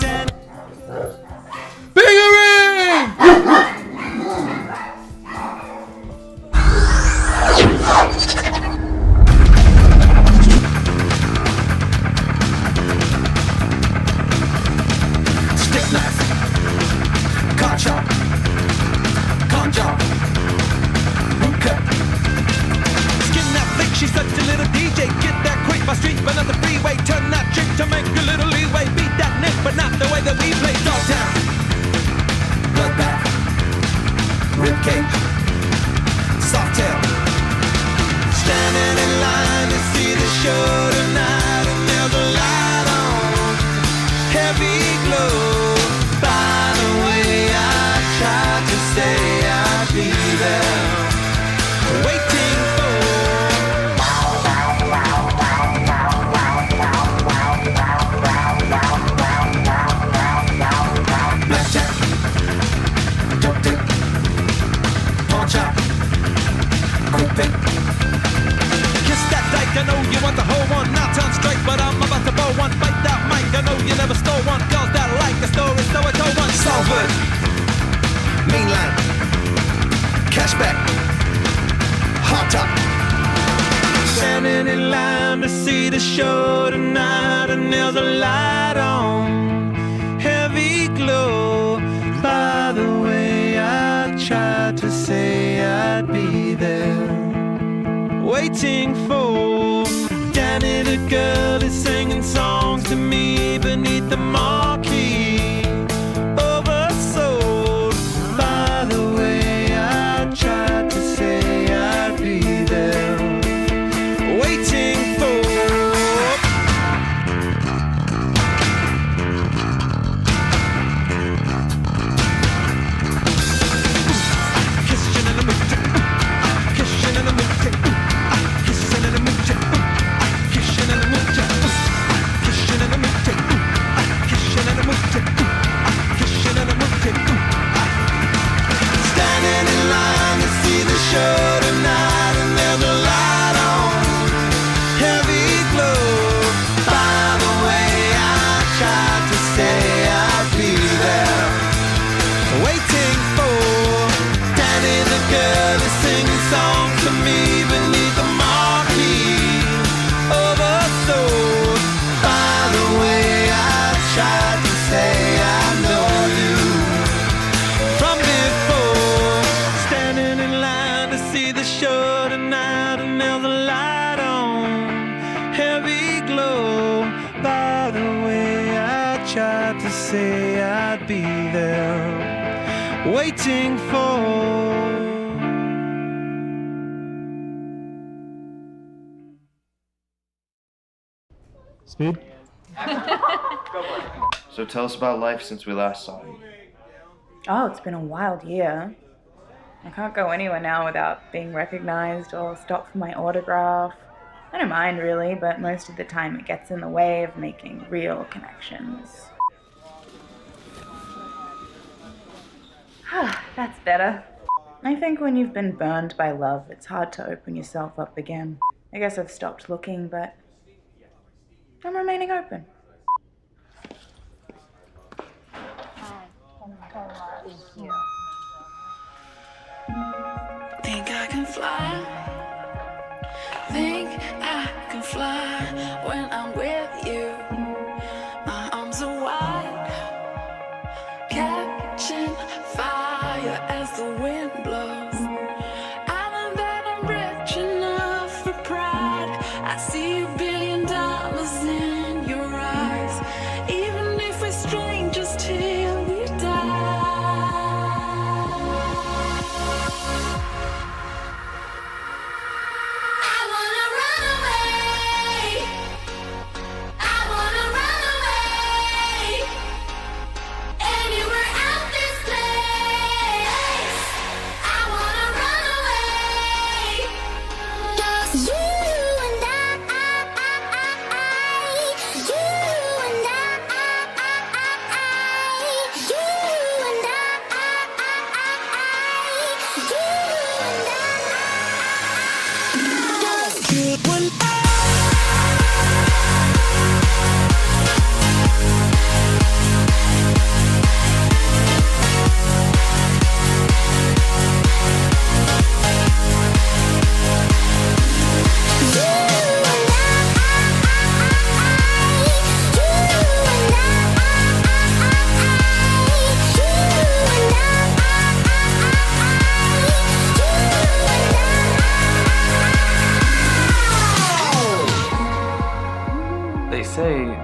Dan. Bang-a-rang! Stick knife. Car chop. Con job. Boot cut. Skin that flick, she's such a little DJ. Get that quick, my street, but not the freeway. Turn that trick to make a little leeway. Beat that nick, but not the way that we play. Dogtown. Bloodbath. Ribcage. Soft tail. Standing in line to see the show tonight, and there's a light on. Heavy glow. By the way, I tried to say I'd be there. Waiting for. Blackjack. Dope dick. Pawn chop. Quick pick. Kiss that dyke, I know you want the whole one. Now turn straight, but I'm about to blow one. Bite that mic, I know you never stole one. Girls that like the story, so I told one. Salford. Mainline. Cashback. Hot top. Standing in line to see the show tonight, and there's a light on. Heavy glow. By the way, I tried to say I'd be there. Waiting for Danny, the girl is singing songs to me beneath the marquee. Oversold. By the way, I tried to say I'd be there. Waiting for. Kissing in the mood. Kissing in the mood. Kissing in the mood. Kissing in the mood. Kissing in the mood. Kissing in the mood. Kissing in the mood. Standing in line to see the show tonight, and there's a light on. Heavy glow. By the way, I tried to say I'd be there. Waiting for Danny, the girl is singing songs to me beneath the marquee. Oversold. By the way, I tried to say I know you from before. Standing in line to see the show tonight, and there's a light on. Heavy glow. By the way, I tried to say I'd be there. Waiting for. Speed? So tell us about life since we last saw you. Oh, it's been a wild year. I can't go anywhere now without being recognized or stopped for my autograph. I don't mind really, but most of the time it gets in the way of making real connections. That's better. I think when you've been burned by love, it's hard to open yourself up again. I guess I've stopped looking, but I'm remaining open. Think I can fly. Think I can fly when I'm with you. My arms are wide, catching fire as the wind blows. I know that I'm rich enough for pride. I see $1 billion in your eyes, even if we're strangers till we die.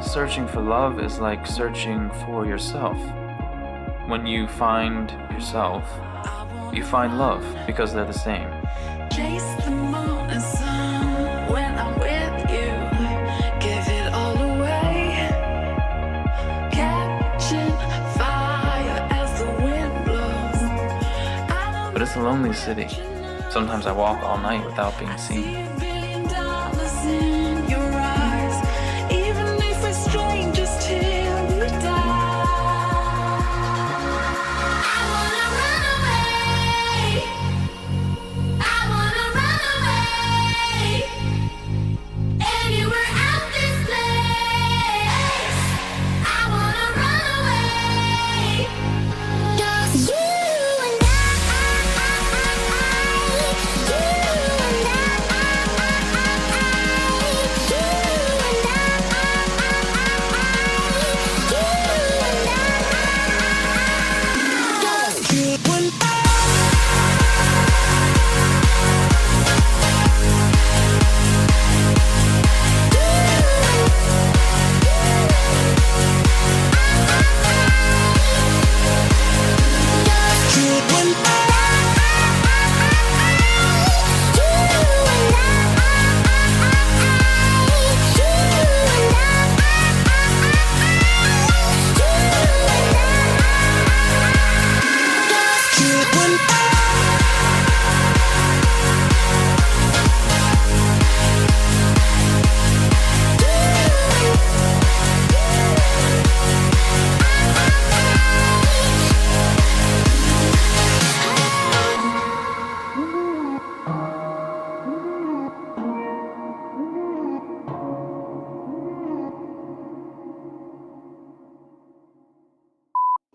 Searching for love is like searching for yourself. When you find yourself, you find love because they're the same. Chase the moon and sun when I'm with you. Give it all away. Catching fire as the wind blows. But it's a lonely city. Sometimes I walk all night without being seen. $1 billion in your eyes, even if we're strangers till we die. I wanna run away. I wanna run away. Anywhere out this place. I wanna run away. Just you and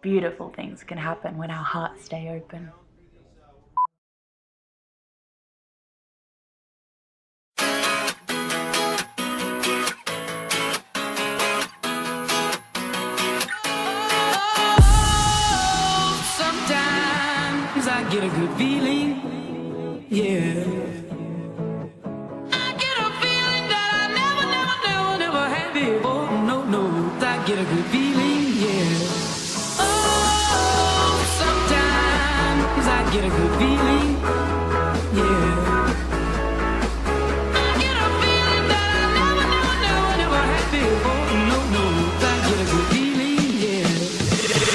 Beautiful things can happen when our hearts stay open. sometimes I get a good feeling, yeah. I get a feeling that I never had before. No, I get a good feeling, yeah. Oh, sometimes I get a good feeling, yeah. I get a feeling that I never had before. No, I get a good feeling, yeah.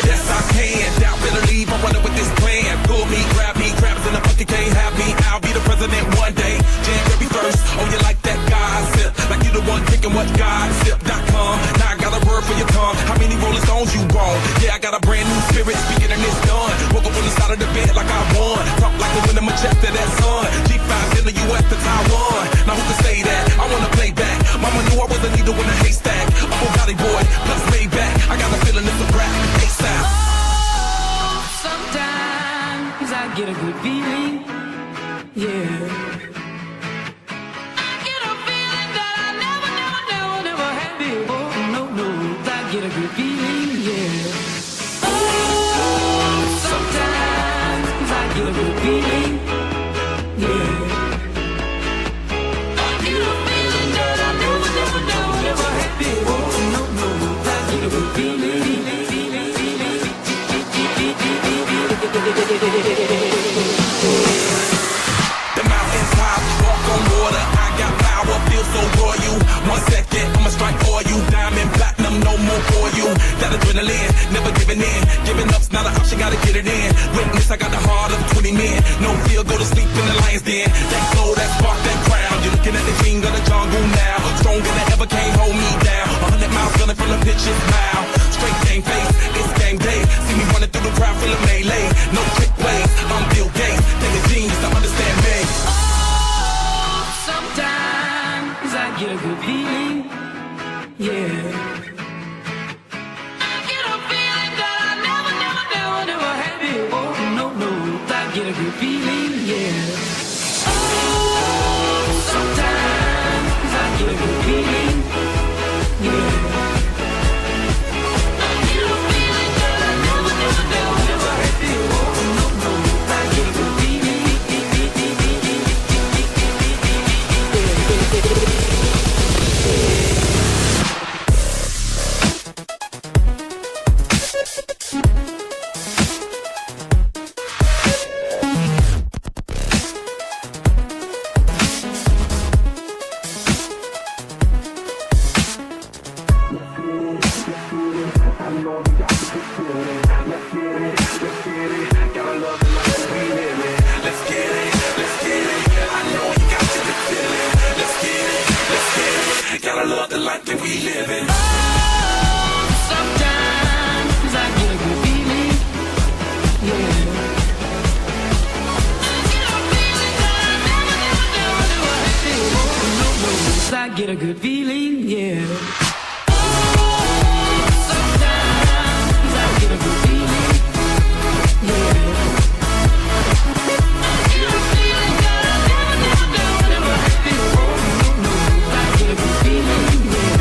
Yes, I can. Doubt, better leave. I'm running with this plan. Pull me, grab me, crabs in the bucket can't have me. I'll be the president one day. January 1st. Oh, you like that, guys? of that sun. G5 in the US to Taiwan. Now who can say that? I wanna play back. Mama knew I was a needle in a haystack. I'm a Valley boy, plus Maybach. I got a feeling it's a rap. ASAP. Sometimes I get a good feeling, yeah. I get a feeling that I never had before. No, I get a good feeling, yeah. Oh, sometimes I get a good feeling, yeah. I get a feeling that I never had before. No, I get a good feeling. The mountains high, walk on water. I got power, feel so royal. 1 second, I'ma strike for you. Diamond, platinum, no more for you. That adrenaline, never giving in. Giving up's not an option, gotta get it in. Witness, I got the heart of 20 men. No fear, go to sleep in the lion's den. That glow, that spark, that crown. You're looking at the king of the jungle now. Stronger than ever, can't hold me down. 100 miles gunning from the pitch's mile. Straight game face, it's game day. See me running through the crowd full of melee. No trick plays, I'm Bill Gates. Take a genius to understand me. Sometimes I get a good feeling, yeah. I get a feeling that I never had before. No, I get a good feeling, yeah. Oh, sometimes I get a good feeling, yeah. I get a feeling that I never had before. No, I get a good feeling. Gotta love the life that we live in. Sometimes I get a good feeling, yeah. I get a good feeling, yeah. Sometimes I get a good feeling, yeah. I get a feeling that I never had before. I get a good feeling, yeah.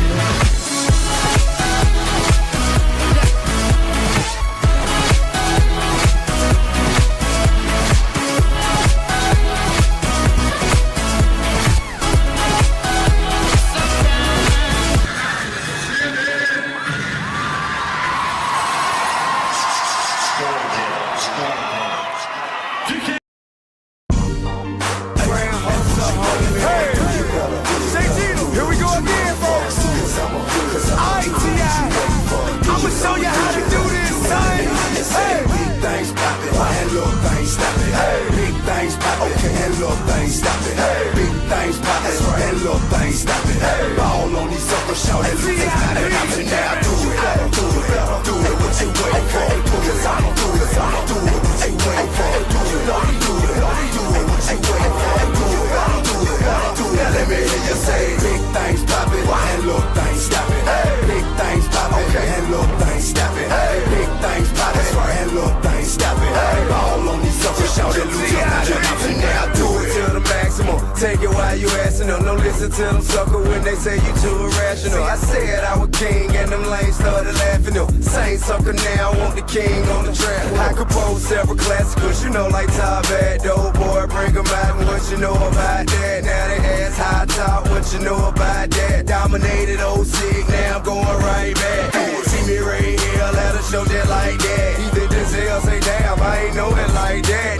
Take it while you asking them. Don't listen to them sucker when they say you too irrational. I said I was king and them lanes started laughing them. Same sucker now, want the king on the track. I compose several classicals, you know, like Top Bad, Dope Boy, bring them out and what you know about that. Now they ask high top, what you know about that. Dominated old sick, now I'm going right back. See me right here, let us show that like that. Even Denzel say, damn, I ain't know it like that.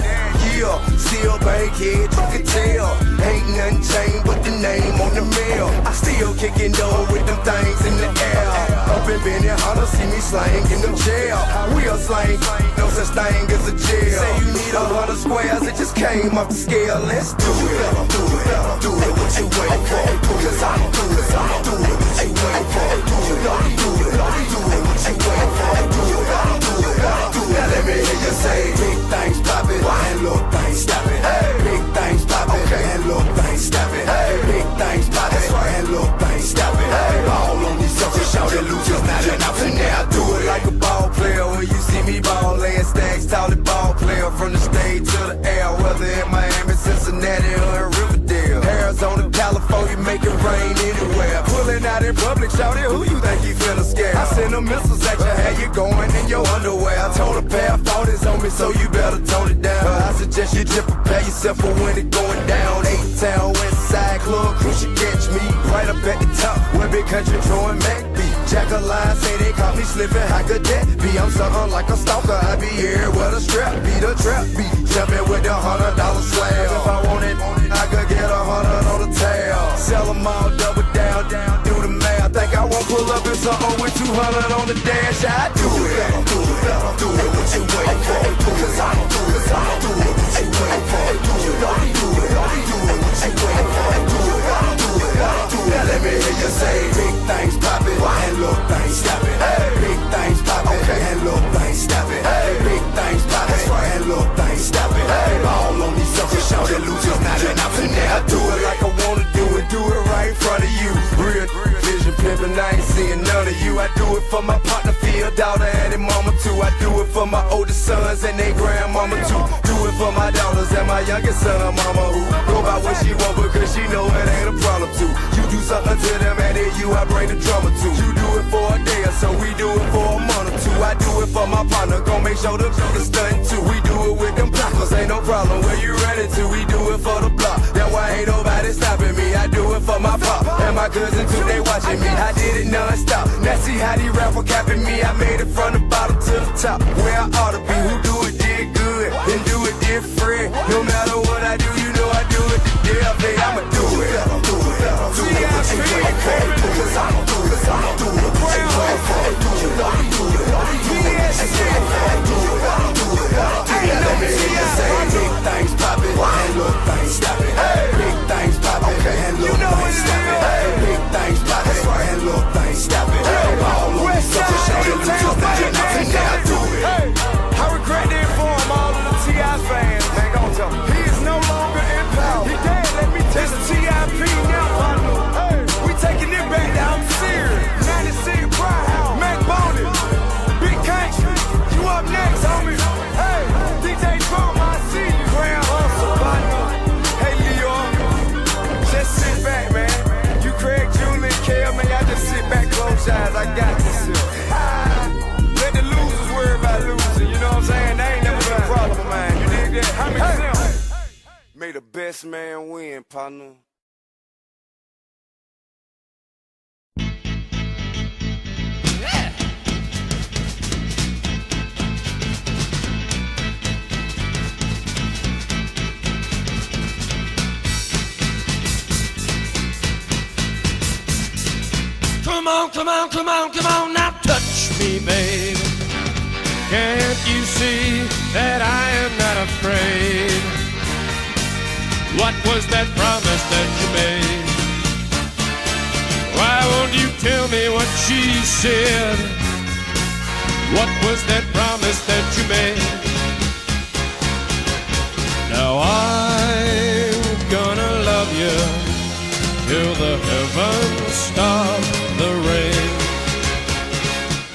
Yeah, still bankhead, you can tell. Ain't nothing changed but the name on the mail. I still kicking door with them things in the air. Up in Benny Hunter, see me slang in them jail. Real slang, no such thing as a jail. Say you need 100 squares, it just came off the scale. Let's do it, do it, do it. What you waiting for? Cause I'm do it, do it. What you waiting for? Do it, do it, do it. What you waiting for? Do it, do it, do it. Now let me hear you say big things poppin', and little things stoppin'. Big shouty, who you think you finna scare? I send them missiles at you, had you going in your underwear. I told a pair of 40s on me, so you better tone it down. I suggest you just prepare yourself for when it going down. 8-Town, West Side Club, crew should catch me right up at the top, where Big Country throwing Mac B. Jack a line, say they caught me slipping, how could that be? I'm something like a stalker, I be here where the strap be, the trap be. Jumping with the $100 slab. If I want it, I could get 100 on the tab. Sell them all, double down, do the math. Think I won't pull up in something with 200 on the dash? I do it. Do it what you wait for. Cause I don't do it. Do it what you wait for. You don't do it. Do it what you wait for. Do it. Now let me hear you say big things poppin' and little things stoppin'. Big things poppin' and little things stoppin'. Big things poppin' and little things stoppin'. All on these suckers, shout that losers not an option. Now I do it like I wanna do it right in front of you. Real vision pimpin', I ain't seeing none of you. I do it for my partner, Phil, daughter, and his mama too. I do it for my oldest sons and their grandmama too. Do it for my daughters and my youngest son, mama who go by what she want because she know it ain't a problem too. You do something to them and then you I bring the drama to. You do it for a day or so, we do it for a month or two. I do it for my partner, gon' make sure the stunt too. We do it with them blockers, ain't no problem where you running to. We do it for the block, that's why ain't nobody stopping me. I do it for my pop and my cousin too, they watching me. I did it non-stop, now see how these rappers capping me. I made it from the bottom to the top, where I ought to be. Who do it did good, and do it different. No matter what I do, you know I do it the death. Hey, I'ma do it. Do it what you wait for. Cause I don't do it. Do it what you wait for. You know I do it. Do it what you wait for. Do it. Let me hear you say big things poppin' and little things stoppin'. Big things poppin' and little things stoppin'. Big things poppin' and little things stoppin'. All on these suckers, shout it losers, but you're nothing. Now I do it. I regret to inform all of the T.I. fans, man, gon' tell me. He is no longer in power. He dead, let me tell you. It's T.I.P. now, partner. Hey, we taking it back down to Sears. 96 Pride House, Mac Bonnet, Big Country. You up next, homie. Hey, DJ Trump, I see you. Grand Hustle, partner. Hey, Leo, just sit back, man. You Craig, Julie, and Kel, man, y'all just sit back, close your eyes. I got this shit. Let the losers worry about losing, you know what I'm saying? They ain't never been a problem of mine, you dig that? How many cents? May the best man win, partner. Come on, come on, come on, come on, now touch me, babe. Can't you see that I am not afraid? What was that promise that you made? Why won't you tell me what she said? What was that promise that you made? Now I'm gonna love you till the heavens stop the rain.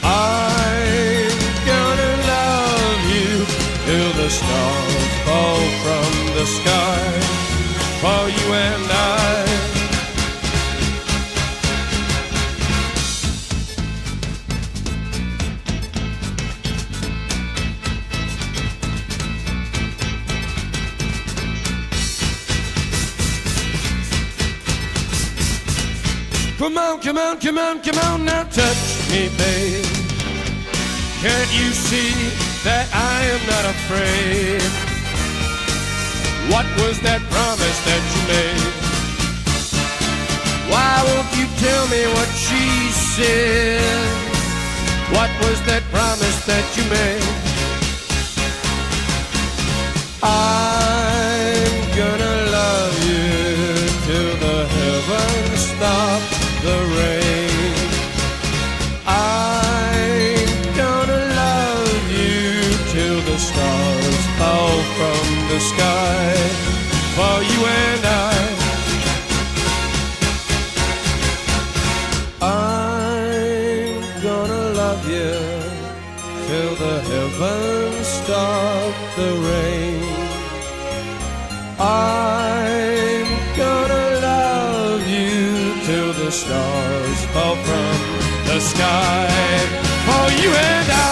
I'm gonna love you till the stars fall from the sky for you and I. Come on, come on, come on, come on, now touch me, babe. Can't you see that I am not afraid? What was that promise that you made? Why won't you tell me what she said? What was that promise that you made? I'm gonna love you till the heavens stop the rain. I'm gonna love you till the stars fall from the sky for you and I. I'm gonna love you till the heavens stop the rain. I'm gonna love you till the the stars fall from the sky for you and I.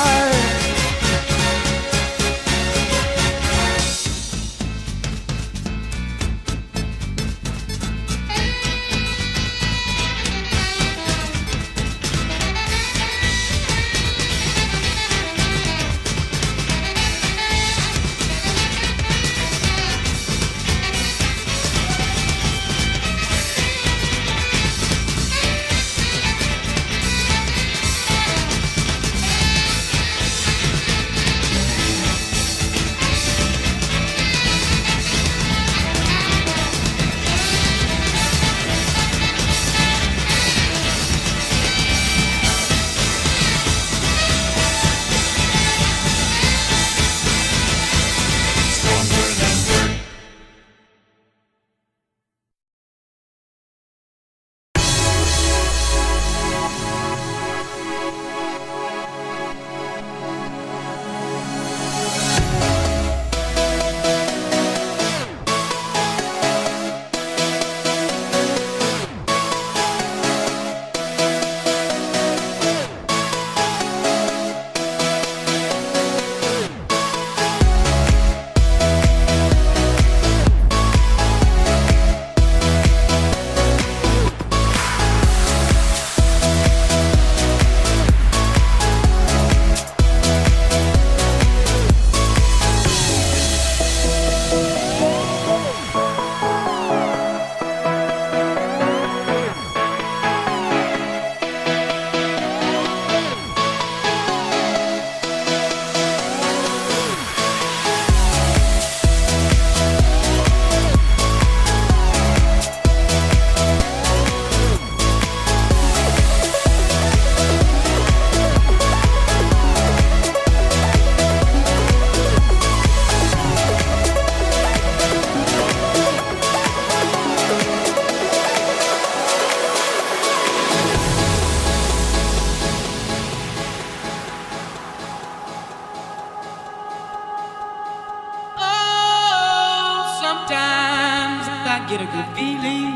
Sometimes I get a good feeling,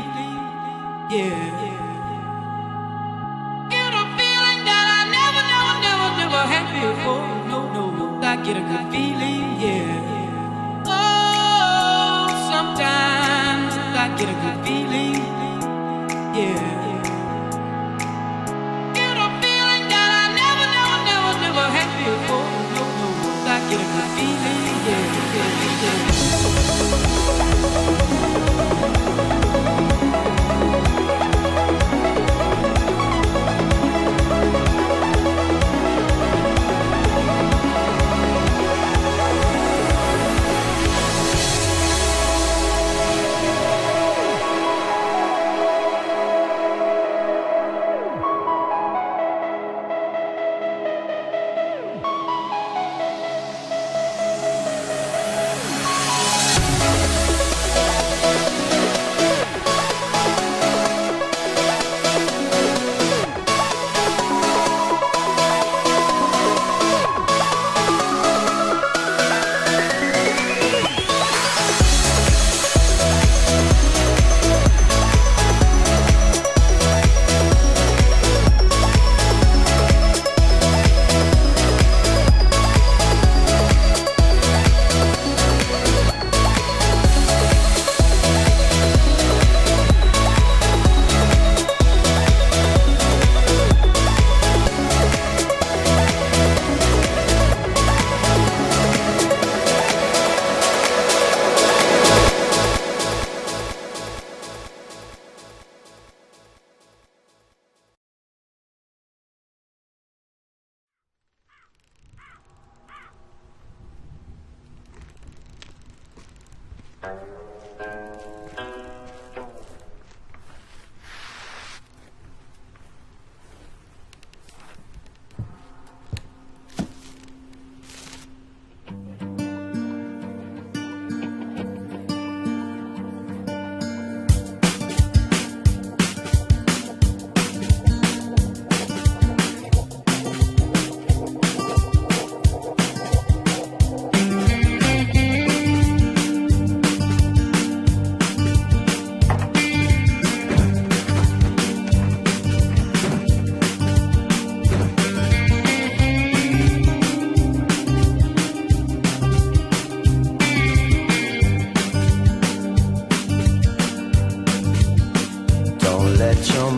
yeah. Get a feeling that I never had before. No, I get a good feeling, yeah. Oh, sometimes I get a good feeling, yeah. Get a feeling that I never had before. No, I get a good feeling, yeah.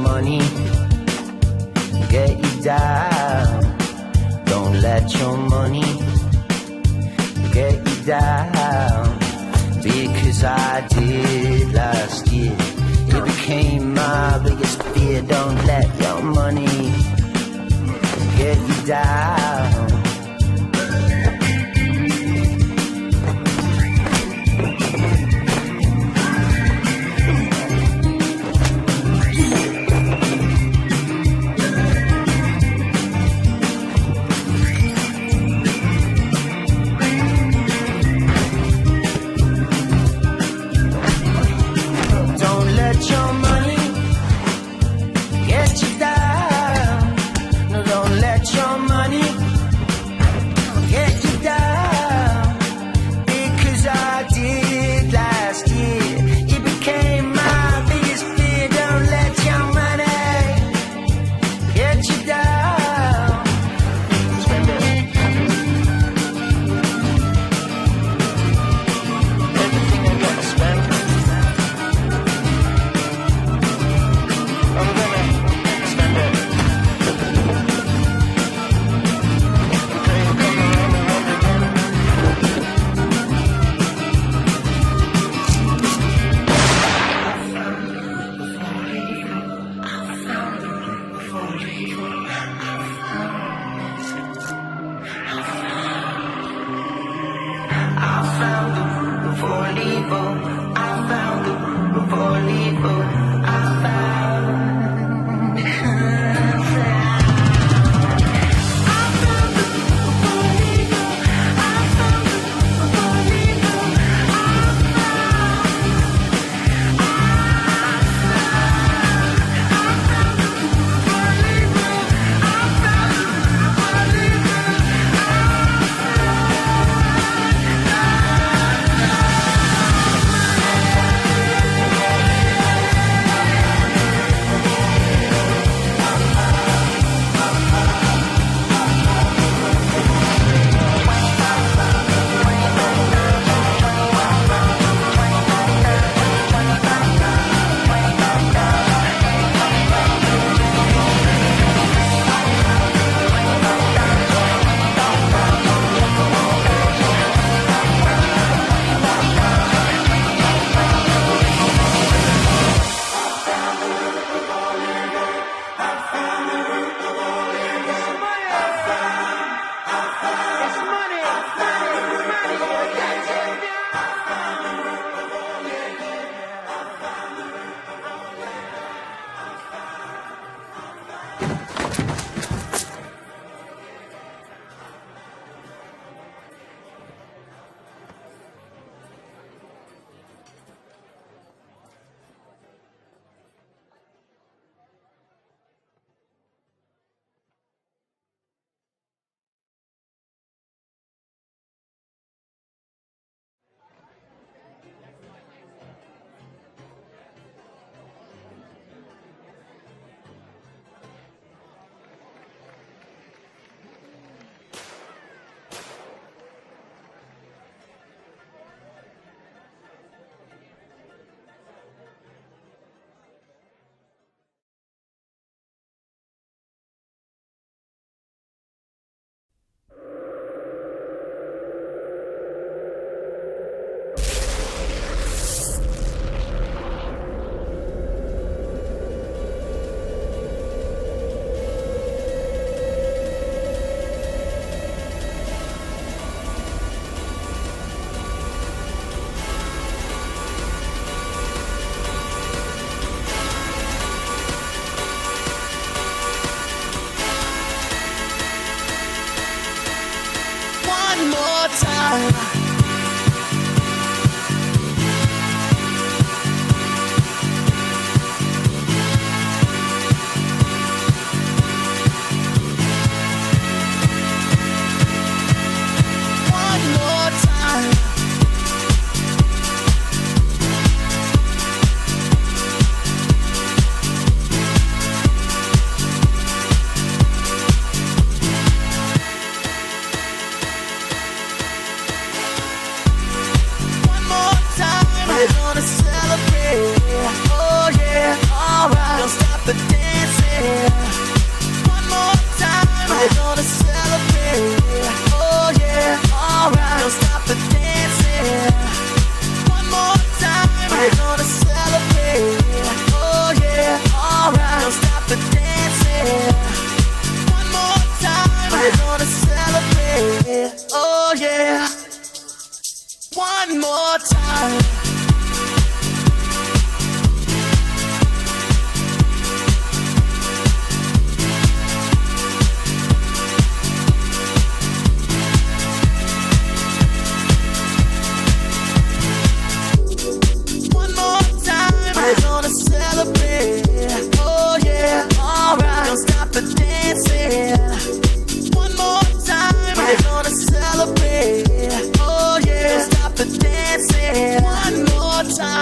money get you down. Don't let your money get you down. Because I did last year. It became my biggest fear. Don't let your money get you down.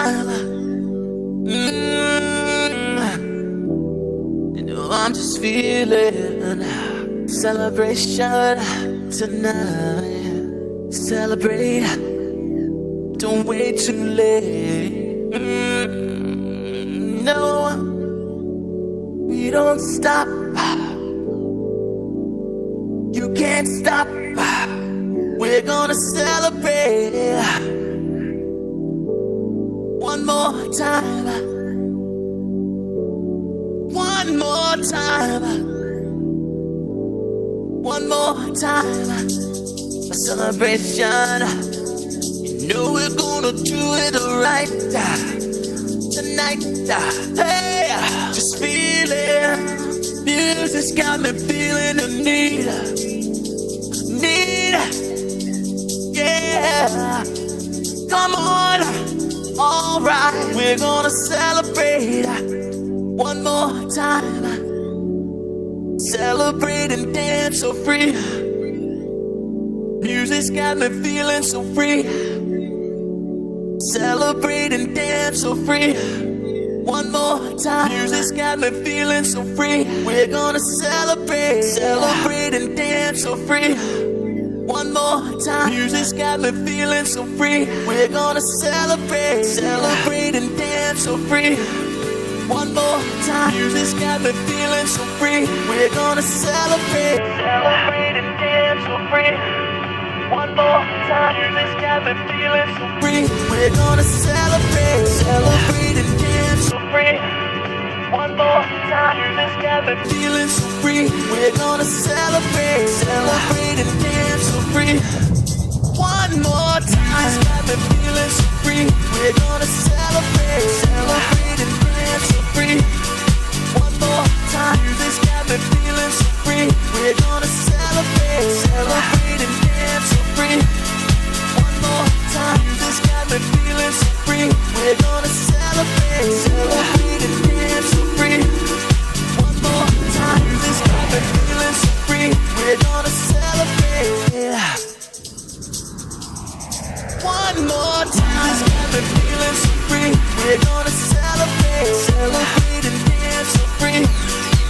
time. You know I'm just feeling celebration tonight. Celebrate, don't wait too late. No, we don't stop. You can't stop. We're gonna celebrate one more time. One more time. One more time. A celebration. You know we're gonna do it right tonight. Hey, just feel it. Music's got me feeling the need. Yeah. Come on. Alright, we're gonna celebrate one more time. Celebrate and dance so free. Music's got me feeling so free. Celebrate and dance so free. One more time. Music's got me feeling so free. We're gonna celebrate. Celebrate and dance so free. One more time. Music's got me feeling so free. We're gonna celebrate. Celebrate and dance so free. One more time. Music's got me feeling so free. We're gonna celebrate. Celebrate and dance so free. One more time. Music's got me feeling so free. We're gonna celebrate. Celebrate and dance so free. One more time. Music's got me feeling so free. We're gonna celebrate. Celebrate and dance so free. One more time. Music's got me feeling so free. We're gonna celebrate. Celebrate and dance so free. One more time. Music's got me feeling so free. We're gonna celebrate. Celebrate and dance so free. One more time. Music's got me feeling so free. We're gonna celebrate. Celebrate and dance so free. One more time. Music's got me feeling so free. We're gonna celebrate. One more time. Music's got me feeling so free. We're gonna celebrate. Celebrate and dance so free.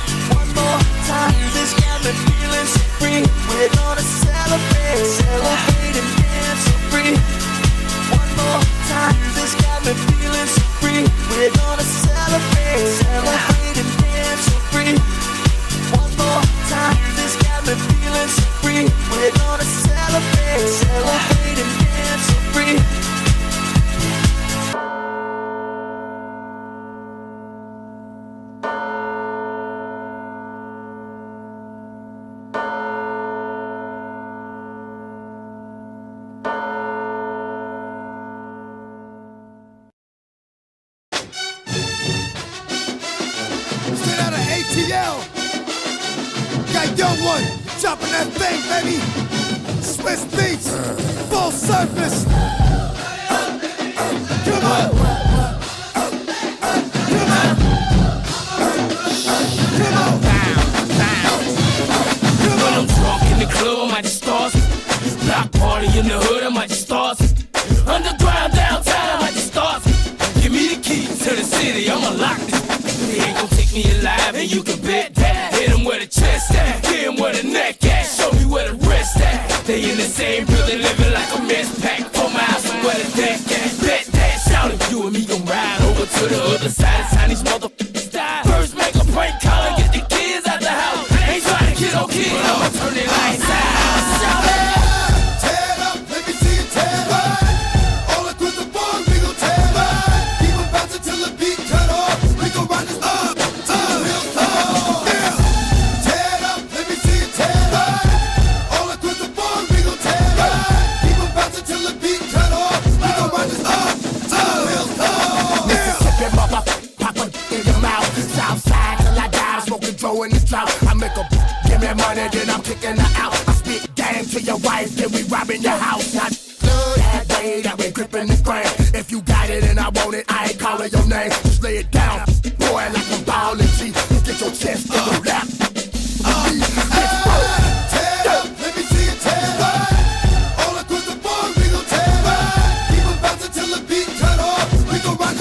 One more time. Music's got me feeling so free. We're gonna celebrate. Celebrate and dance so free. One more time. Music's got me feeling so free. We're gonna celebrate. Celebrate and dance so free. One more time. Music's got me feeling so free. We're gonna celebrate. Celebrate and dance so free. Straight out of ATL. Got young one, chopping that thing, baby. Swiss beats, full surface. Come on. Come on. Come on. When I'm drunk in the club, I might just start. Block party in the hood, I might just start. Underground downtown, I might just start. Give me the key to the city, I'ma lock this. They ain't gon' take me alive, and you can bet that. Hit him where the chest at, hit him where the neck at. Show me where the wrist at. They in the same building, living like a mess pack. 4 miles from where the deck at. Bet that, shout it. You and me gon' ride over to the other side. It's time these motherfuckers die. First make a prank call and get the kids out the house. Ain't trying to kid on kid, but I'ma turn it lights out. Shout it. Tear it up, let me see you tear it up. All across the board, we gon' tear it up. Keep on bouncing till the beat cut off. We gon' run this up till the hills come. Yeah. Tear it up, let me see you tear it up. All across the board, we gon' tear it up. Keep on bouncing till the beat cut off. We gon' run this up till the hills come. Mississippi mother, pop a in your mouth. Southside till I die, smoking Joe in the drought. I make a give me money, then I'm kicking her out. I spit game to your wife, then we robbing your house. Not that way that we gripping the grain. If you got it and I want it, I ain't calling your name. Just lay it down, boy, like I'm ballin' G. You get your chest in the rap. Tear it up, let me see you tear it up. All across the board, we gon' tear it up. Keep on bouncing till the beat cut off. We gon' run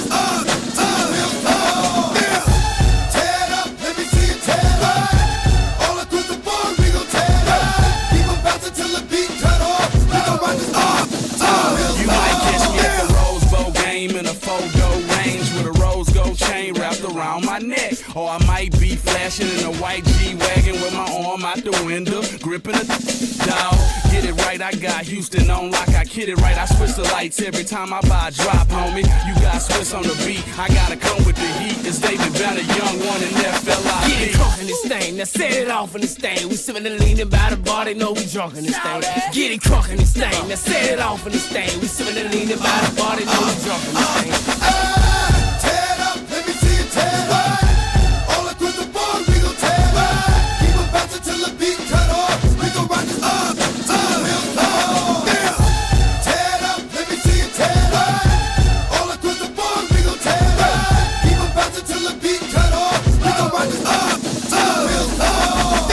around my neck. Or I might be flashing in a white G-Wagon with my arm out the window, gripping a dog. Get it right, I got Houston on lock, I kid it right. I switch the lights every time I buy a drop, homie. You got Swiss on the beat, I gotta come with the heat. It's David Banner, young one, and FLIP. Get it crunk in this thing, now set it off in this thing. We sipping and leaning by the bar, they know we drunk in this thing. Get it crunk in this thing, now set it off in this thing. We sipping and leaning by the bar, they know we drunk in this thing. Tear it up, let me see it tear it up. All across the board, we gon' tear it up. Keep on bouncing till the beat cut off. We gon' rock this up till the wheels fall. Tear it up, let me see it tear it up. All across the board, we gon' tear it up. Keep on bouncing till the beat cut off. We gon' rock this up till the wheels fall.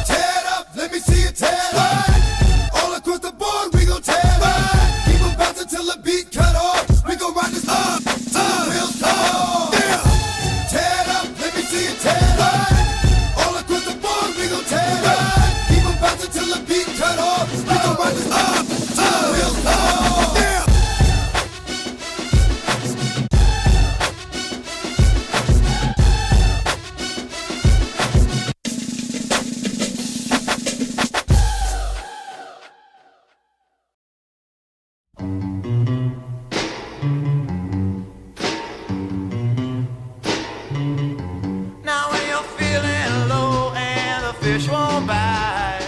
Tear it up, let me see it tear it up. All across the board, we gon' tear it up. Keep on bouncing till the beat cut off. We gon' rock this up till the wheels fall. Tear it up, let me see it tear it up. All across the board, we gon' tear it up. Keep on bouncing till the beat cut off. We gon' rock this up till the wheels fall. Now when you're feeling low and the fish won't bite,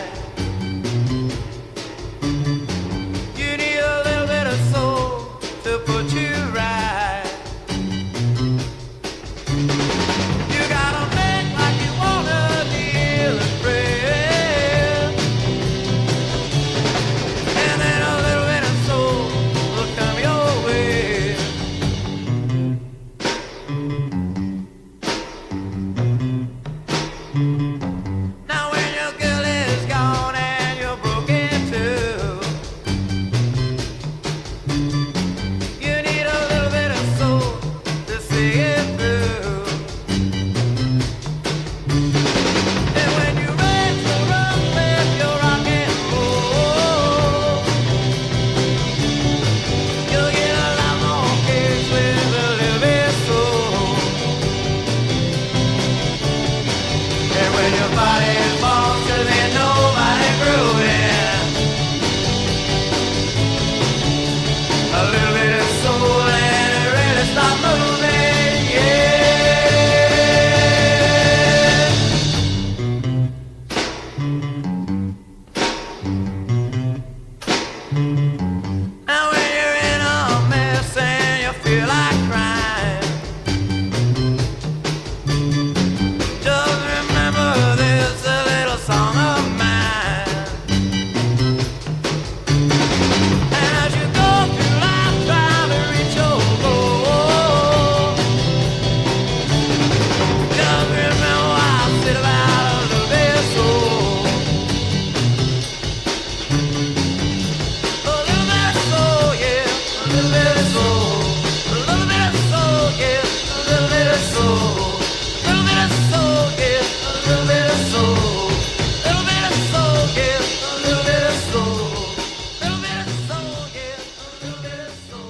you need a little bit of soul to put you right. You gotta make like you wanna deal and pray, and then a little bit of soul will come your way. Now when your girl is gone and you're broken too, you need a little bit of soul to see it through. And when you run to run with your rock and roll, you'll get a lot more kicks with a little bit of soul. And when your body falls to there's nobody grooving, a little bit of soul and it really start moving, yeah. Now when you're in a mess and you feel like crying, just remember this a little song of mine. And as you go through life trying to reach your goal, just remember I said about a little bit of soul. A little bit of soul, yeah, a little bit of soul. A little bit of soul, yeah, a little bit of soul. A little bit of soul, yeah, a little bit of soul. A little bit of soul, yeah, a little bit of soul. A little bit of soul, yeah, a little bit of soul.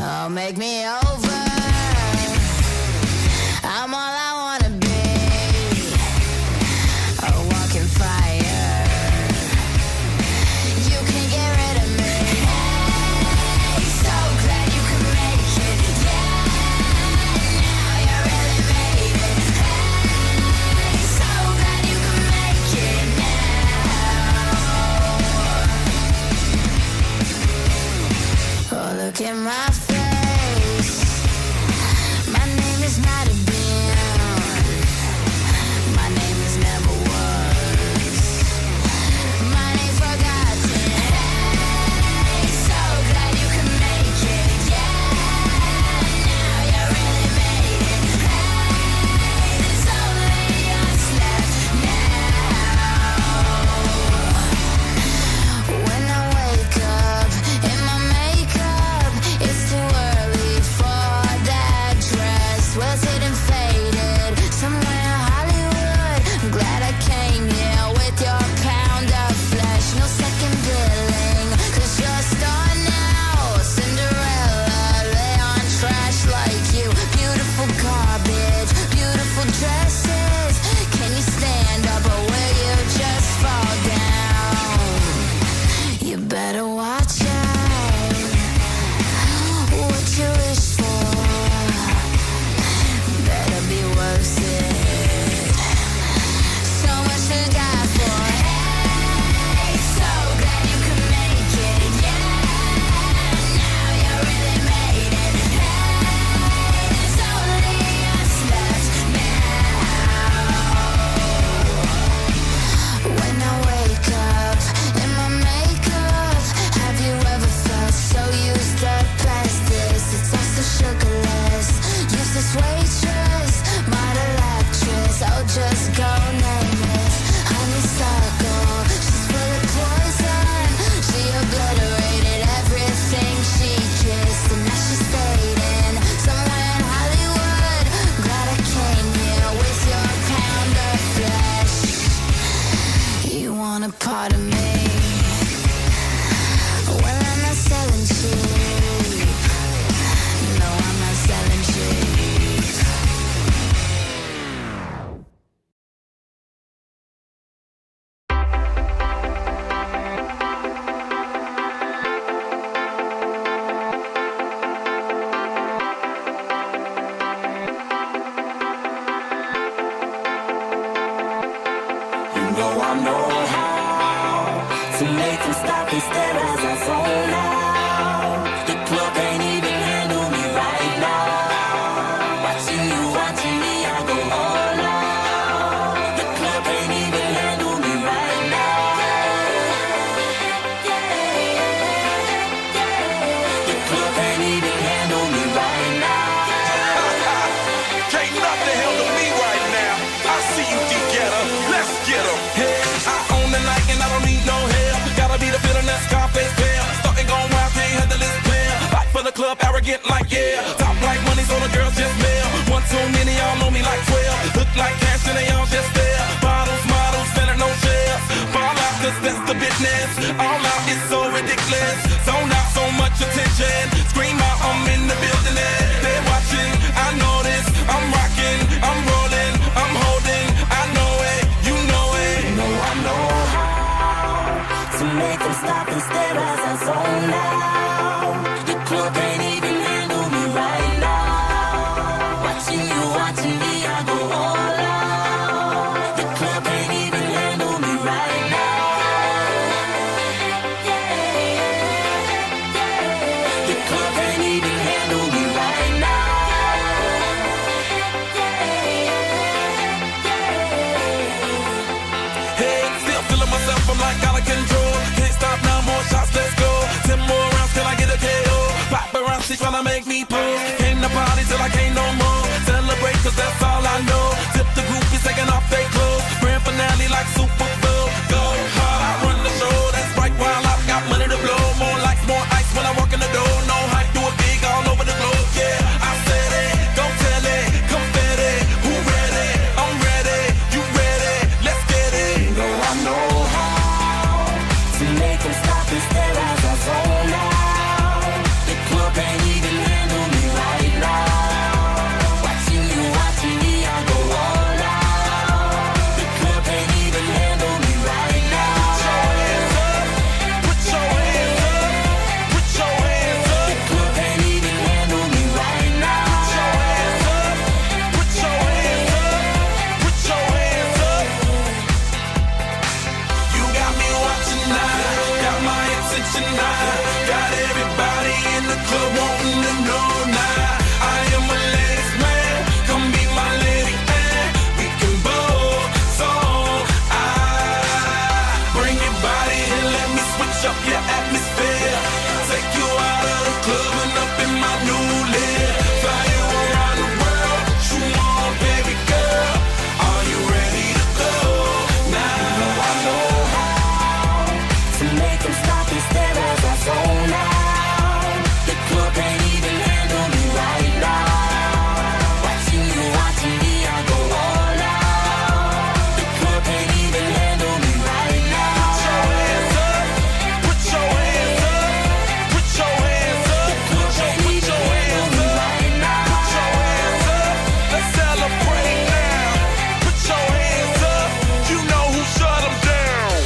Oh, make me over. I'm all I wanna be. A walking fire. You can get rid of me. Hey, so glad you could make it. Yeah, now you really made it. Hey, so glad you could make it now. Oh, look at my face. a part of me. Well, I'm not selling cheap. No, I'm not selling cheap. I know how to make them stop and stare as I zone out. The club can't even handle me right now. Watching me, I go all out. The club can't even handle me right now. The club can't even handle me right now. Can't nothing handle me right now. I see you, D-Getter. Let's get 'em. Hey, I own the night and I don't need no help. Gotta be the feeling that Scarface feel. Starting going wild, can't handle this player. Back for the club, arrogant like yeah. Top like money, so the girls just mail. One too many, y'all know me like 12. Look like cash and they all just there. Bottles, models, selling no shares. Fall out, cause that's the business. All out is so ridiculous. Zone out, so much attention. Scream out, I'm in the building and they're watching. I know this, I'm rocking, I'm rolling, I'm holding. I know it, you know it. I know how to make them stop and stare as I zone out. The club can't even handle me right now. Watching me, I go all out. The club can't even handle me right now. The club can't even handle me right now. Hey, still feeling myself, I'm like out of control. Can't stop now, more shots, let's go. 10 more rounds, can I get a KO? Paparazzi tryna make me pull. Came to party till I can't no more. Celebrate, cause that's all I know. Tip the groupies taking off their clothes. Grand finale like Super Bowl. Go hard, I run the show. That's right, while I've got money to blow. More lights, more ice when I walk in the door. No hype, do it big all over the globe. Yeah, I said it, don't tell it. Confetti, who ready? I'm ready, you ready? Let's get it. I know how to make them stop and stare as I zone out. The club can't even handle me right now. Watching me, I go all out. The club can't even handle me right now. Put your hands up, put your hands up. The club can't even handle me right now. Put your hands up, put your hands up. You got me watching now, got my attention now. Got everybody in the club wanting to know now. I am a ladies man, come be my lady and we can both song. Bring your body and let me switch up your atmosphere. Take you out of the club and up in my new lid. Fly you around the world, you want baby girl. Are you ready to go now? I know how to make them stop and stare as I zone out. The club can't even handle me right now. Watching me, I go all out. The club can't even handle me right now. Put your hands up, put your hands up. The club can't even handle me right now. Put your hands up, let's celebrate now. Put your hands up, you know who shut 'em down.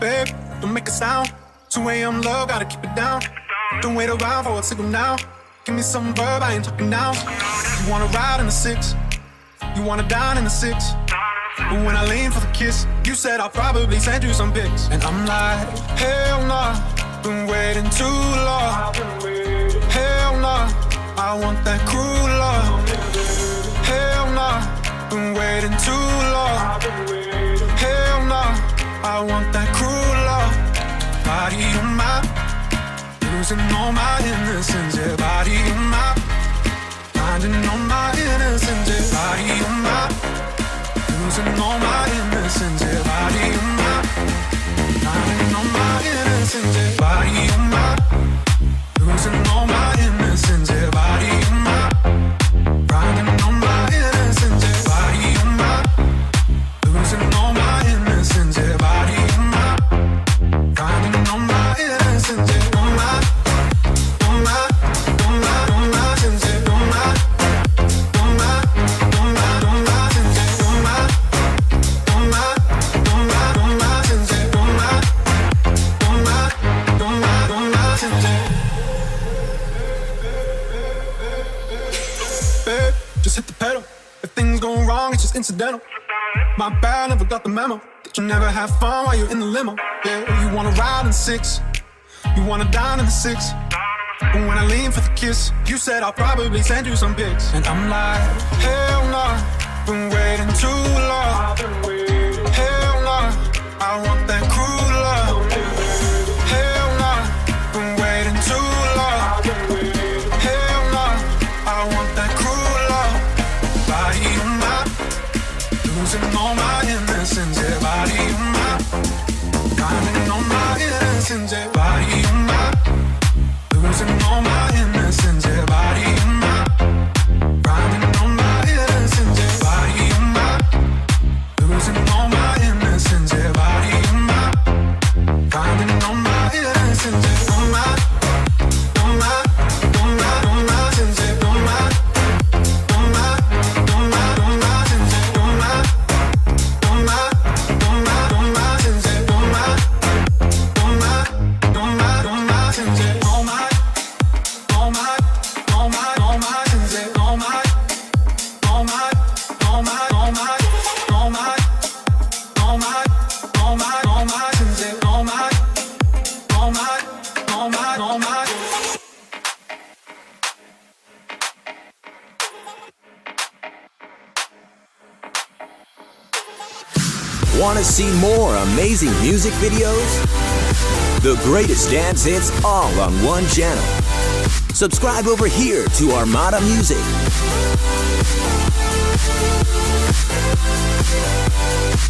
Babe, don't make a sound. 2 a.m. love, gotta keep it down. Don't wait around for a signal now. Give me some verb, I ain't talking now. You wanna ride in the 6, you wanna dine in the 6. But when I lean for the kiss, you said I'll probably send you some pics. And I'm like, hell nah, been waiting too long. Hell nah, I want that cruel love. Hell nah, been waiting too long. Hell nah, I want that cruel love. Body on my, losing all my innocence. Yeah, body on my, finding all my innocence. Yeah, body on my, losing all my innocence. Yeah, body on my, finding all my innocence. Yeah, body on my, losing all my innocence. Yeah, body on my, finding all my innocence. Yeah, body on my, losing all my innocence. Yeah, body on my, finding all my innocence. Yeah, on my, on my, on my, on my innocence. Yeah, on my, on my, on my, on my innocence. Yeah, on my, on my, on my, on my innocence. Yeah, on my, on my, on my, on my innocence. Babe, just hit the pedal. If things go wrong, it's just incidental. My bad, never got the memo that you never have fun while you're in the limo. Yeah, you wanna ride in 6, you wanna dine in the 6. But when I lean for the kiss, you said I'll probably send you some pics. And I'm like, hell nah, been waiting too long. Hell nah, I want that cruel love. Hell nah, been waiting too long. Hell nah, I want that cruel love. Body on my, losing all my innocence. Yeah, body on my, finding all my innocence. Yeah, body on my, losing all my innocence. Yeah, body on my, finding all my innocence. Yeah, body on my, losing all my innocence. Yeah, body on my, finding all my innocence. Yeah, on my, on my, on my, on my innocence. Yeah, on my, on my, on my, on my innocence. Yeah, on my, on my, on my, on my innocence. Yeah, on my, on my, on my, on my innocence. Yeah, on my, on my, on my, on my innocence. Yeah, on my, on my, on my, on my, on my, on my, on my, on my innocence. Yeah, on my, on my, on my, on my. Want to see more amazing music videos? The greatest dance hits all on one channel. Subscribe over here to Armada Music.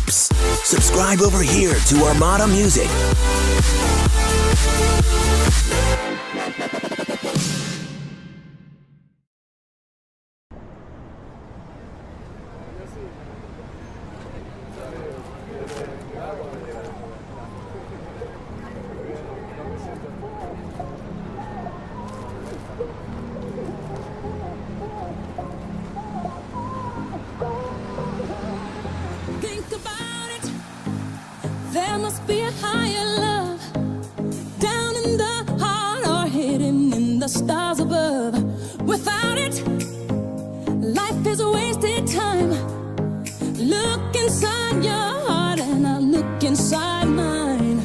Psst, subscribe over here to Armada Music. Think about it. There must be a higher love down in the heart or hidden in the stars above. Without it, life is a wasted time. Look inside your heart and I look inside mine.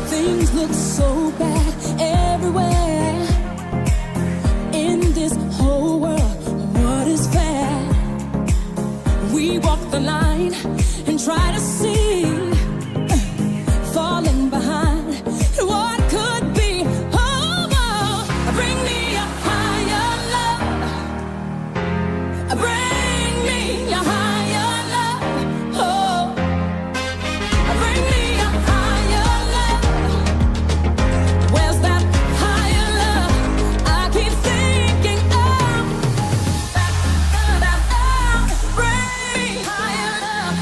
Things look so bad everywhere. In this whole world, what is fair? We walk the line and try to see, falling behind what could be. Oh, oh, bring me a higher love. Bring me a higher love. Oh, bring me a higher love. Where's that higher love? I keep thinking of. Bring me higher love.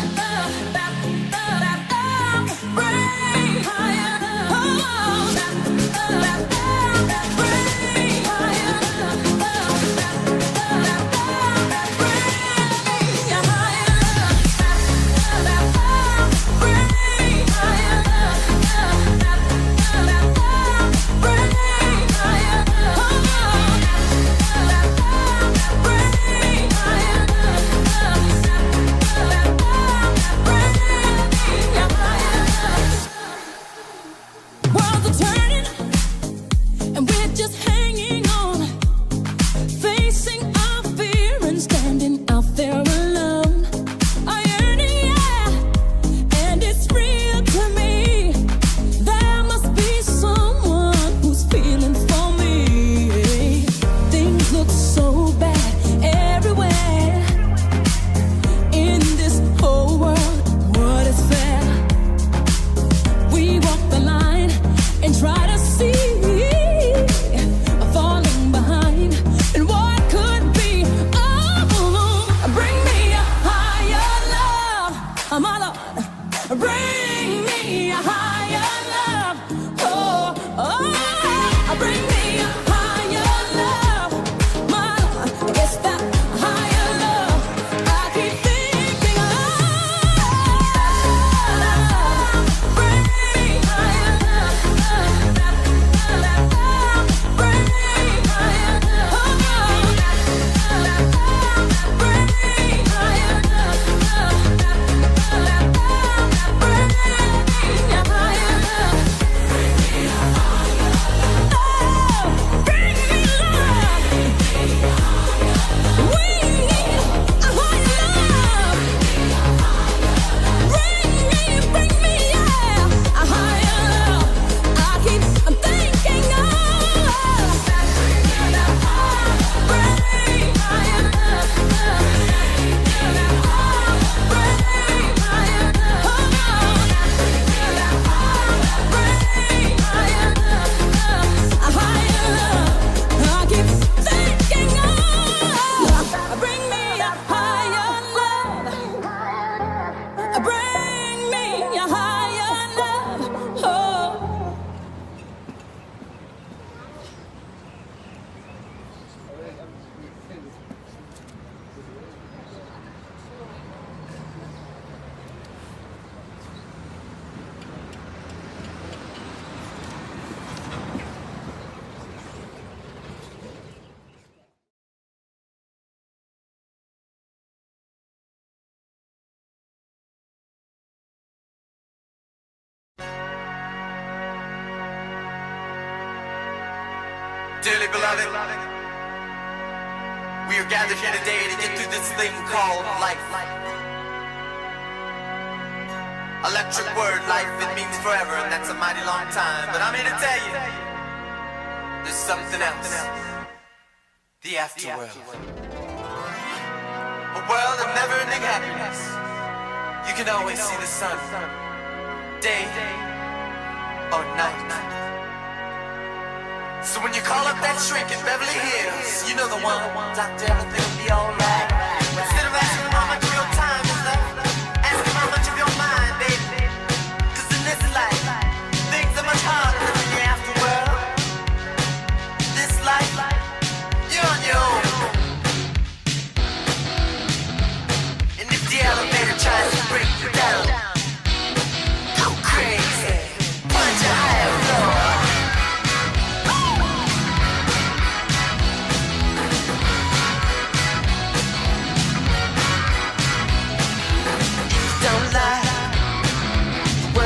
Dearly beloved, we are gathered here today to get through this thing called life. Electric word, life, it means forever, and that's a mighty long time. But I'm here to tell you, there's something else. The afterworld. A world of never-ending happiness. You can always see the sun, day or night. So when you call up that shrink in Beverly Hills, you know the one, doctor, everything will be alright. Instead of asking him how much of your time is left, ask him how much of your mind, baby. Cause in this life, things are much harder than in the afterworld. This life, you're on your own. And if the elevator tries to break you down, go crazy, punch a higher floor.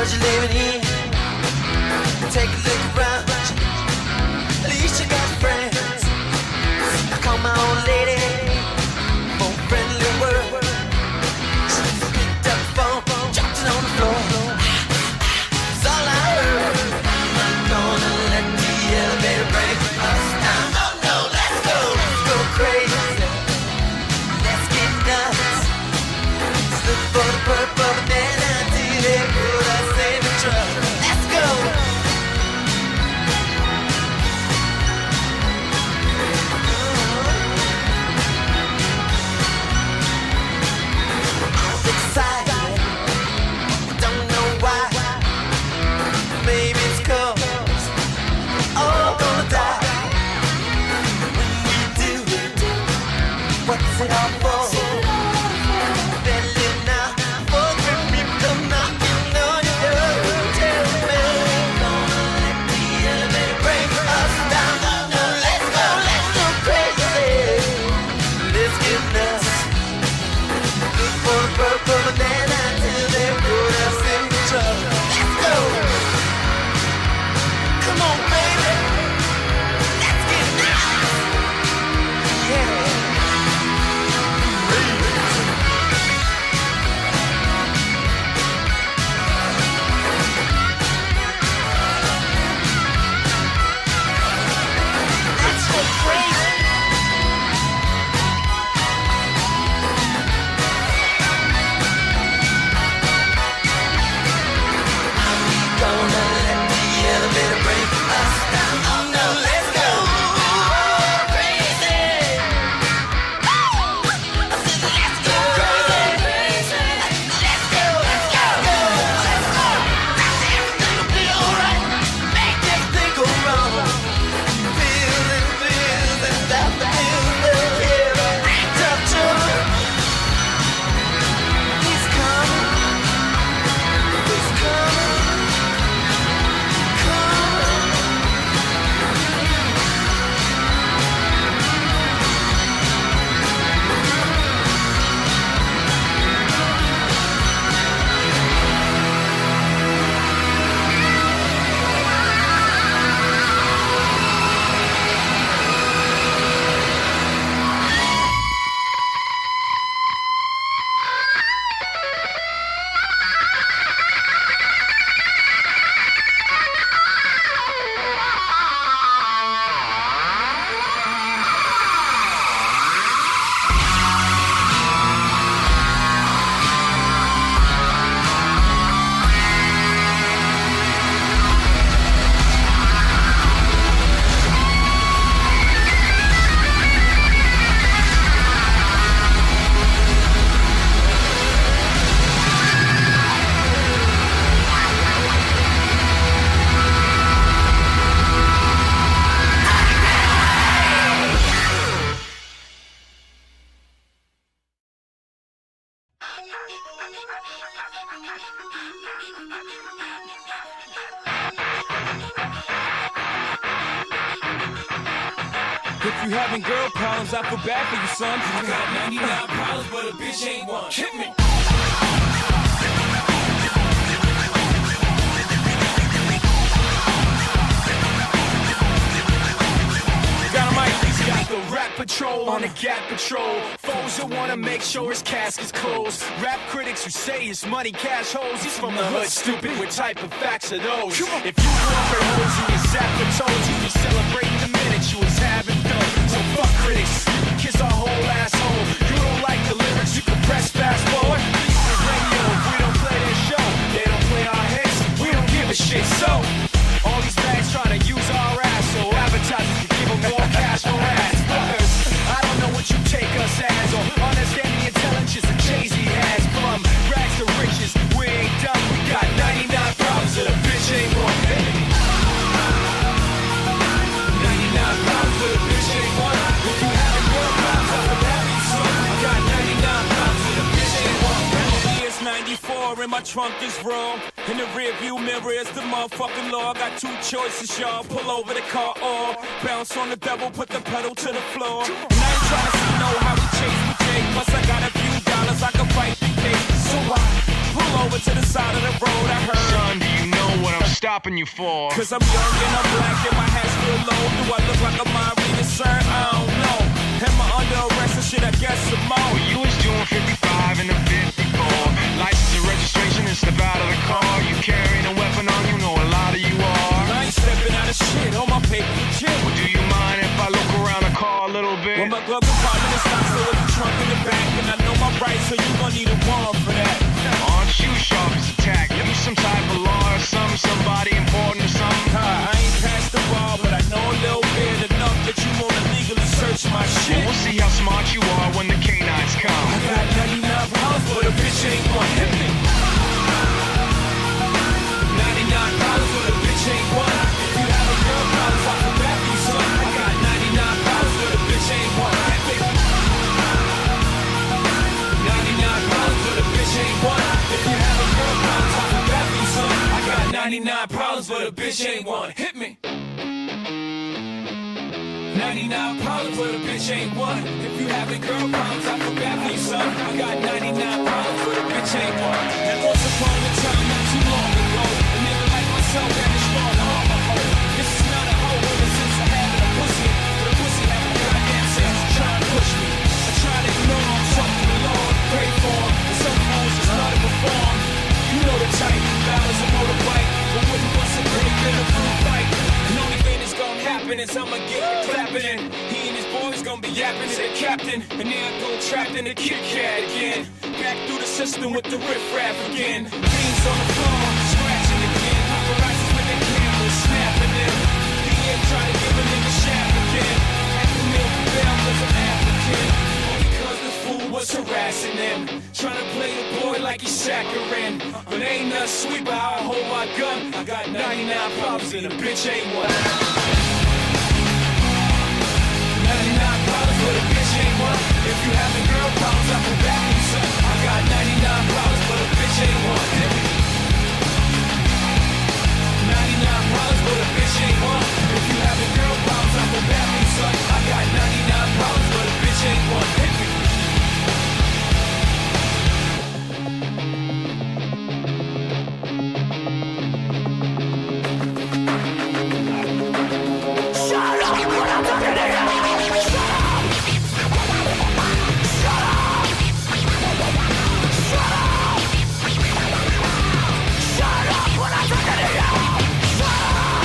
You're living in. Take a look around. At least you got friends. I call my old lady for a friendly word. She picked up the phone, dropped it on the floor. That's all I heard. I'm not gonna let the elevator break us down. Oh no, let's go crazy. Let's get nuts. Let's look for the purple banana until they put us. Let's go! I'm excited, don't know why. Maybe it's 'cause we're all gonna die. When we do, what's it all for? Better live now, before the people come knocking on your door. Purple banana till they put us in trouble. Let's go! Come on, baby! Let's get nuts! Yeah! Let's go crazy! If you having girl problems, I feel bad for you, son. I got 99 problems, but a bitch ain't one. Hit me. patrol on a Gap patrol. Foes who wanna make sure his casket's closed. Rap critics who say his money cash holes. He's from the hood, stupid. What type of facts are those? If you grew up in hoes and you sat for toes, you'd be celebrating the minute you was having dough. So fuck critics, kiss our whole asshole. You don't like the lyrics, you can press fast forward. The radio, if we don't play their show, they don't play our hits, we don't give a shit. So all these bags trying to use our ass, so advertisers can give them more cash for ads. Fuckers, I don't know what you take us as, or understand the intelligence that Jay-Z has. From rags to riches, we ain't done. We got 99 problems that a bitch ain't one. 99 problems that a bitch ain't one. If you having real problems, I'm a happy son. I got 99 problems that a bitch ain't one. It's 94 and my trunk is wrong. In the rear view mirror is the motherfucking law. I got two choices, y'all. Pull over the car or bounce on the devil, put the pedal to the floor. And I ain't trying to see no how we chase with Jay. Plus I got a few dollars, I can fight the case. So I pull over to the side of the road. I heard, son, do you know what I'm stopping you for? Cause I'm young and I'm black and my hat's real low. Do I look like a mind reader, sir? I don't know. Am I under arrest or shit? I guess some more. Well, you was doing 55 and a 54. License and registration and step out of the car. You carrying a weapon on you, know a lot of you are. I ain't stepping out of shit, all my paper legit. Well, do you mind if I look around the car a little bit? Well, my glove compartment is locked, so it's the trunk in the back. And I know my rights, so you gon' need a warrant for that. Aren't you sharp as a tack? You some type of law or something, somebody important or something? I ain't past the ball, but I know a little bit enough that you wanna legally search my shit. Well, we'll see how smart you are when the canines come. I got 99 pounds, but a bitch ain't one. Hit me. 99 pounds, but a bitch ain't one. If you have a girl problems, I'll come back for you, son. I got 99 pounds, but a bitch ain't one. Hit me. 99 pounds, but a bitch ain't one. If you have a girl problems, I'll come back for you, son. I got 99 problems, but a bitch ain't one. Hit me. 99 problems, but a bitch ain't one. If you having girl problems, I feel bad for you, son. I got 99 problems, but a bitch ain't one. And once upon a time, not too long ago, a nigga like myself had a strong arm, a hoe. This is not a hoe, ever since I had a pussy. But a pussy had a goddamn sense to try to push me. I try to ignore him, talk to the Lord, pray for him. And some hoes just not to perform. You know the type, balance a motorbike, but wouldn't bust a grape in a fruit fight. And only thing that's gonna happen is I'ma get the clapping in. He and his boys gonna be yapping to their captain. And then I go trapped in the Kit Kat again. Back through the system with the riff-raff again. Beans on the floor, scratching again. Paparazzis with their cameras, snapping them. He ain't trying to give a nigga shaft again. At the milk bell cause I'm African. Only cause the fool was harassing them. Trying to play the boy like he's saccharine. But ain't nothing sweet but how I hold my gun. I got 99 problems and a bitch ain't one. 99 problems, but a bitch ain't one. If you having girl problems, I feel bad for you, son. I got 99 problems, but a bitch ain't one. 99 problems, but a bitch ain't one. If you having girl problems, I feel bad for you, son. I got 99 problems, but a bitch ain't one. Hit me. Shut up when I'm talking to you! Shut up! Shut up! Shut up! Shut up when I'm talking to you! Shut up!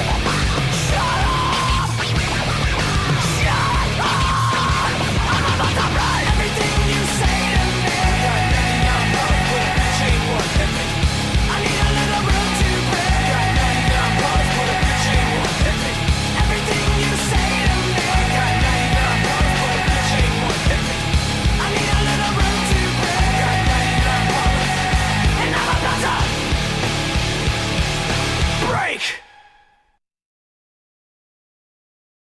Shut up! Shut up! Shut up! I'm about to write everything you say to me. I need a little room to breathe. Everything you say to me. I need a little room to breathe. And I'm about to break.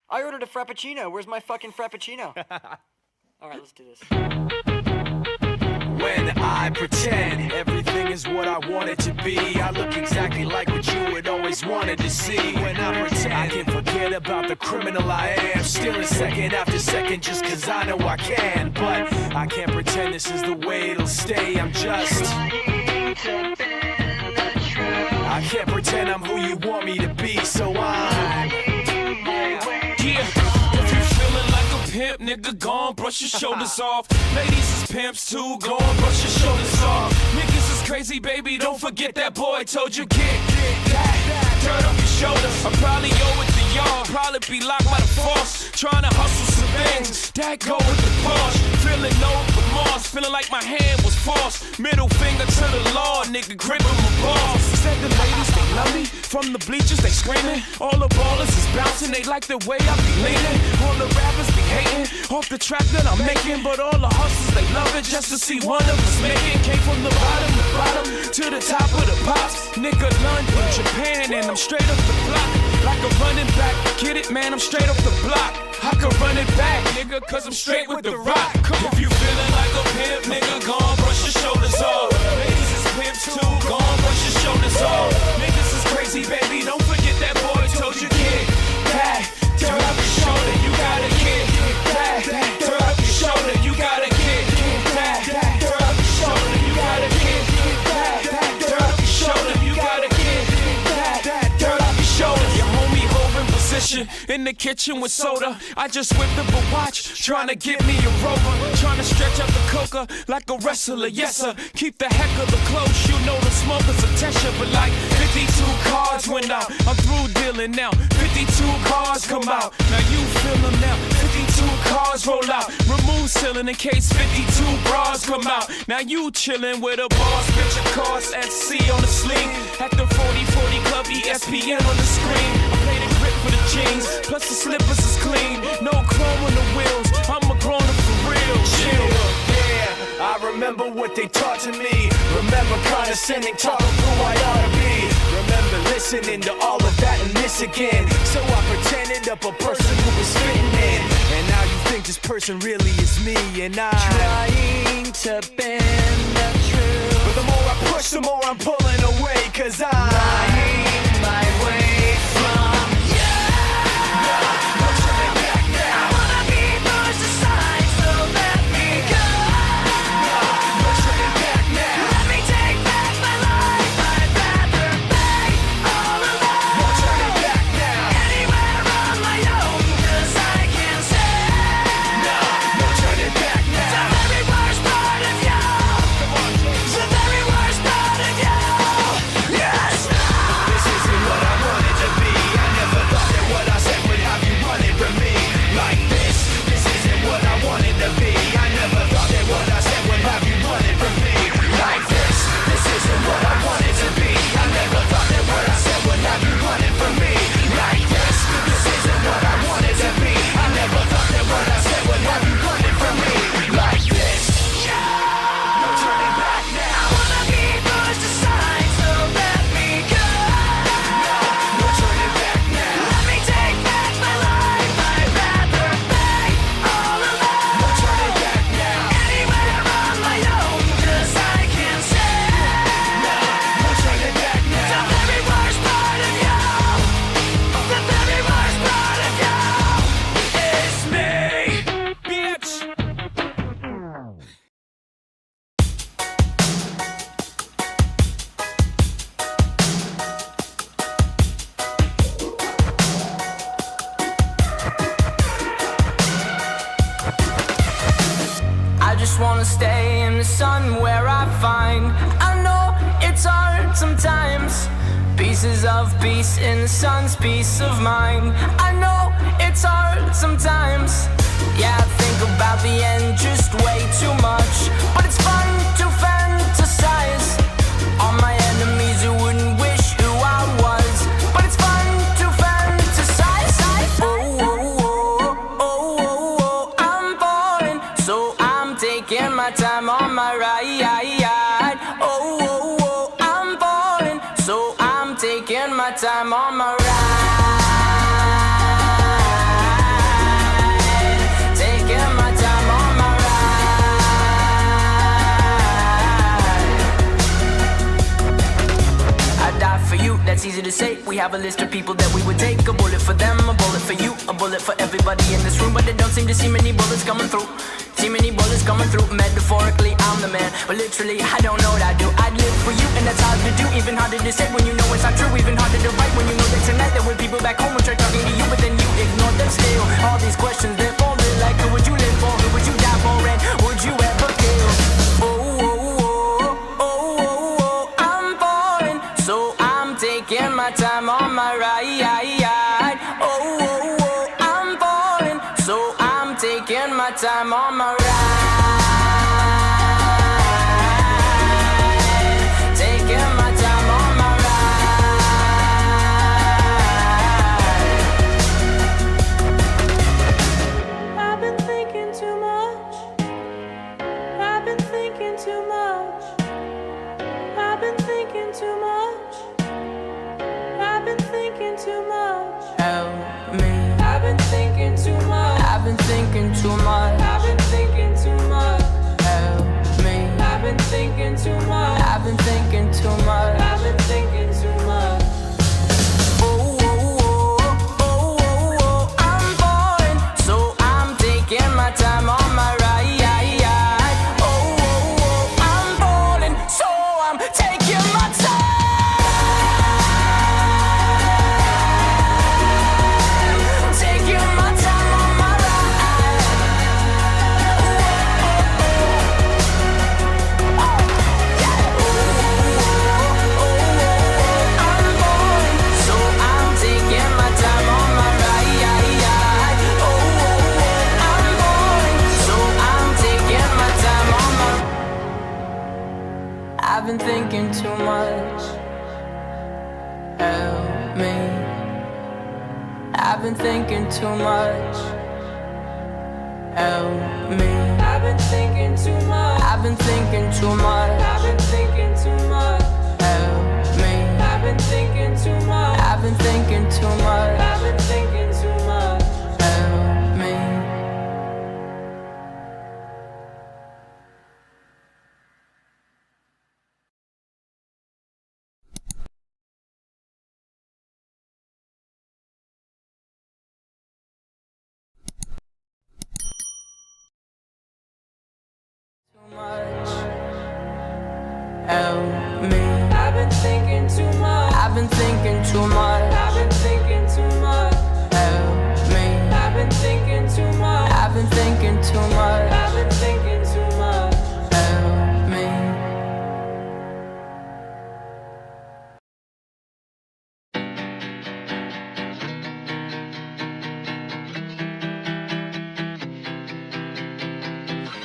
I ordered a frappuccino. Where's my fucking frappuccino? Alright, let's do this. When I pretend everything is what I want it to be, I look exactly like what you had always wanted to see. When I pretend I can forget about the criminal I am, stealing second after second just cause I know I can. But I can't pretend this is the way it'll stay. I'm just I can't pretend I'm who you want me to be, so I'm nigga, go on, brush your shoulders off. Ladies is pimps too, go on, brush your shoulders off. Niggas is crazy, baby, don't forget that boy told you get that. Turn up your shoulders. I probably owe it to y'all, probably be locked by the force. Trying to hustle some things, that go with the boss. Feeling no remorse, feeling like my hand was forced. Middle finger to the law, nigga, gripping my balls. Said the ladies, they love me. From the bleachers, they screaming. All the ballers is bouncing, they like the way I be leaning. All the rappers be hating off the track that I'm making. But all the hustlers, they love it just to see one of us make it. Came from the bottom to the top of the pops. Nigga, London, Japan, and I'm straight up the block. Like a running back, get it, man, I'm straight up the block. I can run it back, nigga, cause I'm straight with the rock. If you feeling like a pimp, nigga, go on, brush your shoulders off. Ladies is pimps too, go on, brush your shoulders off. Niggas is crazy, baby, don't forget that boy told you get that. Turn up your shoulder, you gotta get that. Turn up your shoulder, you gotta get that. Turn up your shoulder, you gotta get that. Turn up your shoulder, you gotta get that. Turn up your shoulder. Your homie holding position in the kitchen with soda. I just whipped up a watch, trying to get me a rover. Trying to stretch out the coca like a wrestler, yes sir. Keep the heck of the close, you know the smoker's a tester. But like 52 cars went out, I'm through dealing now. 52 cars come out, now you feel them now. 52 cars roll out, remove ceiling in case 52 bras come out. Now you chillin' with a boss, bitch of course, at sea on the sling. At the 4040 Club, ESPN on the screen. I play the grip for the jeans, plus the slippers is clean. No chrome on the wheels, I'm a grown-up for real. Chill. Yeah, I remember what they taught to me. Remember condescending, talk of who I ought to be. Remember listening to all of that and this again. So I pretended up a person who was fitting in. And now you think this person really is me, and I'm trying to bend the truth. But the more I push, the more I'm pulling away, cause I'm lying my way from you. No turning back now. I wanna be pushed aside, so let me go. No turning back now. Let me take back my life. I'd rather be all alone. No turning back now. Anywhere on my own, cause I can say no turning back now. The very worst part of you. The very worst part of you. Yes. This isn't what I wanted to be. I never thought that what I said would have you running from me like this. This isn't what I wanted to be. I never thought that what I said would have you running from me like this. This isn't what I wanted to be. I never thought that what I said would have you running from me like this. This isn't what I wanted to be. I never thought that what I said would have you running from me like this. No turning back now. I wanna be pushed aside, so let me go. No turning back now. Let me take back my life. I'd rather be all alone. No turning back now. Anywhere on my own, cause I can say no turning back now. The very worst part of you. The very worst part of you is me, bitch. I just wanna stay in the sun where I find. I know it's hard sometimes. Pieces of peace in the sun's peace of mind. I know it's hard sometimes. Yeah, I think about the end just way too much. But it's fun to fantasize on my enemies who wouldn't wish who I was. But it's fun to fantasize. Oh, oh, oh, oh, oh, oh, I'm falling, so I'm taking my time on my ride. Oh, oh, oh, I'm falling, so I'm taking my time on my ride. Taking my time on my ride. I die for you, that's easy to say. We have a list of people that we would take. A bullet for them, a bullet for you, a bullet for everybody in this room. But they don't seem to see many bullets coming through. See many bullets coming through. Metaphorically, I'm the man, but literally, I don't know what I do. I'd live for you, and that's hard to do. Even harder to say when you know it's not true. Even harder to write when you know that tonight there were people back home who tried talking to you, but then you ignore them still. All these questions, they're folded like, who would you live ride. Oh, oh, oh, I'm falling, so I'm taking my time on my ride. Taking my time on my ride. I've been thinking too much. I've been thinking too much. I've been thinking too much. I've been thinking too much. Help me. I've been thinking too much. I've been thinking too much. I've been thinking too much. Help me. I've been thinking too much. I've been thinking too much. I've been thinking too much. Oh, oh, oh, oh, oh, oh, I'm falling, so I'm taking my time on my ride. Oh, oh, oh, I'm falling, so I'm taking my time. Taking my time on my ride. So I'm taking my time on my ride. Oh, I'm falling, so I'm taking my time on my. I've been thinking too much. Help me. I've been thinking too much. Help me. I've been thinking too much. I've been thinking too much. I've been thinking too much. Help me. I've been thinking too much. I've been thinking too much. I've been thinking too much. Help me. Too much. Help me. I've been thinking too much. I've been thinking too much. I've been thinking too much. Help me. I've been thinking too much. I've been thinking too much. I've been thinking too much. Help me.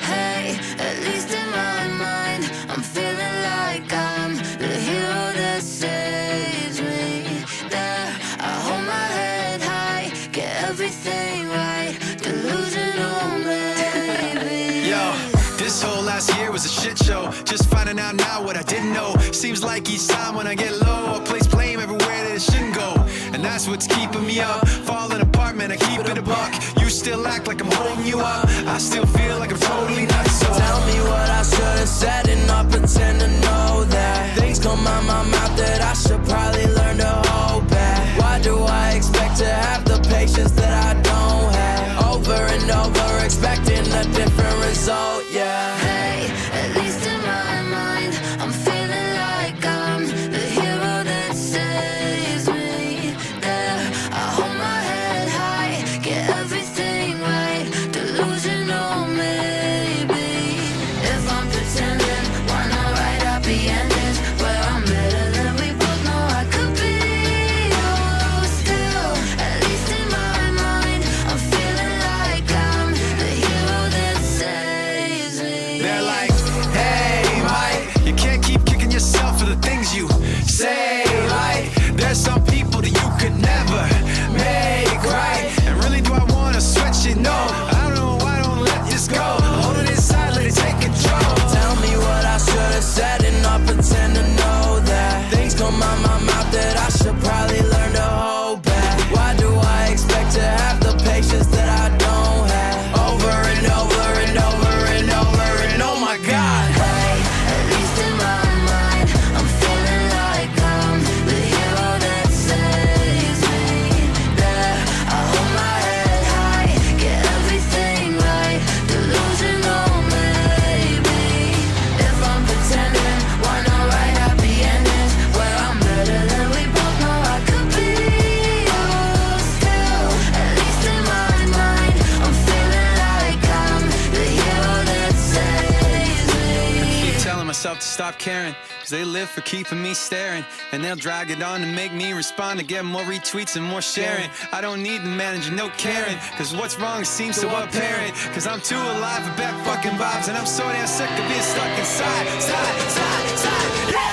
Hey, at least in my mind, I'm feeling like I'm the hero that saves me. There, I hold my head high, get everything right, delusional maybe. Yo, this whole last year was a shit show. Just finding out now what I didn't know. Seems like each time when I get low, I place blame everywhere that it shouldn't go. And that's what's keeping me up. Falling apart, man, I keep it a buck. You still act like I'm holding you up. I still feel like I'm totally nuts. So Tell me what I should have said and not pretend to know that things come out my mouth that I should probably learn to hold back. Why do I expect to have the patience that I don't have? Over and over, expecting a different result, yeah. Hey, at least in my mind, I'm feeling like I'm the hero that saves me. There, I hold my head high, get everything right, delusional maybe. If I'm pretending, why not write happy endings where I'm better than we both know I could be? Oh, still, at least in my mind, I'm feeling like I'm the hero that saves me. they're like, hey, Mike, you can't keep kicking yourself for the things you say. Like, there's some people that you could never make right. And really, do I want to switch it? No, I don't know why I don't let this go. Hold it inside, let it take control. Tell me what I should have said and not pretend to know that things come out my mouth that I should probably learn to hold back. Why do I expect to have the patience that I don't have? Over and over and over and over and oh my God. Hey, at least in my mind, I'm feeling like I'm the hero that saves me. There, I hold my head high, get everything right, delusional maybe. If I'm pretending, why not write happy stop caring, cause they live for keeping me staring. And they'll drag it on to make me respond to get more retweets and more sharing. I don't need the manager, no caring, cause what's wrong seems so apparent. Cause I'm too alive for bad fucking vibes, and I'm so damn sick of being stuck inside, side, yeah!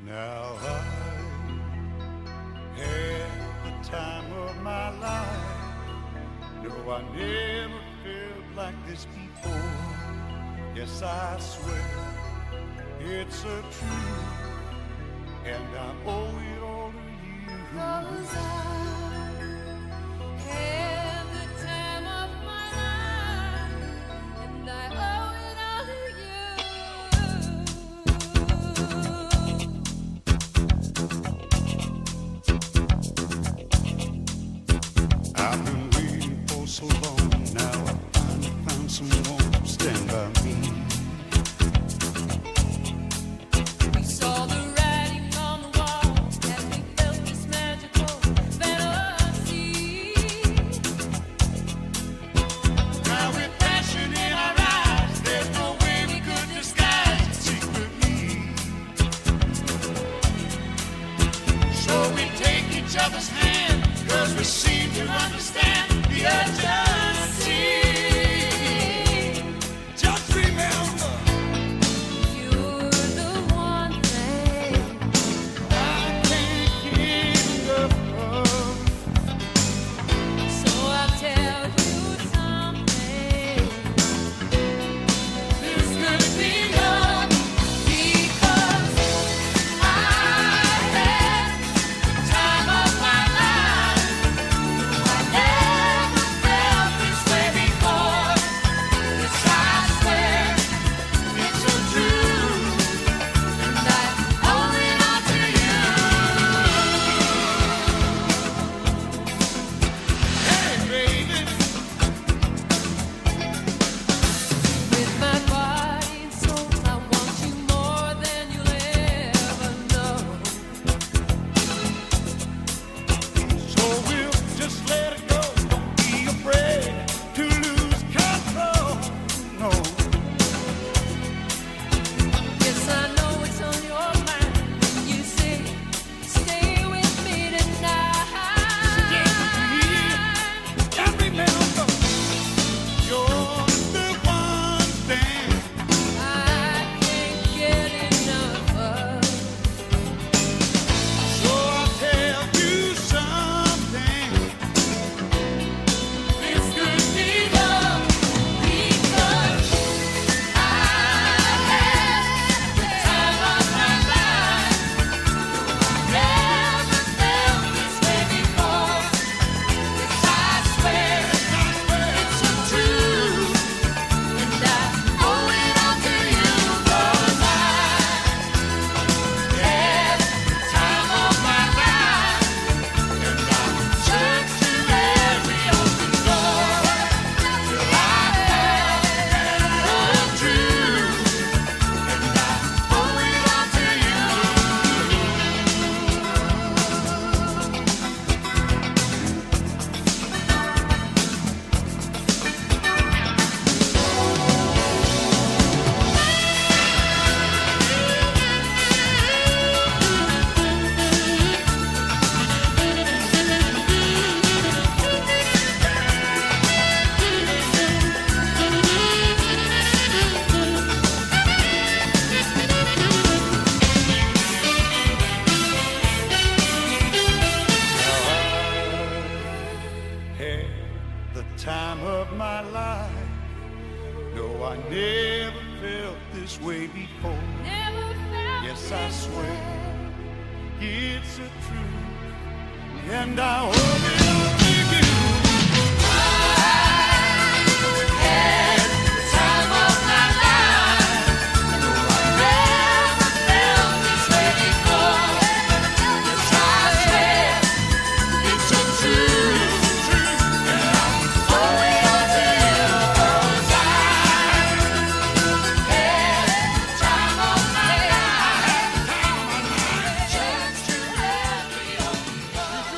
Now I had the time of my life. No, I never felt like this before. Yes, I swear it's a truth, and I owe it all to you. 'Cause I had the time of my life, and I owe it all to I've been waiting for so long. Now I finally found someone to stand by me. We saw the writing on the wall as we felt this magical fantasy. Now with passion in our eyes, there's no way we could disguise it secretly. So we take each other's hand, 'cause we seem to understand the urgency. Just remember, You're the one thing I can't get enough of. So I'll tell you something. This could be love, Because I had the time of my life. I never felt this way before. Yes, I swear it's so true. and I owe it all to you. Hey, baby. With my body and soul, I want you more than you'll ever know. So we'll just let it go. Don't be afraid to lose control. No, Yes, I know it's on your mind when you say, stay with me tonight. just remember, you're the one thing. I can't get enough of. So I'll tell you something. This could be love because I had the time of my life. Never felt this way before. Yes, I swear it's so true, and I owe it all to you. 'Cause I had the time of my life, and I searched through every open door till I found the truth, and I owe it all to you. Had the time of my life. No, I never felt this way before. Never felt Yes, I swear it's a truth, and I hope it all to you. had the time of my life. No, I never felt this way before. Yes, I swear it's so true, and I owe it all to you. 'Cause I had the time of my life. Searched through every open door.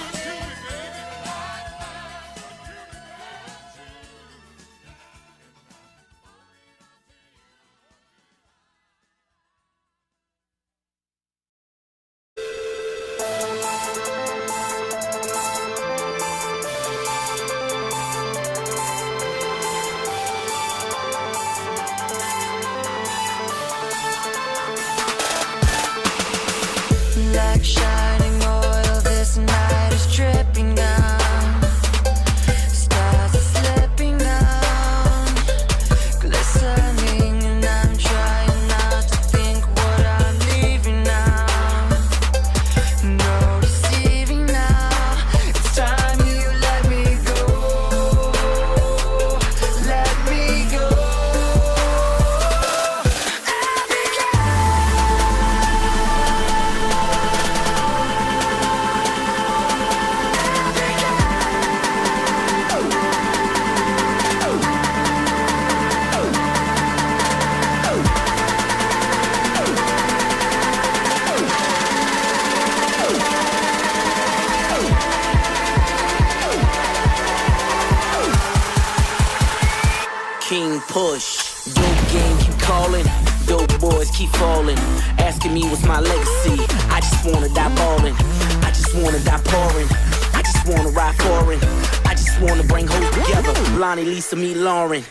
king push. Dope game keep calling, dope boys keep falling. Asking me what's my legacy. I just wanna die ballin'. I just wanna die pouring. I just wanna ride foreign. I just wanna bring hoes together. Lonnie, Lisa, me, Lauren.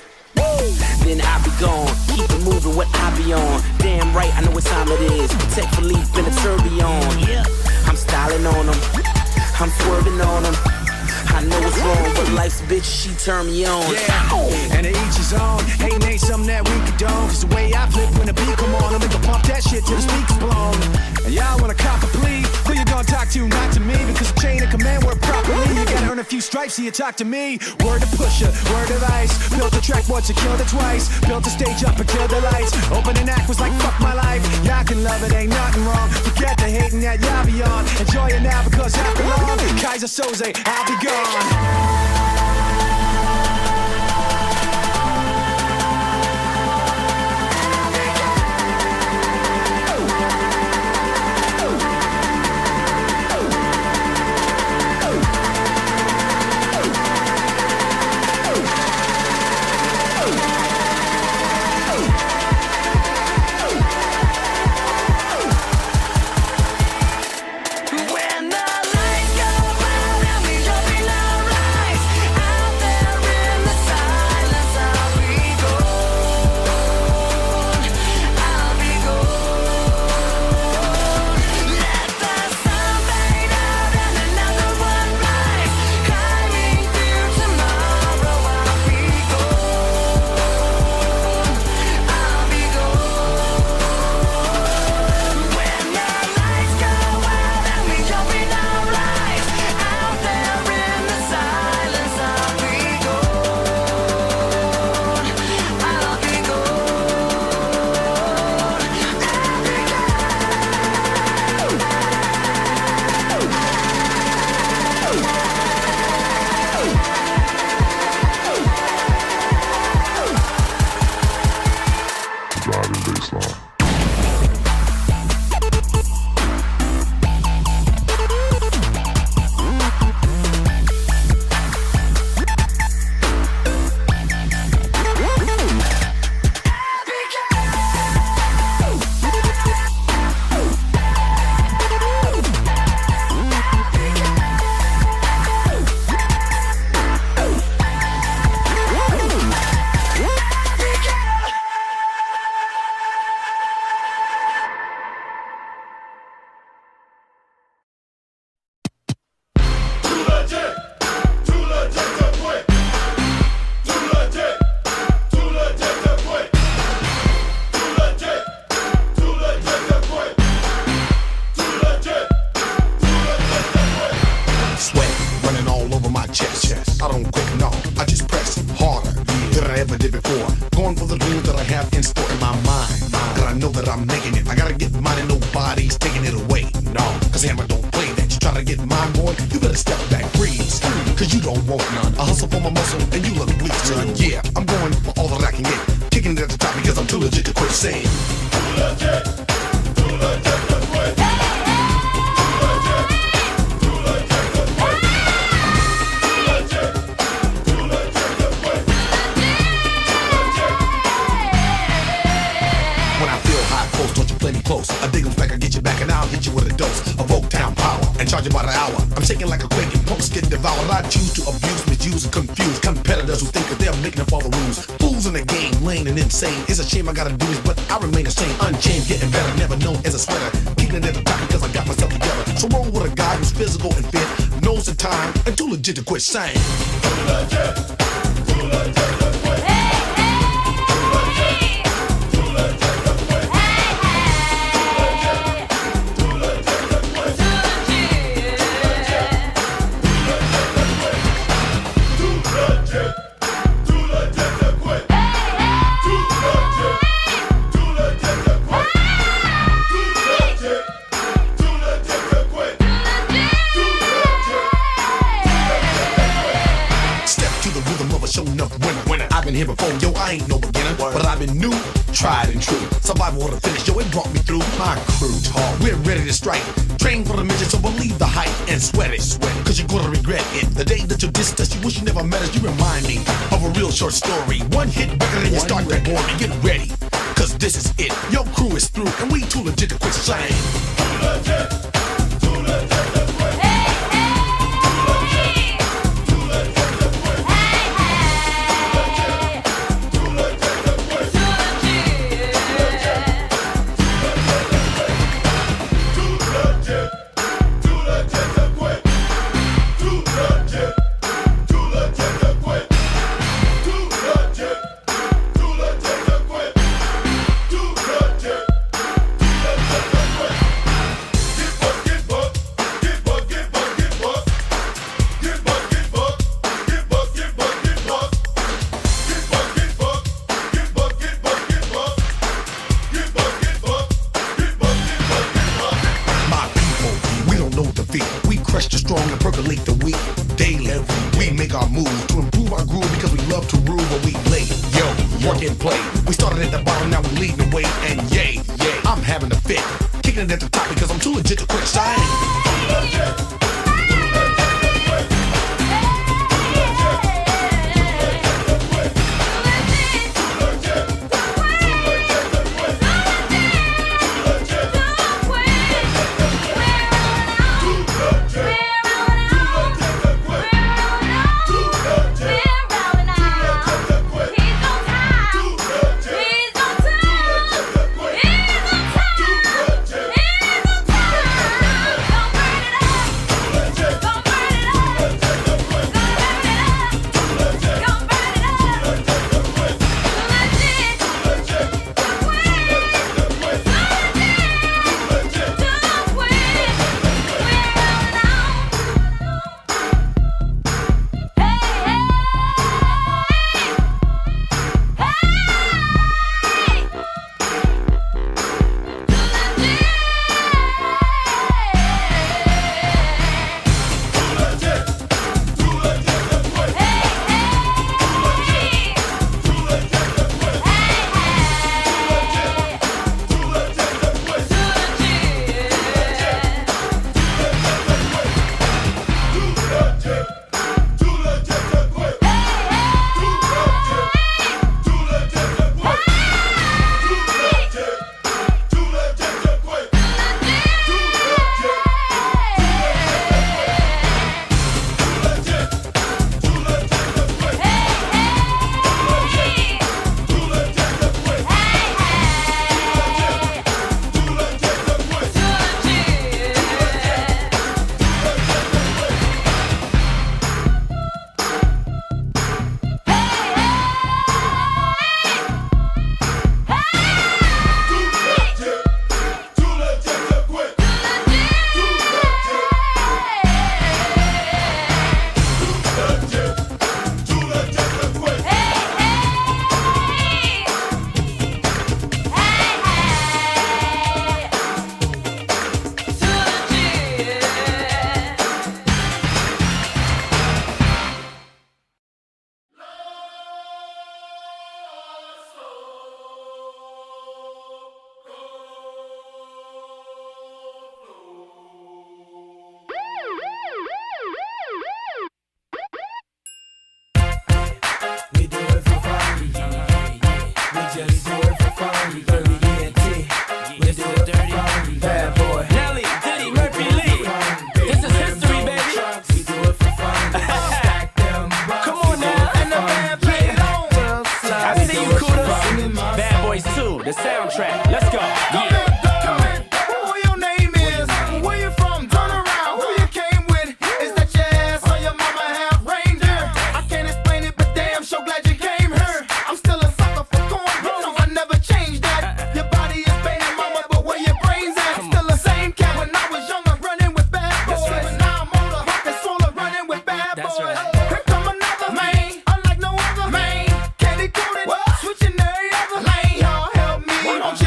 Then I be gone. Keep it moving, what I be on. Damn right, I know what time it is. Protect Philippe in a tourbillon. Yeah, I'm styling on them. I'm swerving on them. I know it's wrong, but life's a bitch, she turn me on. Yeah, and to each his own. Hating ain't something that we condone. Cause the way I flip when the beat come on, I make her pump that shit till the speakers blown. And y'all wanna cop a plea? Who you gonna talk to? Not to me, because the chain of command work properly. You gotta earn a few stripes, so you talk to me. Word to pusher, word of ice. Built the track once and killed it twice. Built the stage up and killed the lights. Opening act was like fuck my life. Y'all can love it, ain't nothing wrong. Forget the hating that y'all be on. Enjoy it now because after long, Kaiser Soze, I'll be gone. When the lights go out and we jump in our rise, out there in the silence, I'll be gone. I'll be gone. Let the sun fade out and another one rise, climbing through tomorrow. I'll be gone. I'll be gone. When the lights go out and we jump in our rise, out there in the silence, I'll be gone. I'll be Driving baseline. Sweat running all over my chest. I don't quit, no, I just press harder than I ever did before. Going for the dreams that I have in store in my mind. And I know that I'm making it. I gotta get mine and nobody's taking it away. No, cause Hammer don't play that. You try to get mine, boy, you better step back, freeze. Cause you don't want none. I hustle for my muscle and you look bleak, son. Yeah, I'm going for all that I can get. Kicking it at the top because I'm too legit to quit saying. Too legit to quit. When I feel high close, don't you play me close. I dig 'em back, I get you back, and I'll hit you with a dose of Oak Town power and charge you by the hour. I'm shaking like a quake and punks get devoured. I choose to abuse, misuse, and confuse competitors who think that they're making up all the rules. Fools in the game, lame and insane. It's a shame I gotta do this, but I remain the same. Unchained, getting better, never known as a sweater. Kicking it at the top because I got myself together. So roll with a guy who's physical and fit, knows the time, and too legit to quit saying. Too legit to quit. show enough winner. I've been here before, yo, I ain't no beginner, but I've been new, tried and true. Survival to the finish, yo, it brought me through. My crew talk, we're ready to strike. Train for the mission, so believe the hype and sweat it. Cause you're gonna regret it. The day that you dissed us, you wish you never met us. You remind me of a real short story. One hit record and you start that board and get ready. Cause this is it. Your crew is through and we too legit to quit shining. Too legit. Too legit to quit.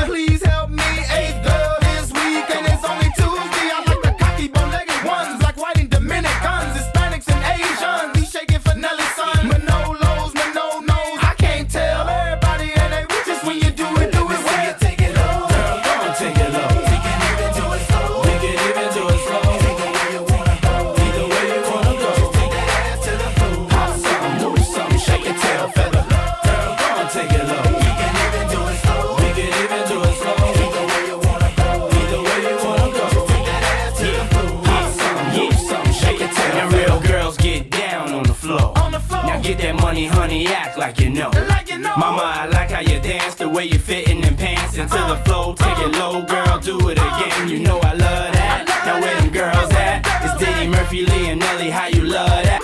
Please help me. honey, act like you know. Mama, I like how you dance, the way you fit in them pants into the flow. Take it low, girl, do it again. You know I love that. Now where them girls at? It's Diddy, Murphy, Lee, and Nelly. How you love that?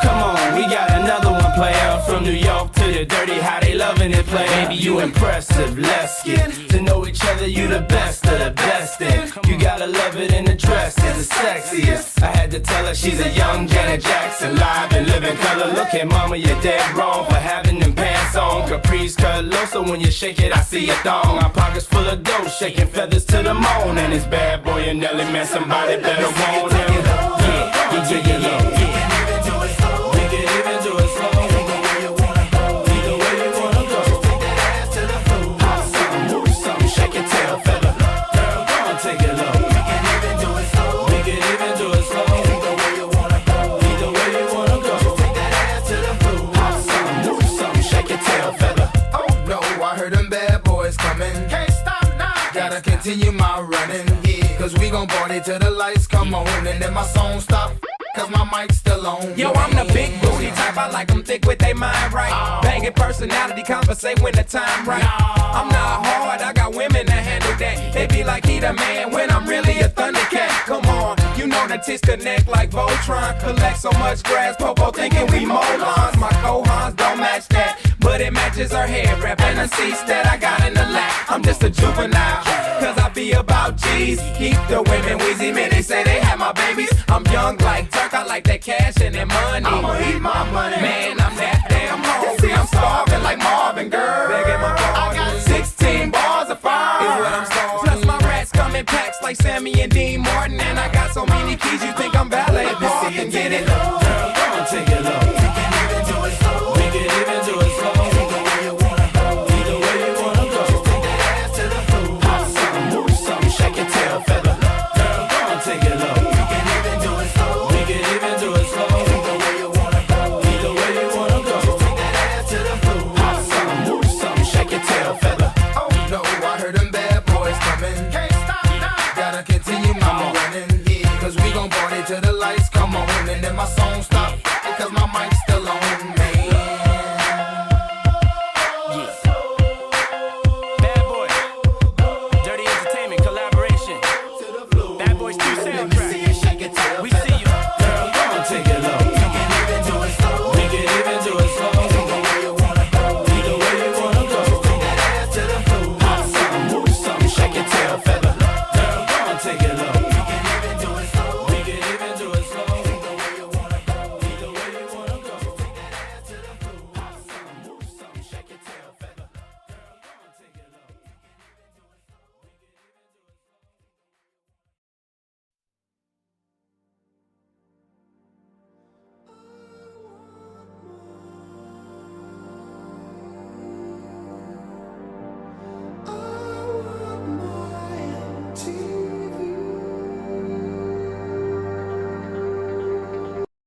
Come on, we got another one, player. From New York to the dirty, how they loving it, player. Baby, you impressive. Let's get to know each other. You the best of the best. And you gotta love it in the dress. It's the sexiest. I had to tell her she's a young Janet Jackson, live and living color. Look at mama, you're dead wrong for having them pants on. Caprice cut low, so when you shake it, I see a thong. Our pockets full of dough, shaking feathers to the moon. And it's bad boy and Nelly, man, somebody better want him. Yeah. Continue my running, yeah. Cause we gon' party till the lights come on. And then my song stop, cause my mic's still on. Yo, I'm the big booty type, I like them thick with they mind right. Banging personality, conversate when the time right. I'm not hard, I got women that handle that. They be like, he the man when I'm really a Thundercat. Come on, you know the tits connect like Voltron. Collect so much grass, Popo thinking we molons. My cohons don't match that, but it matches her hair wrap and the seats that I got in the lap. I'm just a juvenile, cause I be about G's. Keep the women wheezy, man, they say they have my babies. I'm young like Turk, I like that cash and that money. I'ma eat my money. Man, I'm that damn hungry. I'm starving like Marvin, girl. Begging my pardon. I got 16 bars of fire is what I'm starving. Plus my rats come in packs like Sammy and Dean Martin. And I got so many keys, you think I'm valet parking. Get it?